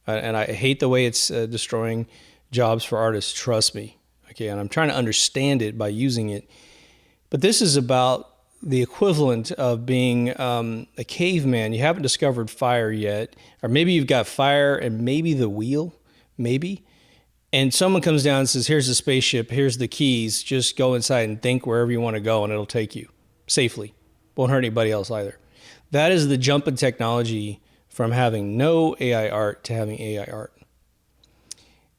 and I hate the way it's destroying jobs for artists, trust me. Okay, and I'm trying to understand it by using it. But this is about the equivalent of being a caveman. You haven't discovered fire yet, or maybe you've got fire and maybe the wheel, maybe. And someone comes down and says, here's the spaceship, here's the keys, just go inside and think wherever you want to go and it'll take you safely. Won't hurt anybody else either. That is the jump in technology from having no AI art to having AI art.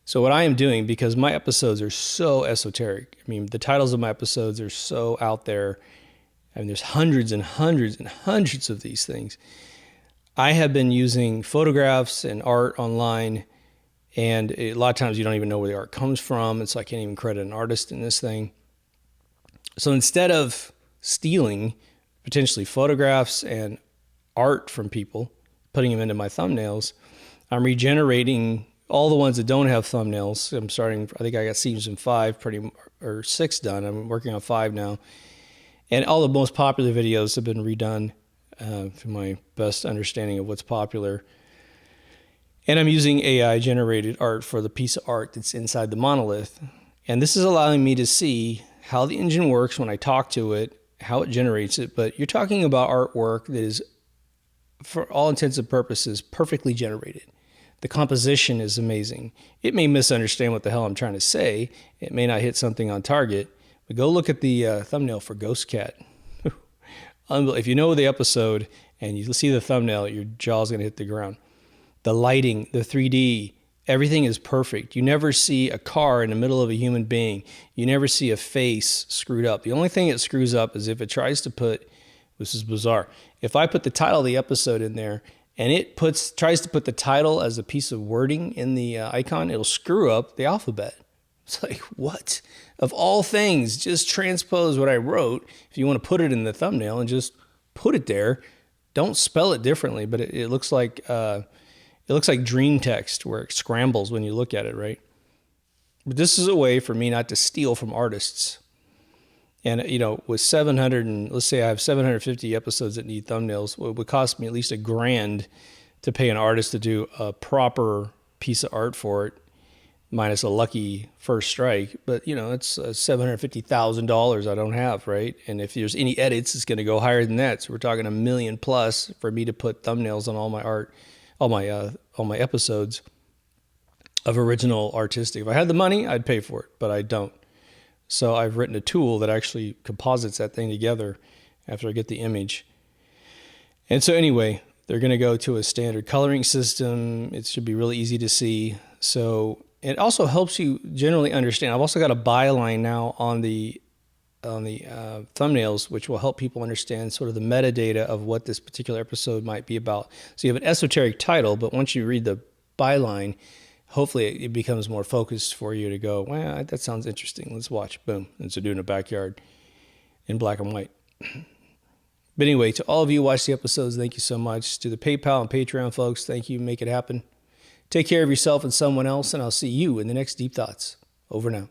So what I am doing, because my episodes are so esoteric, I mean, the titles of my episodes are so out there, I mean, there's hundreds and hundreds and hundreds of these things. I have been using photographs and art online, and a lot of times you don't even know where the art comes from, and so I can't even credit an artist in this thing. So instead of stealing potentially photographs and art from people, putting them into my thumbnails, I'm regenerating all the ones that don't have thumbnails. I'm starting, I think I got season 5 or 6 done. I'm working on 5 now. And all the most popular videos have been redone to my best understanding of what's popular. And I'm using AI generated art for the piece of art that's inside the monolith. And this is allowing me to see how the engine works when I talk to it, how it generates it. But you're talking about artwork that is, for all intents and purposes, perfectly generated. The composition is amazing. It may misunderstand what the hell I'm trying to say. It may not hit something on target. But go look at the thumbnail for Ghost Cat. If you know the episode and you see the thumbnail, your jaw's going to hit the ground. The lighting, the 3D, everything is perfect. You never see a car in the middle of a human being. You never see a face screwed up. The only thing it screws up is if it tries to put, this is bizarre, if I put the title of the episode in there and it tries to put the title as a piece of wording in the icon, it'll screw up the alphabet. It's like, what? Of all things, just transpose what I wrote. If you want to put it in the thumbnail and just put it there, don't spell it differently, but it looks like dream text where it scrambles when you look at it, right? But this is a way for me not to steal from artists. And, with 700 and let's say I have 750 episodes that need thumbnails, it would cost me at least $1,000 to pay an artist to do a proper piece of art for it. minus a lucky first strike. But, you know, it's $750,000 I don't have, right? And if there's any edits, it's going to go higher than that. So we're talking $1 million plus for me to put thumbnails on all my art, all my episodes of original artistic. If I had the money, I'd pay for it, but I don't. So I've written a tool that actually composites that thing together after I get the image. And so anyway, they're going to go to a standard coloring system. It should be really easy to see. So it also helps you generally understand. I've also got a byline now on the thumbnails, which will help people understand sort of the metadata of what this particular episode might be about. So you have an esoteric title, but once you read the byline, hopefully it becomes more focused for you to go, well, that sounds interesting. Let's watch. Boom. And so do in a backyard in black and white. But anyway, to all of you who watch the episodes, thank you so much. To the PayPal and Patreon folks, thank you. Make it happen. Take care of yourself and someone else, and I'll see you in the next Deep Thoughts. Over now.